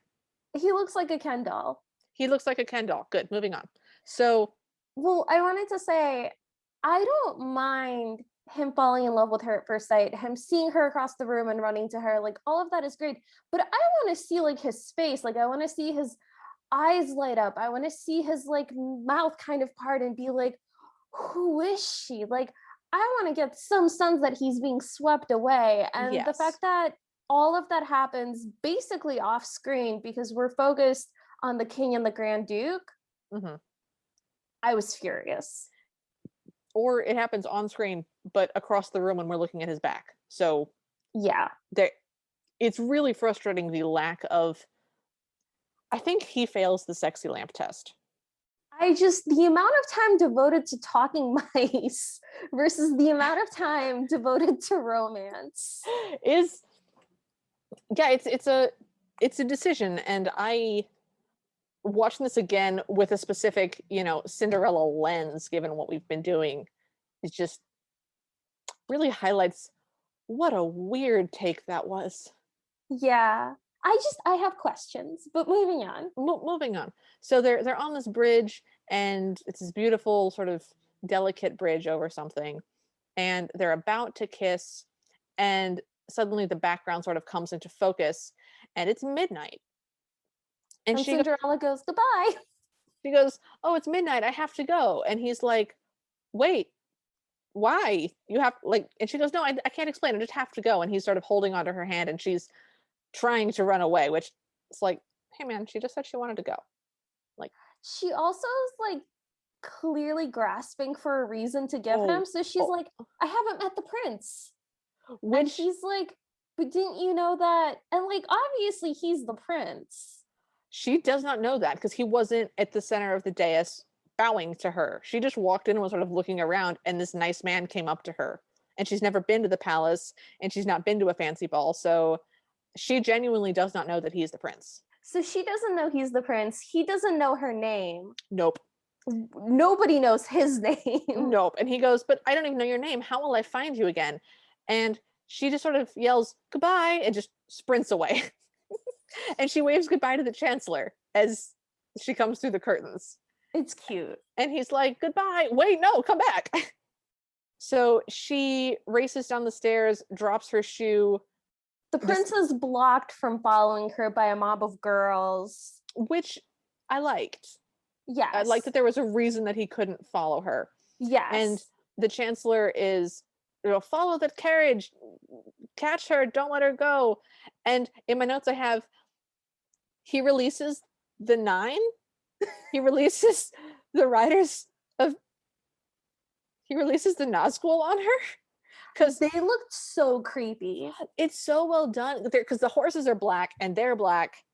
He looks like a Ken doll. He looks like a Ken doll. Good. Moving on. So Well, I wanted to say, I don't mind him falling in love with her at first sight, him seeing her across the room and running to her, like all of that is great. But I want to see like his face, like I want to see his eyes light up. I want to see his like mouth kind of part and be like, who is she? Like, I want to get some sense that he's being swept away. And the fact yes. that all of that happens basically off screen because we're focused on the king and the Grand Duke, Hmm. I was furious. Or it happens on screen, but across the room when we're looking at his back. So Yeah. there, it's really frustrating the lack of. I think he fails the sexy lamp test. The amount of time devoted to talking mice versus the amount of time devoted to romance. Is yeah, it's a decision, and I watching this again with a specific Cinderella lens, given what we've been doing, it just really highlights what a weird take that was. Yeah. I have questions, but moving on. Moving on. So they're on this bridge, and it's this beautiful sort of delicate bridge over something, and they're about to kiss, and suddenly the background sort of comes into focus, and it's midnight, and And Cinderella goes, goodbye. she goes, "Oh, it's midnight. I have to go," and he's like, "Wait, why? You have like?" And she goes, "No, I can't explain. I just have to go." And he's sort of holding onto her hand, and she's trying to run away, which it's like, hey man, she just said she wanted to go. Like, She also is like clearly grasping for a reason to give oh, him. So she's oh, like, I haven't met the prince. And which he's like, but didn't you know that? And like, obviously, he's the prince. she does not know that because he wasn't at the center of the dais bowing to her. She just walked in and was sort of looking around, and this nice man came up to her. And she's never been to the palace, and she's not been to a fancy ball, so she genuinely does not know that he's the prince. So she doesn't know he's the prince. He doesn't know her name. Nope. Nobody knows his name. Nope. And he goes, "But I don't even know your name. How will I find you again?" And she just sort of yells, "Goodbye," and just sprints away. And she waves goodbye to the chancellor as she comes through the curtains. It's cute. And he's like, "Goodbye. Wait, no, come back." So she races down the stairs, drops her shoe, The this, prince is blocked from following her by a mob of girls. which I liked. I liked Yes. that there was a reason that he couldn't follow her. And Yes. the chancellor is, "Follow the carriage, catch her, don't let her go." And in my notes, I have, he releases the nine, he releases the riders of, he releases the Nazgul on her. Because They looked so creepy. it's so well done. Because the horses are black and they're black,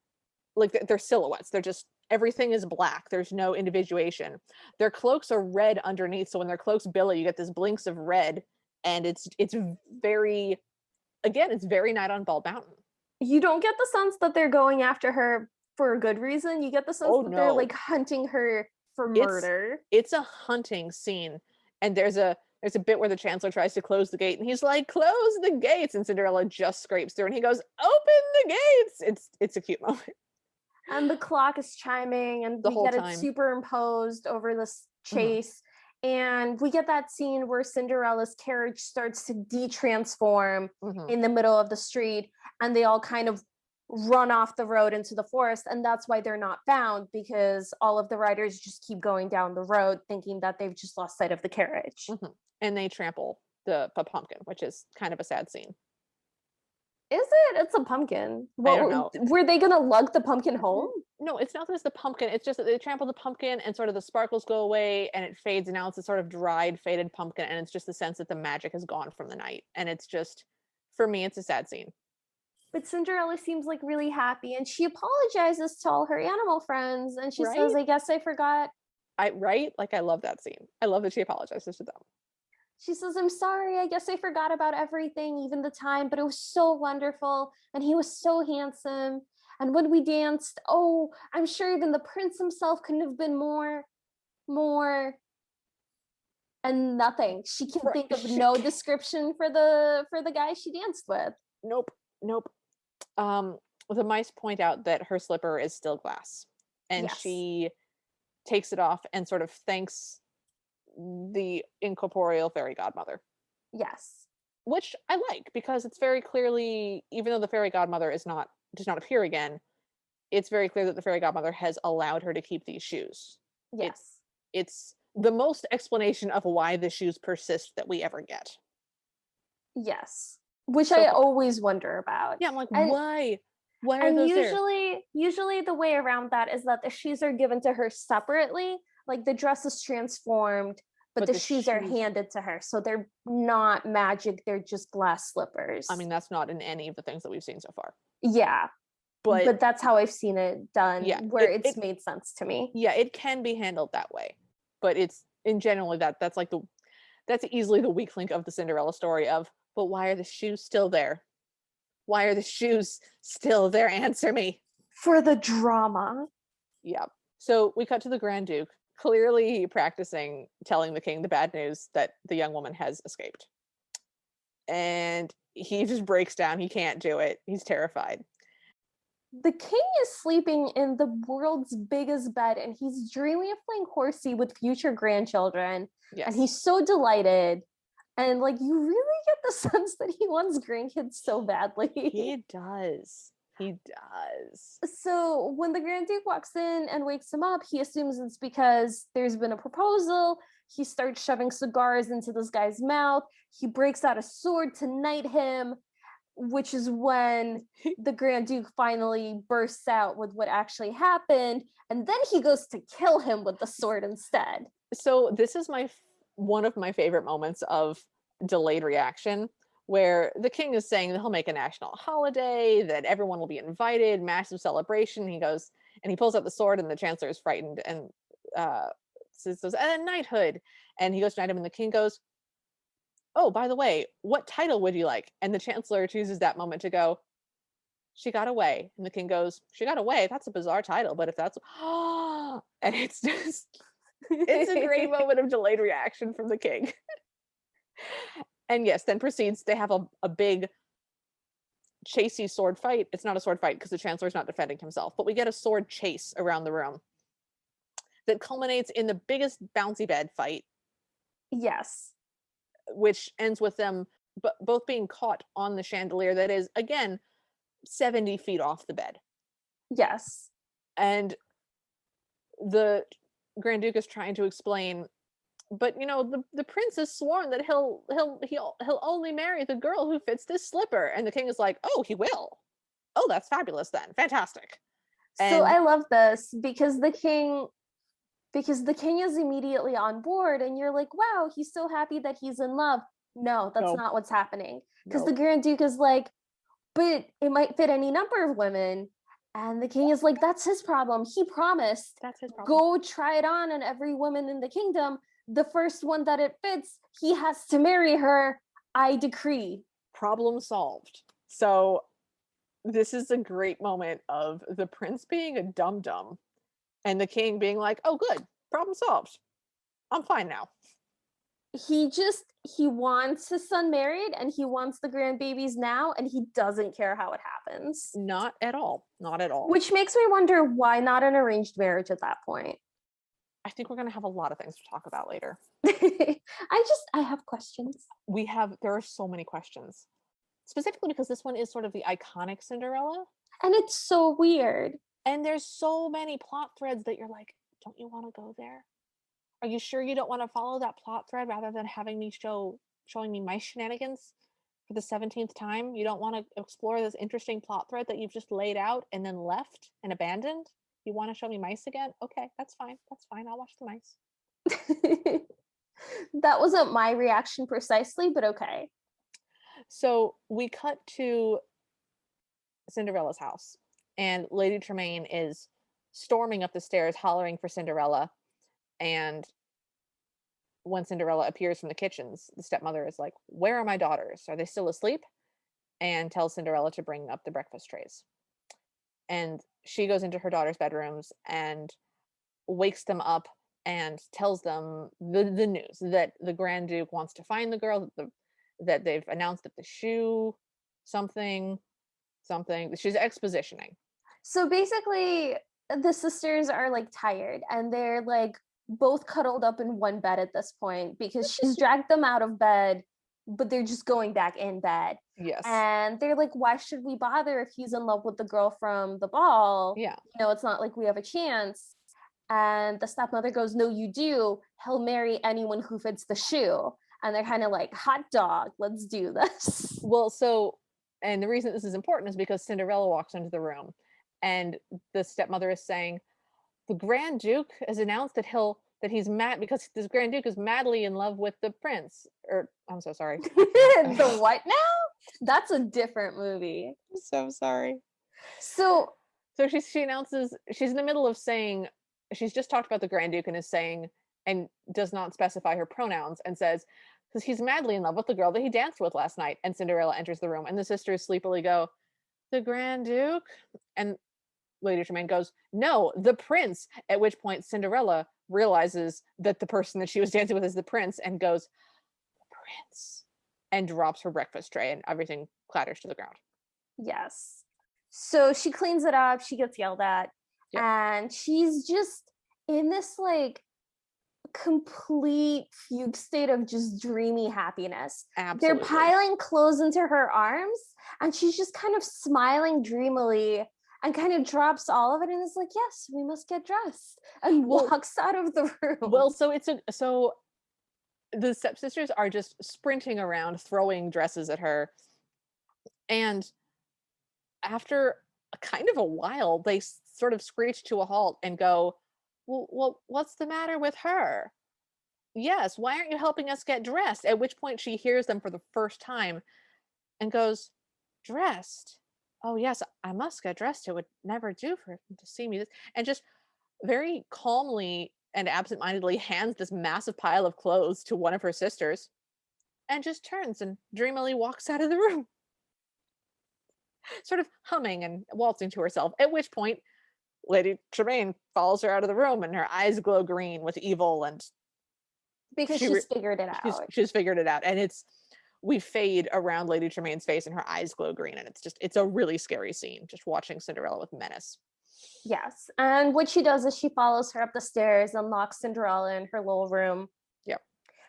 like they're silhouettes. They're just everything is black. There's no individuation. Their cloaks are red underneath, so when their cloaks billow, you get this blinks of red, and it's very, again, it's very Night on Bald Mountain. You don't get the sense that they're going after her for a good reason. You get the sense Oh that they're no, like hunting her for it's murder. it's a hunting scene, and there's a bit where the chancellor tries to close the gate, and he's like, "Close the gates," and Cinderella just scrapes through, and he goes, "Open the gates." It's a cute moment And the clock is chiming, and the we whole get it time. superimposed over this Hmm. chase. And we get that scene where Cinderella's carriage starts to de-transform Hmm. in the middle of the street, and they all kind of run off the road into the forest. And that's why they're not found, because all of the riders just keep going down the road thinking that they've just lost sight of the carriage. Hmm. And they trample the pumpkin, which is kind of a sad scene. Is it? It's a pumpkin. I don't know. Were they gonna lug the pumpkin home? No, it's not that it's the pumpkin. It's just that they trample the pumpkin and sort of the sparkles go away and it fades. And now it's a sort of dried, faded pumpkin. And it's just the sense that the magic has gone from the night. And it's just, for me, it's a sad scene. But Cinderella seems like really happy, and she apologizes to all her animal friends, and she says, Right? "I guess I forgot." Right? Like, I love that scene. I love that she apologizes to them. She says, "I'm sorry. I guess I forgot about everything, even the time, but it was so wonderful, and he was so handsome. And when we danced, oh, I'm sure even the prince himself couldn't have been more." And nothing. She can think of no description for the guy she danced with. Nope. Nope. The mice point out that her slipper is still glass, and Yes. she takes it off and sort of thanks the incorporeal fairy godmother, Yes. which I like because it's very clearly, even though the fairy godmother does not appear again, it's very clear that the fairy godmother has allowed her to keep these shoes. Yes. It's the most explanation of why the shoes persist that we ever get. Yes. Which So I far. always wonder about. Yeah, I'm like, And why? Why are and those there? usually the way around that is that the shoes are given to her separately. Like the dress is transformed, but the shoes are handed to her. So they're not magic, they're just glass slippers. I mean, that's not in any of the things that we've seen so far. Yeah. But But that's how I've seen it done, yeah, where it's made sense to me. yeah, it can be handled that way. But it's in generally that's easily the weak link of the Cinderella story of, but why are the shoes still there? Why are the shoes still there? Answer me. For the drama. Yeah. So we cut to the Grand Duke, clearly practicing telling the king the bad news that the young woman has escaped. And he just breaks down. He can't do it. He's terrified. The king is sleeping in the world's biggest bed, and he's dreaming of playing horsey with future grandchildren. Yes. And he's so delighted. And like you really get the sense that he wants grandkids so badly. He does. He does. So when the Grand Duke walks in and wakes him up, he assumes it's because there's been a proposal. He starts shoving cigars into this guy's mouth. He breaks out a sword to knight him, which is when the Grand Duke finally bursts out with what actually happened. And then he goes to kill him with the sword instead. So this is one of my favorite moments of delayed reaction, where the king is saying that he'll make a national holiday, that everyone will be invited, massive celebration. He goes and he pulls out the sword, and the chancellor is frightened and says, "And knighthood." And he goes to knight him, and the king goes, "Oh, by the way, what title would you like?" And the chancellor chooses that moment to go, "She got away." And the king goes, "She got away? That's a bizarre title, but if that's..." And it's just, it's a great moment of delayed reaction from the king. And yes, then proceeds, they have a big chasey sword fight. It's not a sword fight because the chancellor's not defending himself, but we get a sword chase around the room that culminates in the biggest bouncy bed fight. Yes. Which ends with them both being caught on the chandelier that is, again, 70 feet off the bed. Yes. And the Grand Duke is trying to explain, but the prince has sworn that he'll only marry the girl who fits this slipper. And the king is like, "Oh, he will. Oh, that's fabulous then. Fantastic." So I love this because the king is immediately on board, and you're like, wow, he's so happy that he's in love. No, that's not what's happening. Because the Grand Duke is like, but it might fit any number of women. And the king is like, that's his problem. He promised. That's his problem. Go try it on every woman in the kingdom. The first one that it fits, he has to marry her. I decree. Problem solved. So this is a great moment of the prince being a dum-dum and the king being like, "Oh, good. Problem solved. I'm fine now." He wants his son married, and he wants the grandbabies now, and he doesn't care how it happens. Not at all. Not at all. Which makes me wonder why not an arranged marriage at that point. I think we're going to have a lot of things to talk about later. I have questions. There are so many questions. Specifically because this one is sort of the iconic Cinderella. And it's so weird. And there's so many plot threads that you're like, don't you want to go there? Are you sure you don't want to follow that plot thread rather than having me showing me my shenanigans? For the 17th time, you don't want to explore this interesting plot thread that you've just laid out and then left and abandoned? You want to show me mice again? Okay, that's fine. That's fine. I'll watch the mice. That wasn't my reaction precisely, but okay. So we cut to Cinderella's house, and Lady Tremaine is storming up the stairs, hollering for Cinderella. And when Cinderella appears from the kitchens, the stepmother is like, "Where are my daughters? Are they still asleep?" And tells Cinderella to bring up the breakfast trays. And she goes into her daughter's bedrooms and wakes them up and tells them the news that the Grand Duke wants to find the girl, that they've announced that the shoe something something she's expositioning. So basically, the sisters are like tired and they're like both cuddled up in one bed at this point because she's dragged them out of bed, but they're just going back in bed. Yes. And they're like, why should we bother if he's in love with the girl from the ball? Yeah. You know, it's not like we have a chance. And the stepmother goes, no, you do. He'll marry anyone who fits the shoe. And they're kind of like, hot dog, let's do this. Well, so, and the reason this is important is because Cinderella walks into the room and the stepmother is saying, the Grand Duke has announced that he's mad because this Grand Duke is madly in love with the prince. Or I'm so sorry. The what now? That's a different movie. I'm so sorry. So She announces she's in the middle of saying she's just talked about the Grand Duke and is saying and does not specify her pronouns and says because he's madly in love with the girl that he danced with last night. And Cinderella enters the room and the sisters sleepily go, the Grand Duke? And Lady Tremaine goes, no, the prince. At which point Cinderella realizes that the person that she was dancing with is the prince and goes, the prince, and drops her breakfast tray and everything clatters to the ground. yes. So she cleans it up, she gets yelled at, Yep. and she's just in this like complete fugue state of just dreamy happiness. Absolutely. They're piling clothes into her arms, and she's just kind of smiling dreamily and kind of drops all of it and is like, yes, we must get dressed, and walks out of the room. Well, so the stepsisters are just sprinting around, throwing dresses at her. And after kind of a while, they sort of screech to a halt and go, well, what's the matter with her? Yes, why aren't you helping us get dressed? At which point she hears them for the first time and goes, dressed? Oh, yes, I must get dressed. It would never do for him to see me. And just very calmly and absentmindedly hands this massive pile of clothes to one of her sisters and just turns and dreamily walks out of the room, sort of humming and waltzing to herself. At which point, Lady Tremaine follows her out of the room and her eyes glow green with evil and because she's figured it out. She's figured it out. And we fade around Lady Tremaine's face and her eyes glow green. And it's a really scary scene, just watching Cinderella with menace. Yes. And what she does is she follows her up the stairs and locks Cinderella in her little room. Yep.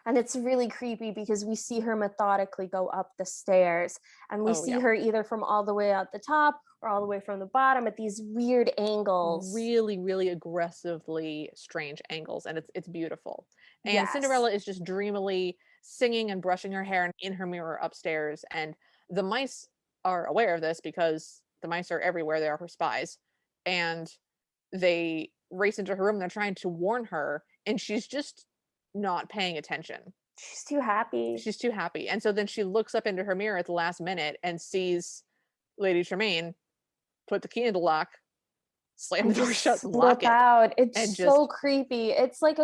And it's really creepy because we see her methodically go up the stairs and we see her either from all the way at the top or all the way from the bottom at these weird angles. Really, really aggressively strange angles. And it's beautiful. And yes. Cinderella is just dreamily singing and brushing her hair in her mirror upstairs. And the mice are aware of this because the mice are everywhere. They are her spies. And they race into her room. They're trying to warn her. And she's just not paying attention. She's too happy. She's too happy. And so then she looks up into her mirror at the last minute and sees Lady Tremaine put the key in the lock, slam the door shut, and lock it. Out. It's so creepy. It's like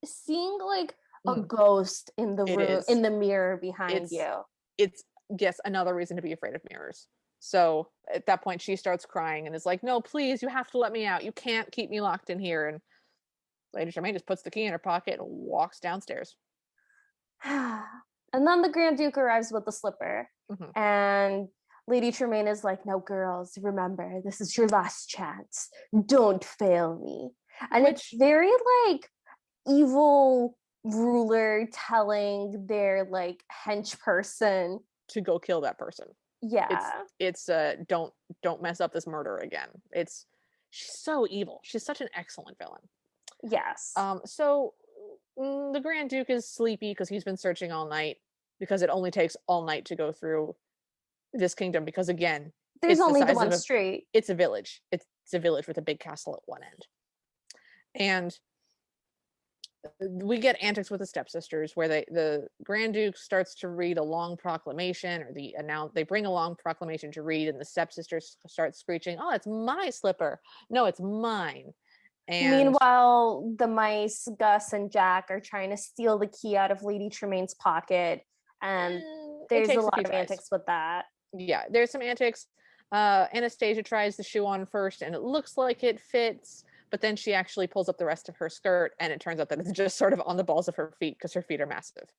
seeing like a ghost in the room, in the mirror behind you. It's yes, another reason to be afraid of mirrors. So at that point she starts crying and is like, no, please, you have to let me out. You can't keep me locked in here. And Lady Tremaine just puts the key in her pocket and walks downstairs. And then the Grand Duke arrives with the slipper. And Lady Tremaine is like, no, girls, remember, this is your last chance. Don't fail me. And it's very like evil ruler telling their like hench person to go kill that person. Yeah. It's don't mess up this murder again. She's so evil. She's such an excellent villain. Yes. So the Grand Duke is sleepy because he's been searching all night. because it only takes all night to go through this kingdom, because again, There's it's the only the size one of street. it's a village. It's a village with a big castle at one end. And we get antics with the stepsisters where the Grand Duke starts to read a long proclamation, or they bring a long proclamation to read, and the stepsisters start screeching, "Oh, it's my slipper. No, it's mine." And Meanwhile, the mice, Gus and Jack, are trying to steal the key out of Lady Tremaine's pocket, and it there's a takes a lot few of tries. antics with that. Yeah, there's some antics. Anastasia tries the shoe on first, and it looks like it fits, but then she actually pulls up the rest of her skirt, and it turns out that it's just sort of on the balls of her feet because her feet are massive.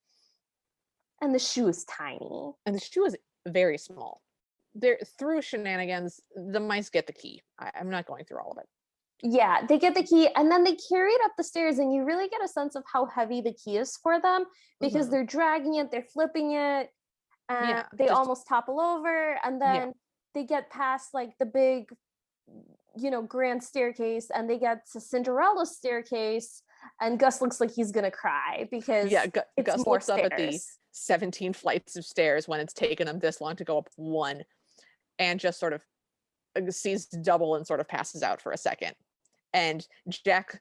And the shoe is tiny. And the shoe is very small. There, through shenanigans, the mice get the key. I'm not going through all of it. Yeah, they get the key and then they carry it up the stairs, and you really get a sense of how heavy the key is for them because Mhm. they're dragging it, they're flipping it, and Yeah, they just almost topple over. And yeah, then they get past like the big, grand staircase, and they get to Cinderella's staircase, and Gus looks like he's gonna cry yeah. because it's Gus more looks up at the stairs. 17 flights of stairs when it's taken him this long to go up one, and just sort of sees double and sort of passes out for a second. And Jack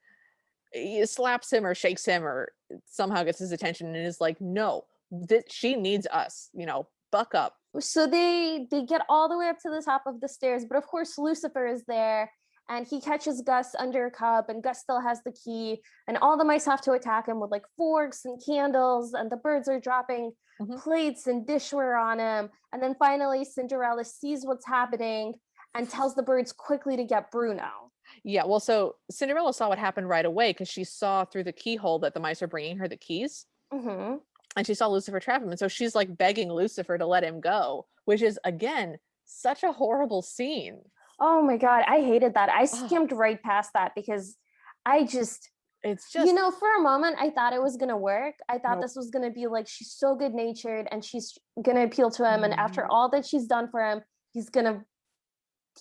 slaps him or shakes him or somehow gets his attention and is like, "No, she needs us. Buck up." So they get all the way up to the top of the stairs, but of course Lucifer is there, and he catches Gus under a cup, and Gus still has the key, and all the mice have to attack him with like forks and candles, and the birds are dropping Mhm. plates and dishware on him. And then finally Cinderella sees what's happening and tells the birds quickly to get Bruno. Yeah, well, so Cinderella saw what happened right away because she saw through the keyhole that the mice were bringing her the keys, Mm-hmm. and she saw Lucifer trap him, and so she's like begging Lucifer to let him go, which is again such a horrible scene. Oh my god, I hated that. I Oh, skimmed right past that because I just, it's just for a moment, I thought it was going to work. I thought nope. this was going to be like, she's so good natured and she's going to appeal to him. And after Mm, all that she's done for him, he's going to,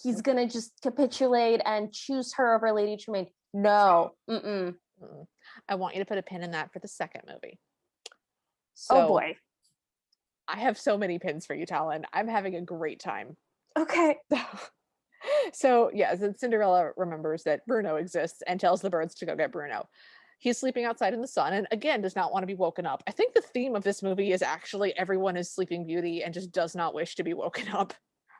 nope. just capitulate and choose her over Lady Tremaine. No. Mm-mm. Mm-mm. I want you to put a pin in that for the second movie. Oh So boy. I have so many pins for you, Talon. I'm having a great time. Okay. So yeah, Cinderella remembers that Bruno exists and tells the birds to go get Bruno. He's sleeping outside in the sun and again does not want to be woken up. I think the theme of this movie is actually everyone is Sleeping Beauty and just does not wish to be woken up.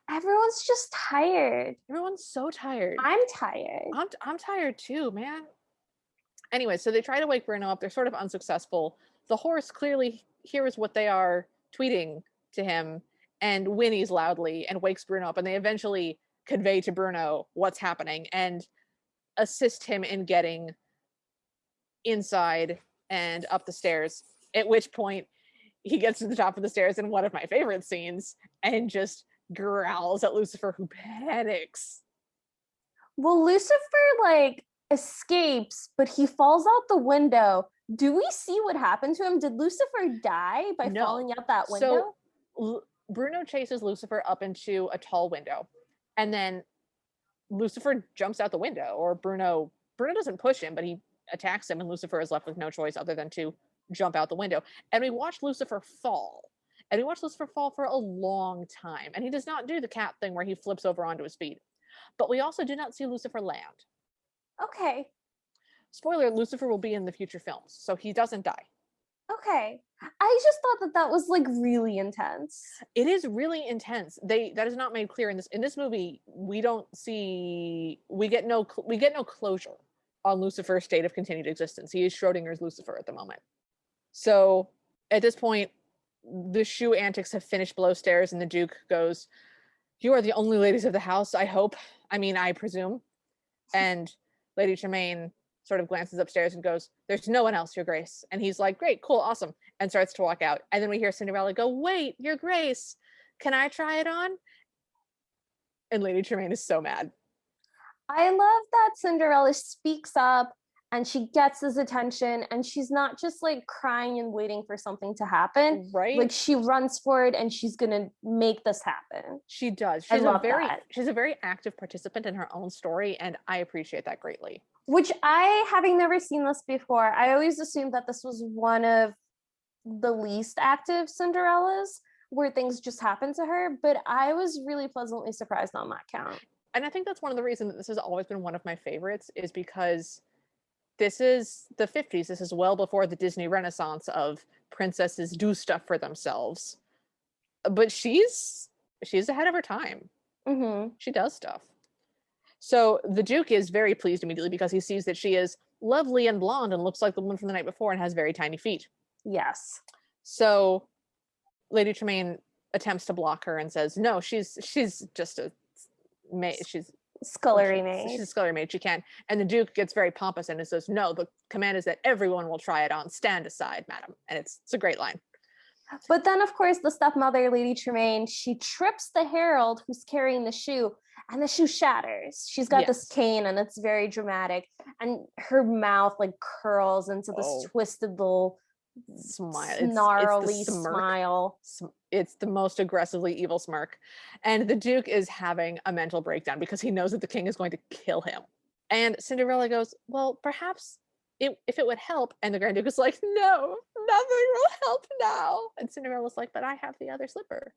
Everyone's just tired. Everyone's so tired. I'm tired. I'm tired too, man. Anyway, so they try to wake Bruno up. They're sort of unsuccessful. The horse clearly hears what they are tweeting to him and whinnies loudly and wakes Bruno up. And they eventually convey to Bruno what's happening and assist him in getting inside and up the stairs. At which point he gets to the top of the stairs in one of my favorite scenes and just growls at Lucifer, who panics. Well, Lucifer like escapes, but he falls out the window. Do we see what happened to him? Did Lucifer die by No. falling out that So window? Bruno chases Lucifer up into a tall window, and then Lucifer jumps out the window, or Bruno doesn't push him, but he attacks him, and Lucifer is left with no choice other than to jump out the window. And we watch Lucifer fall. And we watch Lucifer fall for a long time. And he does not do the cat thing where he flips over onto his feet. But we also do not see Lucifer land. Okay. Spoiler, Lucifer will be in the future films, so he doesn't die. Okay. I just thought that that was like really intense. It is really intense. That is not made clear in this movie. We don't see we get no closure on Lucifer's state of continued existence. He is Schrodinger's Lucifer at the moment. So at this point, the shoe antics have finished below stairs, and the Duke goes, "You are the only ladies of the house, I hope. I mean, I presume." And Lady Tremaine sort of glances upstairs and goes, "There's no one else, Your Grace." And he's like, "Great, cool, awesome," and starts to walk out. And then we hear Cinderella go, "Wait, Your Grace, can I try it on?" And Lady Tremaine is so mad. I love that Cinderella speaks up and she gets his attention, and she's not just like crying and waiting for something to happen. Right? Like she runs for it and she's going to make this happen. She does. I love that. She's a very active participant in her own story, and I appreciate that greatly. Which I, having never seen this before, I always assumed that this was one of the least active Cinderellas, where things just happen to her, but I was really pleasantly surprised on that count. And I think that's one of the reasons that this has always been one of my favorites, is because this is the 50s. This is well before the Disney Renaissance of princesses do stuff for themselves. But she's ahead of her time. Mm-hmm. She does stuff. So the Duke is very pleased immediately because he sees that she is lovely and blonde and looks like the woman from the night before and has very tiny feet. Yes. So Lady Tremaine attempts to block her and says, "No, she's just a maid. Scullery maid. She's a scullery maid. She can't." And the Duke gets very pompous and says, "No, the command is that everyone will try it on. Stand aside, madam." And it's a great line. But then, of course, the stepmother, Lady Tremaine, she trips the herald who's carrying the shoe, and the shoe shatters. She's got this cane, and it's very dramatic. And her mouth like curls into this twisted little smile, snarly smile. It's the most aggressively evil smirk. And the Duke is having a mental breakdown because he knows that the king is going to kill him. And Cinderella goes, "Well, perhaps if it would help." And the Grand Duke is like, "No, nothing will help now." And Cinderella's like, "But I have the other slipper."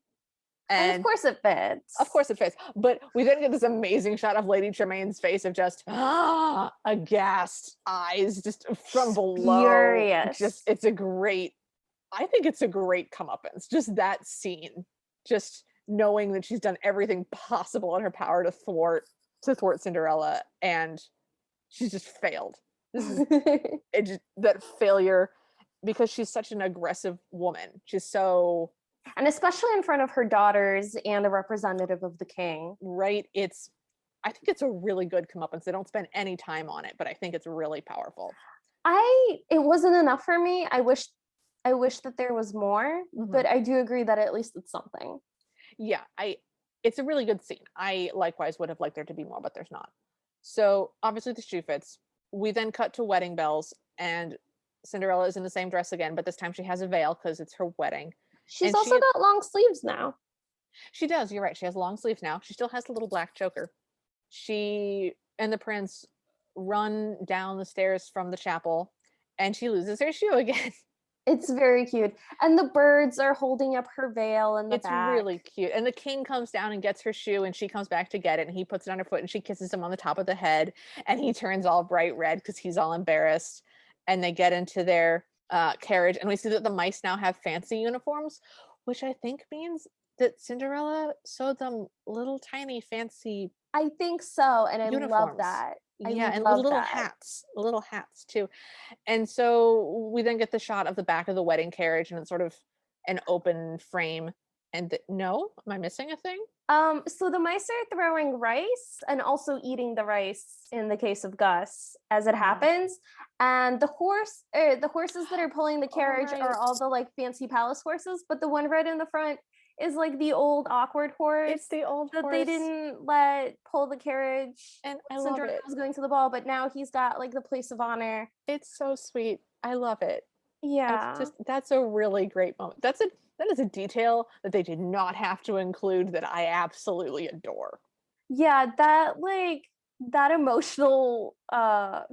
And of course it fits. Of course it fits. But we then get this amazing shot of Lady Tremaine's face of just aghast eyes just from below. Furious. Just I think it's a great comeuppance. Just that scene. Just knowing that she's done everything possible in her power to thwart Cinderella, and she's just failed. This is that failure, because she's such an aggressive woman. She's so, and especially in front of her daughters and a representative of the king. Right. I think it's a really good comeuppance. They don't spend any time on it, but I think it's really powerful. It wasn't enough for me. I wish that there was more, but I do agree that at least it's something. Yeah, it's a really good scene. I likewise would have liked there to be more, but there's not. So obviously the shoe fits. We then cut to wedding bells, and Cinderella is in the same dress again, but this time she has a veil because it's her wedding. She's also got long sleeves now. She does, you're right. She has long sleeves now. She still has the little black choker. She and the prince run down the stairs from the chapel, and she loses her shoe again. It's very cute. And the birds are holding up her veil in the back. It's really cute. And the king comes down and gets her shoe, and she comes back to get it, and he puts it on her foot, and she kisses him on the top of the head, and he turns all bright red because he's all embarrassed. And they get into their carriage, and we see that the mice now have fancy uniforms, which I think means that Cinderella sewed them little tiny fancy I think so, and I uniforms. love that. And little hats too. And so we then get the shot of the back of the wedding carriage, and it's sort of an open frame. And no, am I missing a thing? So the mice are throwing rice and also eating the rice in the case of Gus as it happens. And the horses that are pulling the carriage are all the like fancy palace horses, but the one right in the front is like the old awkward horse. It's the old that horse they didn't let pull the carriage. And I love it. Was going to the ball, but now he's got like the place of honor. It's so sweet. I love it. Yeah. That's a really great moment. That is a detail that they did not have to include that I absolutely adore. Yeah, that emotional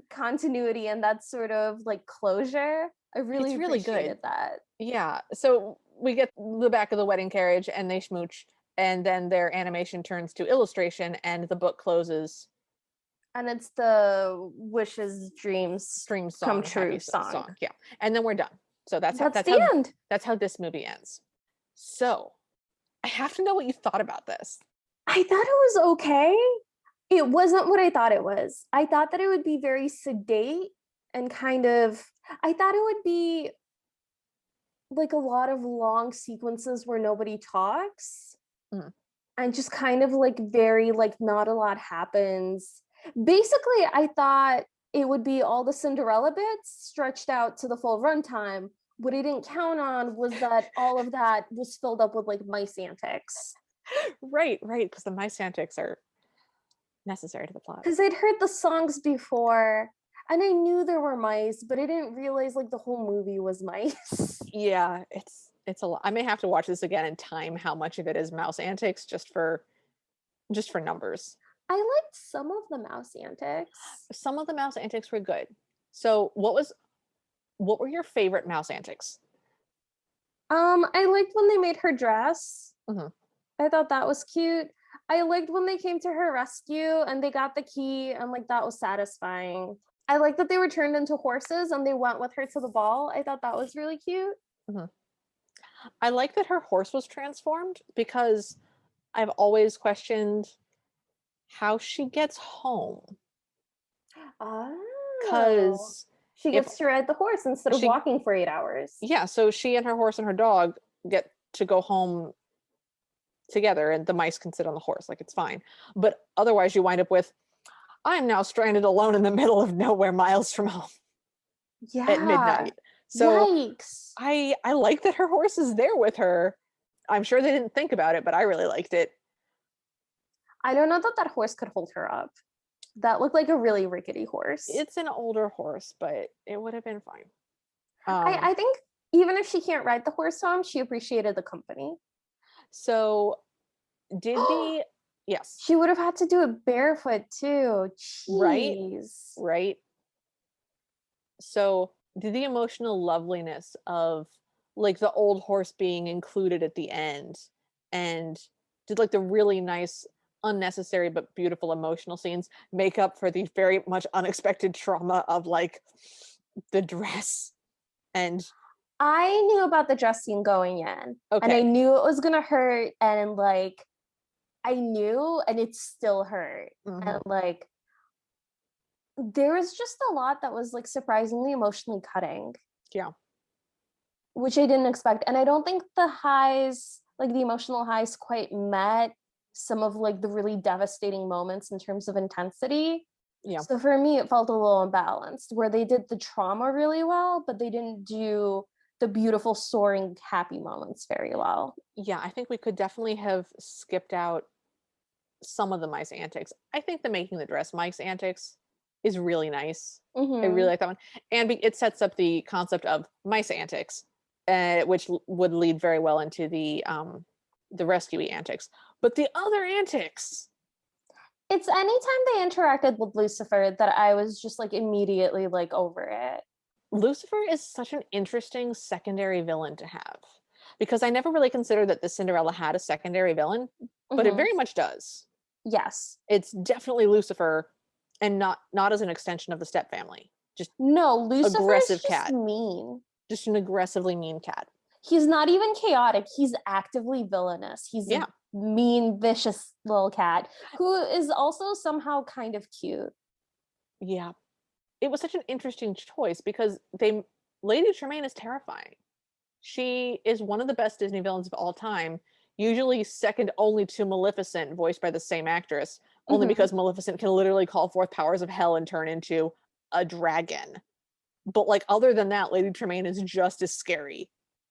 continuity and that sort of like closure. I really appreciated that. Yeah. So we get the back of the wedding carriage, and they smooch, and then their animation turns to illustration, and the book closes. And it's the wishes, dreams, song, come true song. Yeah. And then we're done. So that's the end. That's how this movie ends. So I have to know what you thought about this. I thought it was okay. It wasn't what I thought it was. I thought that it would be very sedate and I thought it would be like a lot of long sequences where nobody talks and just kind of like very like not a lot happens. Basically, I thought it would be all the Cinderella bits stretched out to the full runtime. What I didn't count on was that all of that was filled up with like mice antics. Right, because the mice antics are necessary to the plot. Because I'd heard the songs before, and I knew there were mice, but I didn't realize like the whole movie was mice. Yeah, it's a lot. I may have to watch this again and time how much of it is mouse antics just for numbers. I liked some of the mouse antics. Some of the mouse antics were good. So what were your favorite mouse antics? I liked when they made her dress. Mhm. I thought that was cute. I liked when they came to her rescue and they got the key, and like that was satisfying. I like that they were turned into horses and they went with her to the ball. I thought that was really cute. Mhm. I like that her horse was transformed because I've always questioned how she gets home. Oh. Because She if gets to ride the horse instead of she, walking for 8 hours. yeah, so she and her horse and her dog get to go home together, and the mice can sit on the horse, like it's fine. But otherwise, you wind up with, I'm now stranded alone in the middle of nowhere, miles from home at Yeah. midnight. So Yikes. I like that her horse is there with her. I'm sure they didn't think about it, but I really liked it. I don't know that that horse could hold her up. That looked like a really rickety horse. It's an older horse, but it would have been fine. I think even if she can't ride the horse home, she appreciated the company. So did the yes, She would have had to do it barefoot too. right, Jeez. right. So did the emotional loveliness of like the old horse being included at the end, and did like the really nice unnecessary but beautiful emotional scenes make up for the very much unexpected trauma of like the dress and I knew about the dress scene going in, and I okay. knew it was gonna hurt, and like I knew, and it still hurt. And Mhm. like there was just a lot that was like surprisingly emotionally cutting, Yeah. which I didn't expect. And I don't think the highs, like the emotional highs, quite met some of like the really devastating moments in terms of intensity. Yeah. So for me, it felt a little imbalanced, where they did the trauma really well, but they didn't do the beautiful, soaring, happy moments very well. Yeah, I think we could definitely have skipped out some of the mice antics. I think the making the dress mice antics is really nice. I really Mm-hmm. like that one, and it sets up the concept of mice antics, which would lead very well into the rescue antics. But the other antics, It's anytime they interacted with Lucifer that I was just like immediately like over it. Lucifer is such an interesting secondary villain to have because I never really considered that the Cinderella had a secondary villain, but it Mm-hmm. very much does. Yes. It's definitely Lucifer, and not as an extension of the step family. Just No, Lucifer is aggressive just cat. mean. Just an aggressively mean cat. He's not even chaotic. He's actively villainous. He's a Yeah. mean, vicious little cat who is also somehow kind of cute. Yeah. It was such an interesting choice because they Lady Tremaine is terrifying. She is one of the best Disney villains of all time, usually second only to Maleficent, voiced by the same actress, only Mm-hmm. because Maleficent can literally call forth powers of hell and turn into a dragon. But like other than that, Lady Tremaine is just as scary.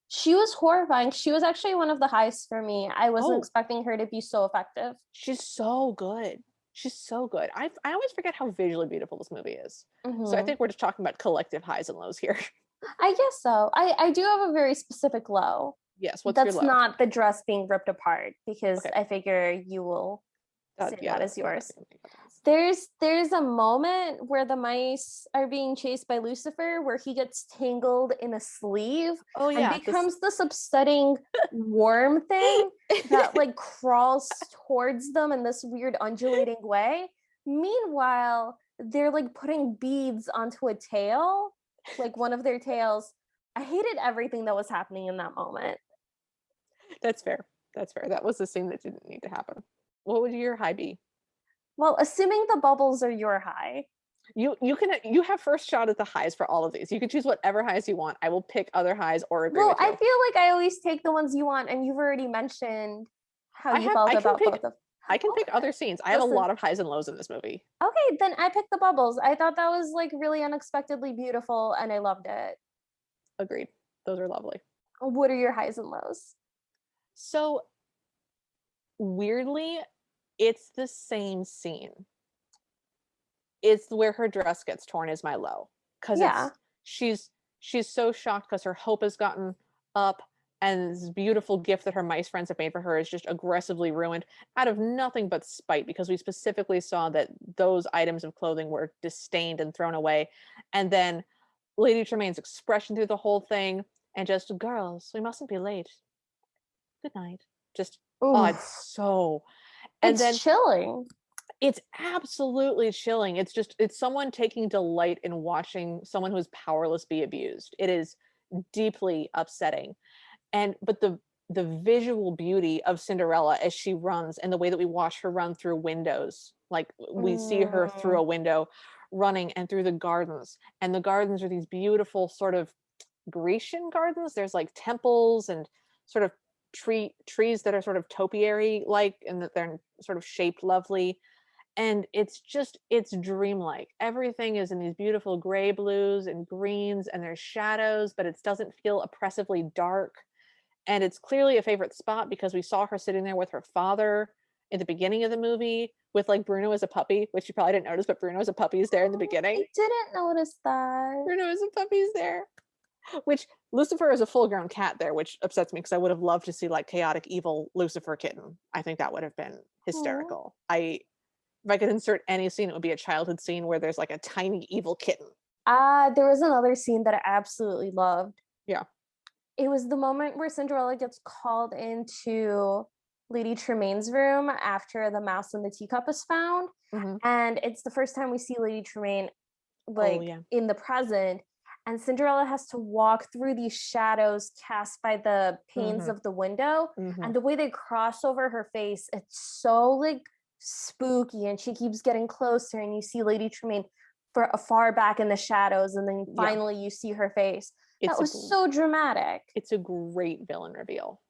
She was horrifying. She was actually one of the highs for me. I wasn't Oh, expecting her to be so effective. she's so good. She's so good. I always forget how visually beautiful this movie is. So I Mm-hmm. think we're just talking about collective highs and lows here. I guess so. I do have a very specific low. Yes, what's your That's low? not the dress being ripped apart, because Okay. I figure you will say Yeah, that is that's yours. definitely There's a moment where the mice are being chased by Lucifer where he gets tangled in a sleeve oh and yeah, this becomes this upsetting worm thing that like crawls towards them in this weird undulating way. Meanwhile, they're like putting beads onto a tail, like one of their tails. I hated everything that was happening in that moment. that's fair. That's fair. That was the scene that didn't need to happen. What would your high be? Well, assuming the bubbles are your high. You have first shot at the highs for all of these. You can choose whatever highs you want. I will pick other highs or agree Well, with I you. feel like I always take the ones you want, and you've already mentioned how you felt I can about pick both of. I can pick Okay, other scenes. I have a listen. lot of highs and lows in this movie. Okay, then I picked the bubbles. I thought that was like really unexpectedly beautiful, and I loved it. Agreed. Those are lovely. What are your highs and lows? So weirdly, it's the same scene. It's where her dress gets torn is my low. Cause Yeah, it's she's so shocked because her hope has gotten up, and this beautiful gift that her mice friends have made for her is just aggressively ruined out of nothing but spite, because we specifically saw that those items of clothing were disdained and thrown away. And then Lady Tremaine's expression through the whole thing, and just, girls, we mustn't be late. Good night. Just, oh, it's Oof. so, and It's then chilling. it's absolutely chilling. It's just, it's someone taking delight in watching someone who is powerless be abused. It is deeply upsetting. And but the visual beauty of Cinderella as she runs, and the way that we watch her run through windows, like we see her through Mm, a window running and through the gardens, and the gardens are these beautiful sort of Grecian gardens. There's like temples and sort of trees that are sort of topiary like, and that they're sort of shaped lovely, and it's just, it's dreamlike. Everything is in these beautiful gray blues and greens, and there's shadows, but it doesn't feel oppressively dark. And it's clearly a favorite spot because we saw her sitting there with her father in the beginning of the movie, with like Bruno as a puppy, which you probably didn't notice, but Bruno as a puppy is there in the beginning. I didn't notice that. Bruno as a puppy's there. Which, Lucifer is a full-grown cat there, which upsets me because I would have loved to see like chaotic evil Lucifer kitten. I think that would have been Aw. hysterical. If I could insert any scene, it would be a childhood scene where there's like a tiny evil kitten. There was another scene that I absolutely loved. Yeah. It was the moment where Cinderella gets called into Lady Tremaine's room after the mouse in the teacup is found. Hmm. And it's the first time we see Lady Tremaine Oh like yeah. in the present. And Cinderella has to walk through these shadows cast by the panes Hmm. of the window. Hmm. And the way they cross over her face, it's so like spooky. And she keeps getting closer, and you see Lady Tremaine for far back in the shadows, and then Yeah. finally you see her face. That It's a was so dramatic. it's a great villain reveal.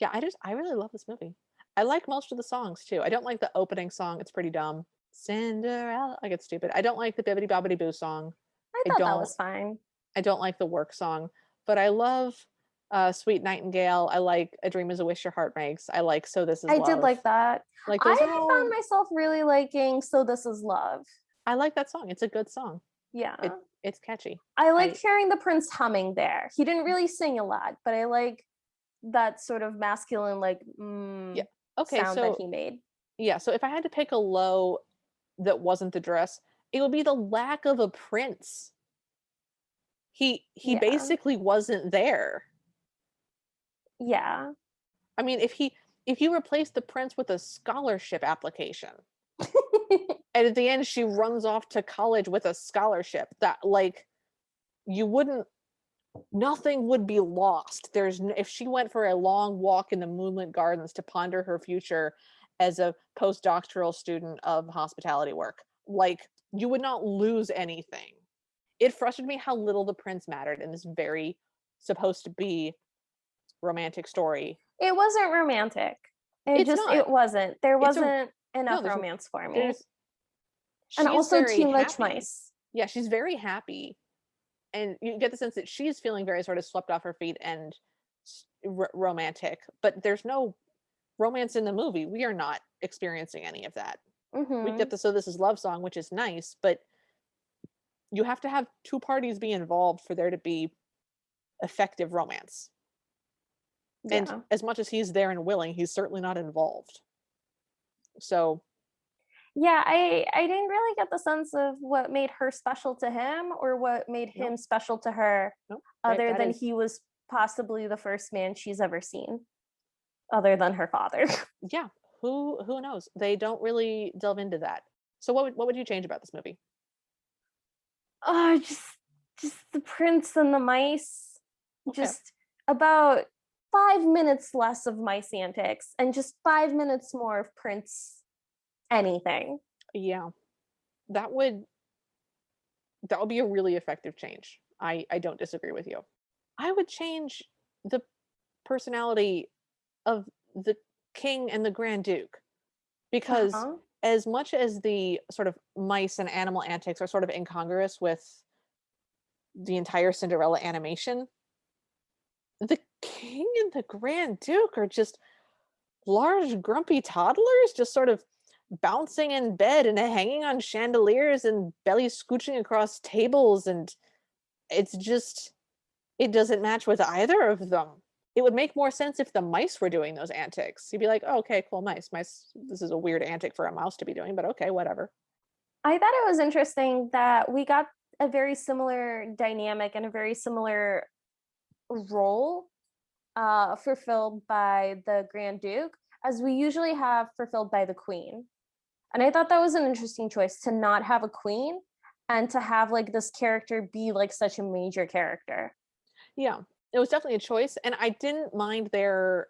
Yeah, I really love this movie. I like most of the songs too. I don't like the opening song. It's pretty dumb. Cinderella, I get stupid. I don't like the Bibbidi Bobbidi Boo song. I I thought that don't was fine. I don't like the work song, but I love Sweet Nightingale. I like A Dream Is a Wish Your Heart Makes. I like So This Is I did Love. like that. Like those are I found all, myself really liking So This Is Love. I like that song. It's a good song. Yeah. It's catchy. I liked I hearing the prince humming there. He didn't really sing a lot, but I like that sort of masculine, like, Yeah. Okay, sound that so he made. yeah, so if I had to pick a low that wasn't the dress, it would be the lack of a prince. He Yeah. basically wasn't there. Yeah. I mean, if you replace the prince with a scholarship application, and at the end she runs off to college with a scholarship, that like, you wouldn't, nothing would be lost. If she went for a long walk in the moonlit gardens to ponder her future as a postdoctoral student of hospitality work, like, you would not lose anything. It frustrated me how little the prince mattered in this very supposed to be romantic story. It wasn't romantic. It's not. It wasn't. There It's a wasn't no, enough romance for me. there's And she's also very too much happy. mice. Yeah, she's very happy, and you get the sense that she's feeling very sort of swept off her feet and romantic, but there's no romance in the movie. We are not experiencing any of that. We Mm-hmm. get the So This Is Love song, which is nice, but you have to have two parties be involved for there to be effective romance. And Yeah. as much as he's there and willing, he's certainly not involved. So Yeah, I didn't really get the sense of what made her special to him or what made no, him special to her, no, other that than is, he was possibly the first man she's ever seen, other than her father. yeah. Who knows? They don't really delve into that. So what would you change about this movie? Oh, just the prince and the mice. Okay. Just about 5 minutes less of mice antics and just 5 minutes more of prince anything. Yeah. That would that would be a really effective change. I don't disagree with you. I would change the personality of the king and the grand duke, because Uh-huh. as much as the sort of mice and animal antics are sort of incongruous with the entire Cinderella animation, the king and the grand duke are just large grumpy toddlers just sort of bouncing in bed and hanging on chandeliers and belly scooching across tables, and it's just, it doesn't match with either of them. It would make more sense if the mice were doing those antics. You'd be like, oh, okay, cool, mice, this is a weird antic for a mouse to be doing, but okay, whatever. I thought it was interesting that we got a very similar dynamic and a very similar role fulfilled by the Grand Duke as we usually have fulfilled by the Queen. And I thought that was an interesting choice to not have a queen and to have like this character be like such a major character. Yeah, it was definitely a choice, and I didn't mind their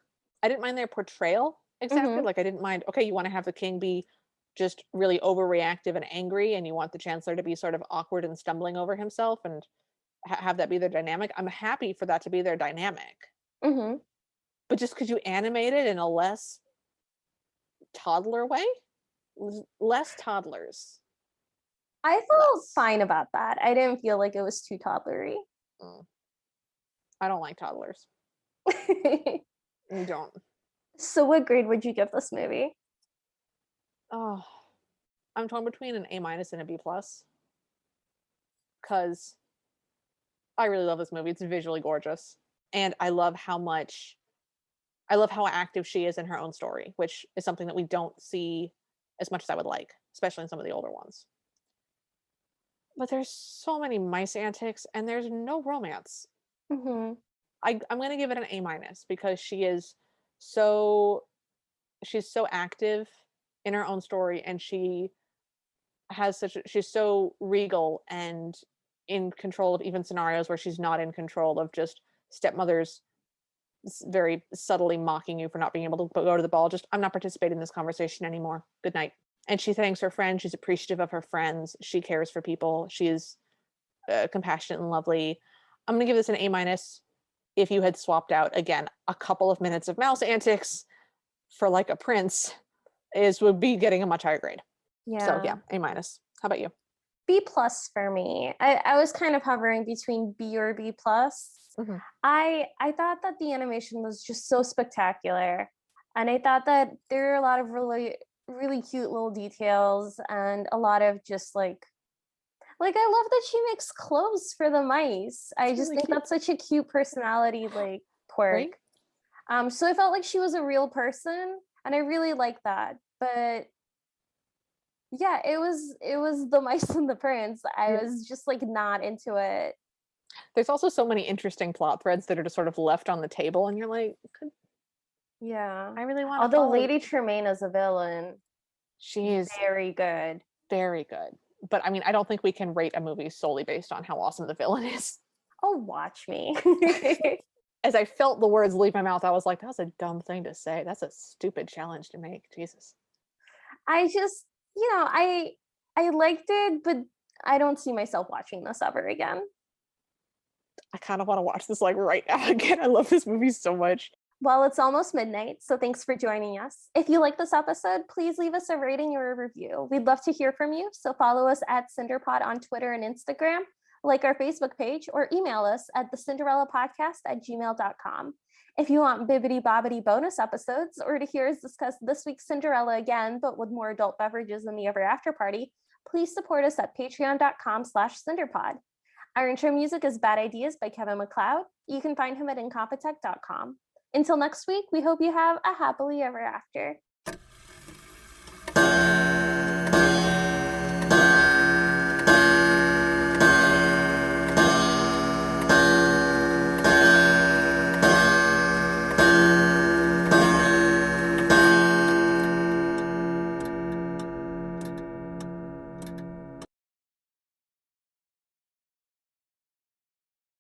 portrayal exactly. Mm-hmm. Like I didn't mind. Okay, you want to have the king be just really overreactive and angry, and you want the chancellor to be sort of awkward and stumbling over himself, and have that be their dynamic. I'm happy for that to be their dynamic, Mm-hmm. but just because you animate it in a less toddler way, less toddlers, I felt less. fine about that. I didn't feel like it was too toddlery. Mm, I don't like toddlers. You don't. So what grade would you give this movie? Oh, I'm torn between an A minus and a B plus because I really love this movie. It's visually gorgeous. And I love how active she is in her own story, which is something that we don't see as much as I would like, especially in some of the older ones. But there's so many mice antics and there's no romance. Mm-hmm. I'm going to give it an A minus because so she's so active in her own story, and she's so regal and in control of even scenarios where she's not in control of just stepmother's very subtly mocking you for not being able to go to the ball. Just, I'm not participating in this conversation anymore. Good night. And she thanks her friend. She's appreciative of her friends. She cares for people. She is compassionate and lovely. I'm going to give this an A minus. If you had swapped out again a couple of minutes of mouse antics for like a prince, would be getting a much higher grade. So yeah, Yeah. A minus. How about you? B plus for me. I was kind of hovering between B or B plus. Mm-hmm. I thought that the animation was just so spectacular. And I thought that there are a lot of really cute little details and a lot of just like I love that she makes clothes for the mice. I It's just really think cute, that's such a cute personality like quirk. right? So I felt like she was a real person and I really like that. But yeah, it was the mice and the prince. I Yeah. was just like not into it. There's also so many interesting plot threads that are just sort of left on the table, and you're like, Yeah. I really want to Although follow. Lady Tremaine as a villain, She is very good. very good. But I mean, I don't think we can rate a movie solely based on how awesome the villain is. Oh, watch me. As I felt the words leave my mouth, I was like, that was a dumb thing to say. That's a stupid challenge to make. Jesus. I just, I liked it, but I don't see myself watching this ever again. I kind of want to watch this like right now again. I love this movie so much. Well, it's almost midnight, so thanks for joining us. If you like this episode, please leave us a rating or a review. We'd love to hear from you, so follow us at CinderPod on Twitter and Instagram, like our Facebook page, or email us at thecinderellapodcast@gmail.com. If you want bibbity bobbity bonus episodes or to hear us discuss this week's Cinderella again, but with more adult beverages in the Ever After Party, please support us at patreon.com/CinderPod. Our intro music is Bad Ideas by Kevin MacLeod. You can find him at incompetech.com. Until next week, we hope you have a happily ever after.